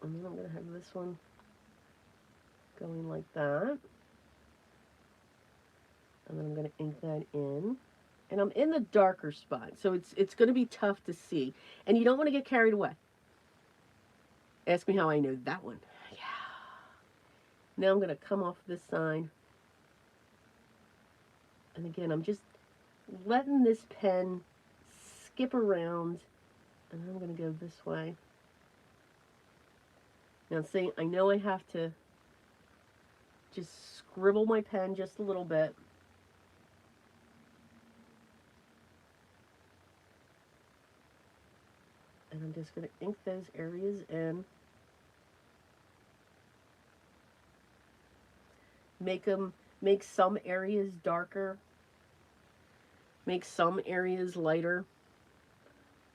S1: And then I'm going to have this one going like that. And then I'm going to ink that in. And I'm in the darker spot, so it's going to be tough to see. And you don't want to get carried away. Ask me how I know that one. Yeah. Now I'm going to come off this side. And again, I'm just letting this pen skip around And I'm going to go this way. Now see, I know I have to just scribble my pen just a little bit. And I'm just going to ink those areas in. Make some areas darker. Make some areas lighter.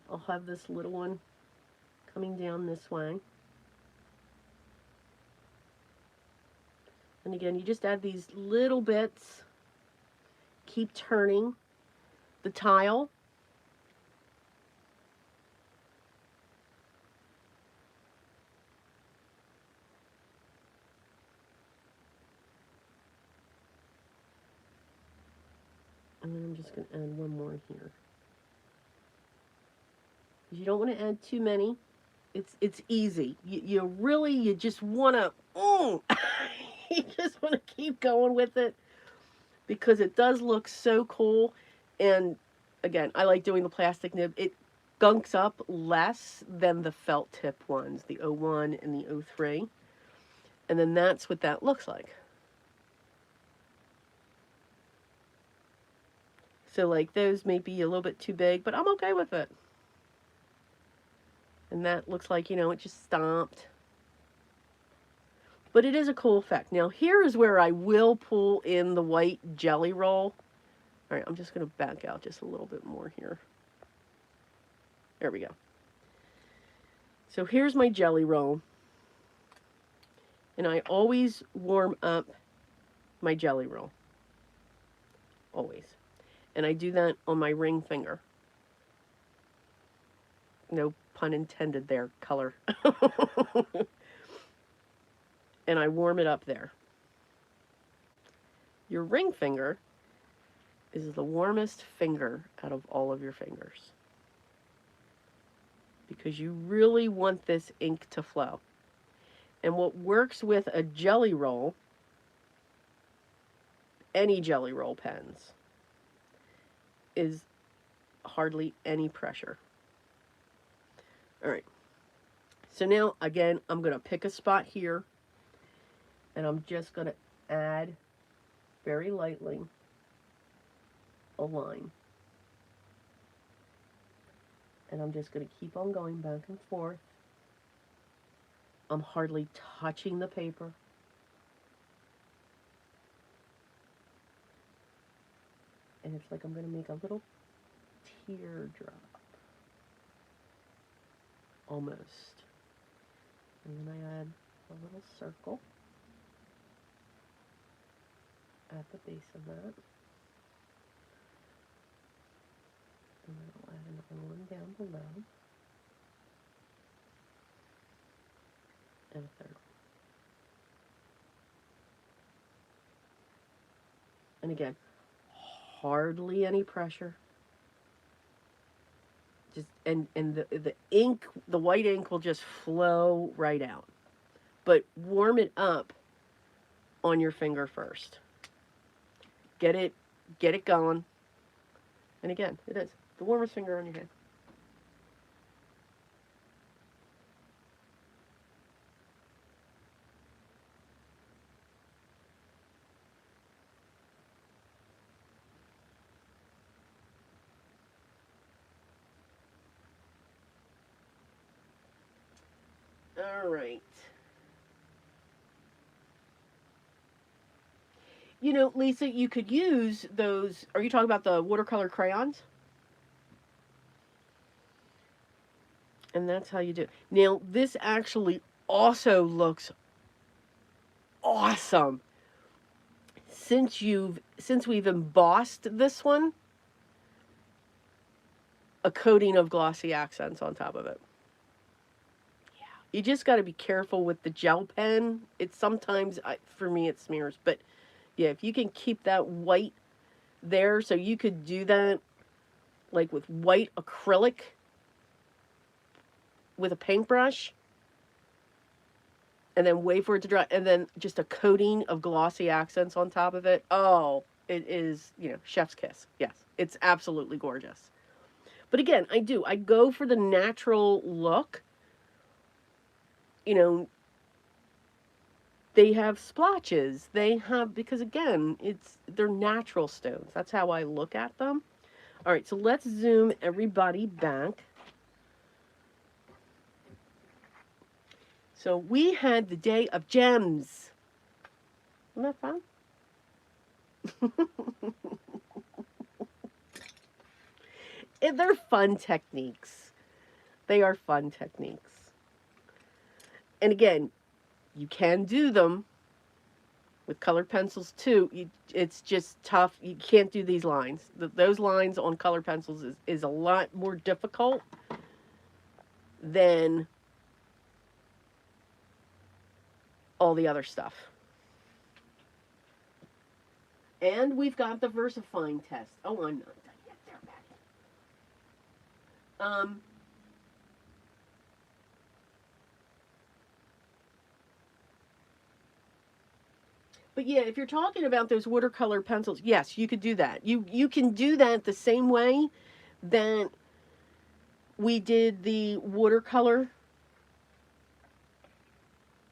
S1: I'll have this little one coming down this way. And again, you just add these little bits. Keep turning the tile. And then I'm just going to add one more here. You don't want to add too many. It's easy. You just want to, you just want to keep going with it because it does look so cool. And again, I like doing the plastic nib. It gunks up less than the felt tip ones, the 01 and the 03. And then that's what that looks like. So like those may be a little bit too big, but I'm okay with it. And that looks like, you know, it just stomped. But it is a cool effect. Now here is where I will pull in the white jelly roll. All right, I'm just going to back out just a little bit more here. There we go. So here's my jelly roll. And I always warm up my jelly roll. Always. And I do that on my ring finger. No pun intended there, color. And I warm it up there. Your ring finger is the warmest finger out of all of your fingers, because you really want this ink to flow. And what works with a jelly roll, any jelly roll pens, is hardly any pressure. All right. So now, again, I'm going to pick a spot here, and I'm just going to add very lightly a line. And I'm just going to keep on going back and forth. I'm hardly touching the paper. And it's like I'm going to make a little teardrop. Almost. And then I add a little circle at the base of that. And then I'll add another one down below. And a third one. And again, hardly any pressure. Just and the ink, the white ink will just flow right out. But warm it up on your finger first. Get it going. And again, it is the warmest finger on your hand. All right. You know, Lisa, you could use those. Are you talking about the watercolor crayons? And that's how you do it. Now, this actually also looks awesome. Since we've embossed this one, a coating of glossy accents on top of it. Yeah. You just got to be careful with the gel pen. It's sometimes, for me, it smears. But yeah, if you can keep that white there, so you could do that like with white acrylic with a paintbrush, and then wait for it to dry, and then just a coating of glossy accents on top of it. Oh, it is, you know, chef's kiss. Yes, it's absolutely gorgeous. But again, I go for the natural look. You know, they have splotches. They have, because again, they're natural stones. That's how I look at them. All right, so let's zoom everybody back. So we had the day of gems. Isn't that fun? And they're fun techniques. They are fun techniques. And again, you can do them with colored pencils too. It's just tough. You can't do these lines. Those lines on colored pencils is a lot more difficult than all the other stuff. And we've got the versifying test. Oh, I'm not done yet there, Patty. But yeah, if you're talking about those watercolor pencils, yes, you could do that. You can do that the same way that we did the watercolor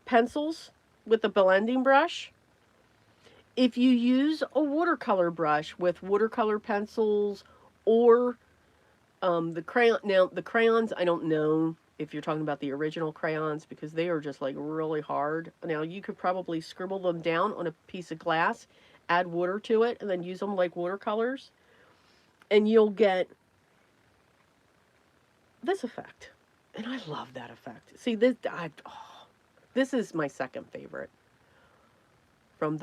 S1: pencils with the blending brush. If you use a watercolor brush with watercolor pencils or the crayon, now the crayons, I don't know if you're talking about the original crayons because they are just like really hard. Now you could probably scribble them down on a piece of glass, add water to it, and then use them like watercolors, and you'll get this effect. And I love that effect. See, this is my second favorite. From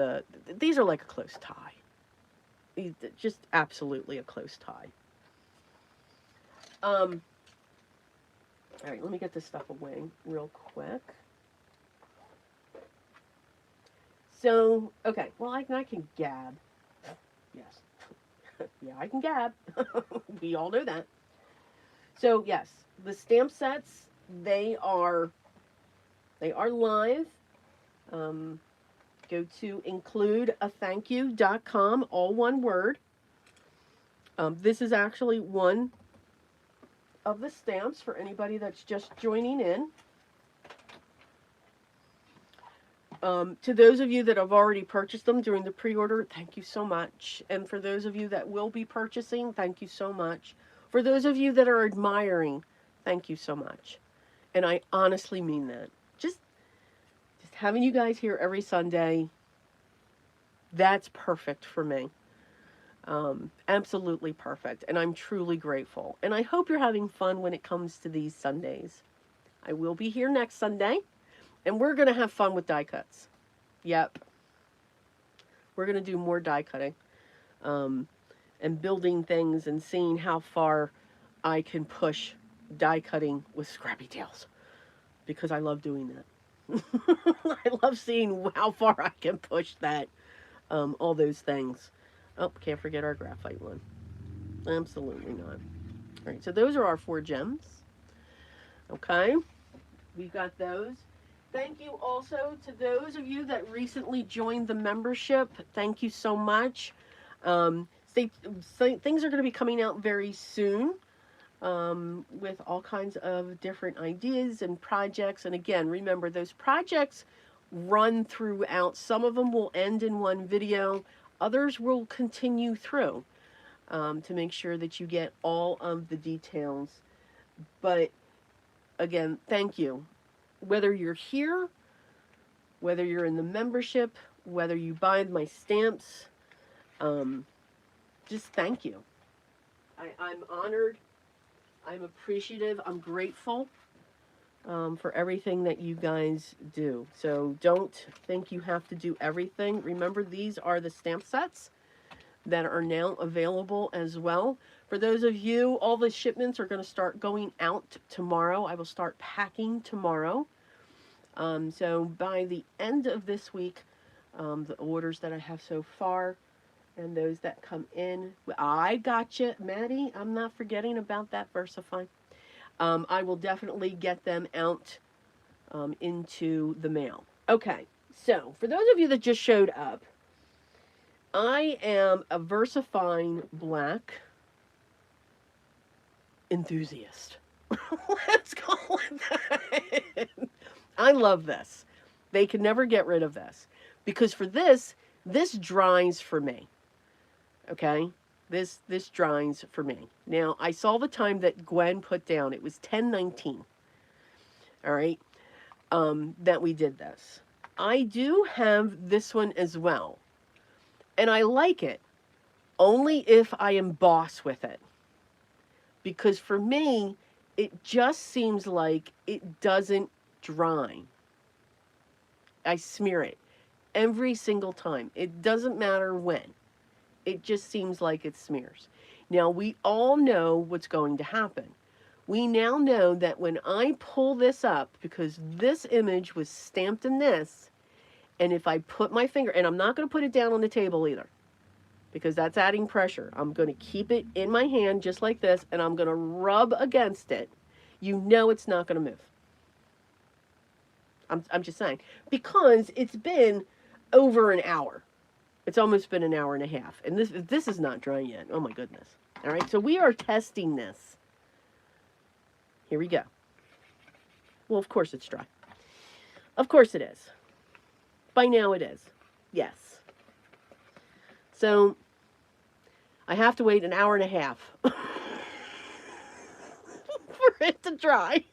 S1: these are like a close tie. Just absolutely a close tie. All right, let me get this stuff away real quick. So, okay, well, I can gab. Yes. Yeah, I can gab. We all know that. So, yes, the stamp sets, they are live. Go to includeathankyou.com, all one word. This is actually one of the stamps for anybody that's just joining in. To those of you that have already purchased them during the pre-order, thank you so much. And for those of you that will be purchasing, thank you so much. For those of you that are admiring, thank you so much. And I honestly mean that. Just having you guys here every Sunday, that's perfect for me. Absolutely perfect. And I'm truly grateful. And I hope you're having fun when it comes to these Sundays. I will be here next Sunday. And we're going to have fun with die cuts. Yep. We're going to do more die cutting. And building things and seeing how far I can push die cutting with Scrappy Tails. Because I love doing that. I love seeing how far I can push that. All those things. Oh, can't forget our graphite one. Absolutely not. All right, so those are our 4 gems. Okay. We've got those. Thank you also to those of you that recently joined the membership. Thank you so much. Things are going to be coming out very soon with all kinds of different ideas and projects. And again, remember, those projects run throughout. Some of them will end in one video. Others will continue through to make sure that you get all of the details. But again, thank you. Whether you're here, whether you're in the membership, whether you buy my stamps, just thank you. I'm honored. I'm appreciative. I'm grateful for everything that you guys do. So don't think you have to do everything. Remember, these are the stamp sets that are now available as well. For those of you, all the shipments are going to start going out tomorrow. I will start packing tomorrow. So by the end of this week, the orders that I have so far and those that come in, I got you, Maddie. I'm not forgetting about that Versify. I will definitely get them out into the mail. Okay, so for those of you that just showed up, I am a versifying black enthusiast. Let's call it that. I love this. They can never get rid of this because for this dries for me. Okay, this dries for me. Now I saw the time that Gwen put down. It was 10:19. All right, that we did this. I do have this one as well, and I like it only if I emboss with it because for me, it just seems like it doesn't dry. I smear it every single time. It doesn't matter when. It just seems like it smears. Now, we all know what's going to happen. We now know that when I pull this up, because this image was stamped in this, and if I put my finger, and I'm not going to put it down on the table either, because that's adding pressure. I'm going to keep it in my hand just like this, and I'm going to rub against it. You know it's not going to move. I'm just saying. Because it's been over an hour. It's almost been an hour and a half. And this is not dry yet. Oh my goodness. All right, so we are testing this. Here we go. Well, of course it's dry. Of course it is. By now it is. Yes. So I have to wait an hour and a half for it to dry.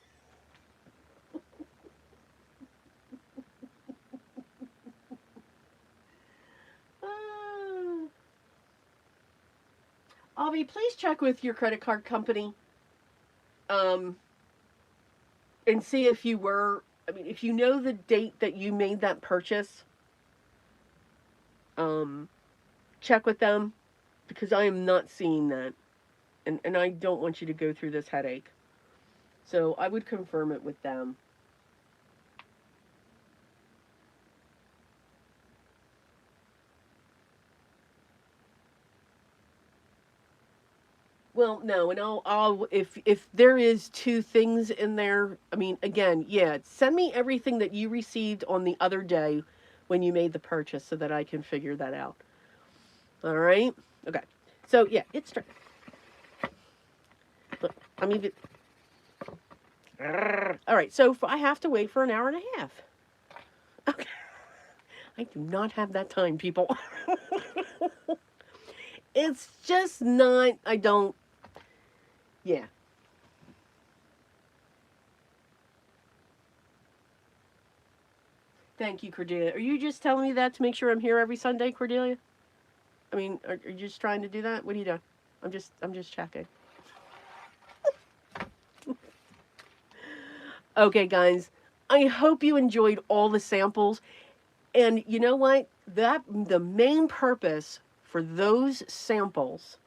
S1: Avi, please check with your credit card company and see if you were, I mean, if you know the date that you made that purchase, check with them because I am not seeing that. And I don't want you to go through this headache. So I would confirm it with them. Well, no, and I'll if there is two things in there, I mean, again, yeah, send me everything that you received on the other day when you made the purchase so that I can figure that out. All right? Okay. So, yeah, it's straight. Look, I'm even. All right, so I have to wait for an hour and a half. Okay. I do not have that time, people. It's just not, I don't, yeah. Thank you, Cordelia. Are you just telling me that to make sure I'm here every Sunday, Cordelia? I mean, are you just trying to do that? What are you doing? I'm just checking. Okay, guys. I hope you enjoyed all the samples. And you know what? The main purpose for those samples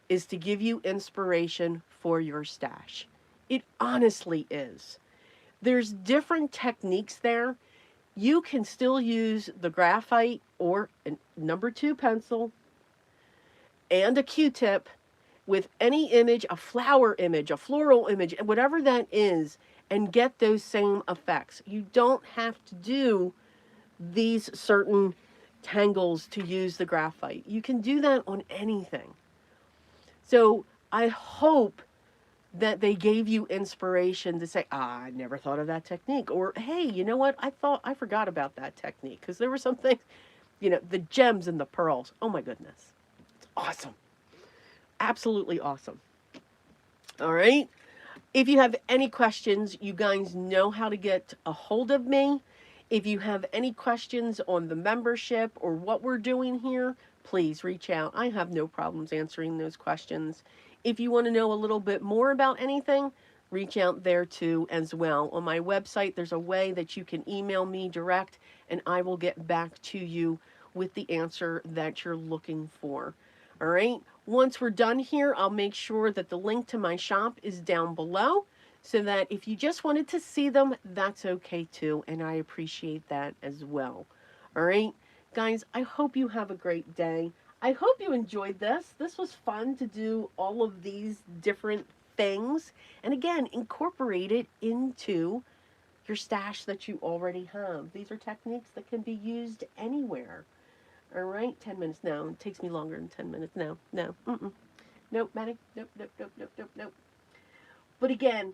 S1: is to give you inspiration for your stash. It honestly is. There's different techniques there. You can still use the graphite or a number 2 pencil and a Q-tip with any image, a flower image, a floral image, whatever that is, and get those same effects. You don't have to do these certain tangles to use the graphite. You can do that on anything. So I hope that they gave you inspiration to say, I never thought of that technique. Or, hey, you know what? I forgot about that technique. Because there were some things, the gems and the pearls. Oh my goodness. It's awesome. Absolutely awesome. All right. If you have any questions, you guys know how to get a hold of me. If you have any questions on the membership or what we're doing here, please reach out. I have no problems answering those questions. If you want to know a little bit more about anything, reach out there too as well. On my website, there's a way that you can email me direct and I will get back to you with the answer that you're looking for. All right. Once we're done here, I'll make sure that the link to my shop is down below so that if you just wanted to see them, that's okay too. And I appreciate that as well. All right. Guys, I hope you have a great day. I hope you enjoyed this. This was fun to do all of these different things. And again, incorporate it into your stash that you already have. These are techniques that can be used anywhere. All right, 10 minutes now. It takes me longer than 10 minutes now. No, Nope, Maddie. Nope, nope, nope, nope, nope, nope. But again,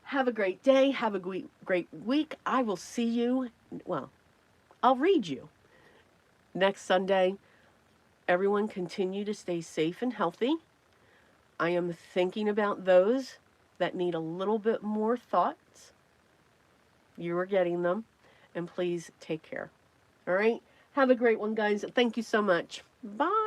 S1: have a great day. Have a great week. I will see you. Well, I'll read you next Sunday. Everyone continue to stay safe and healthy. I am thinking about those that need a little bit more thoughts. You are getting them. And please take care. All right? Have a great one, guys. Thank you so much. Bye.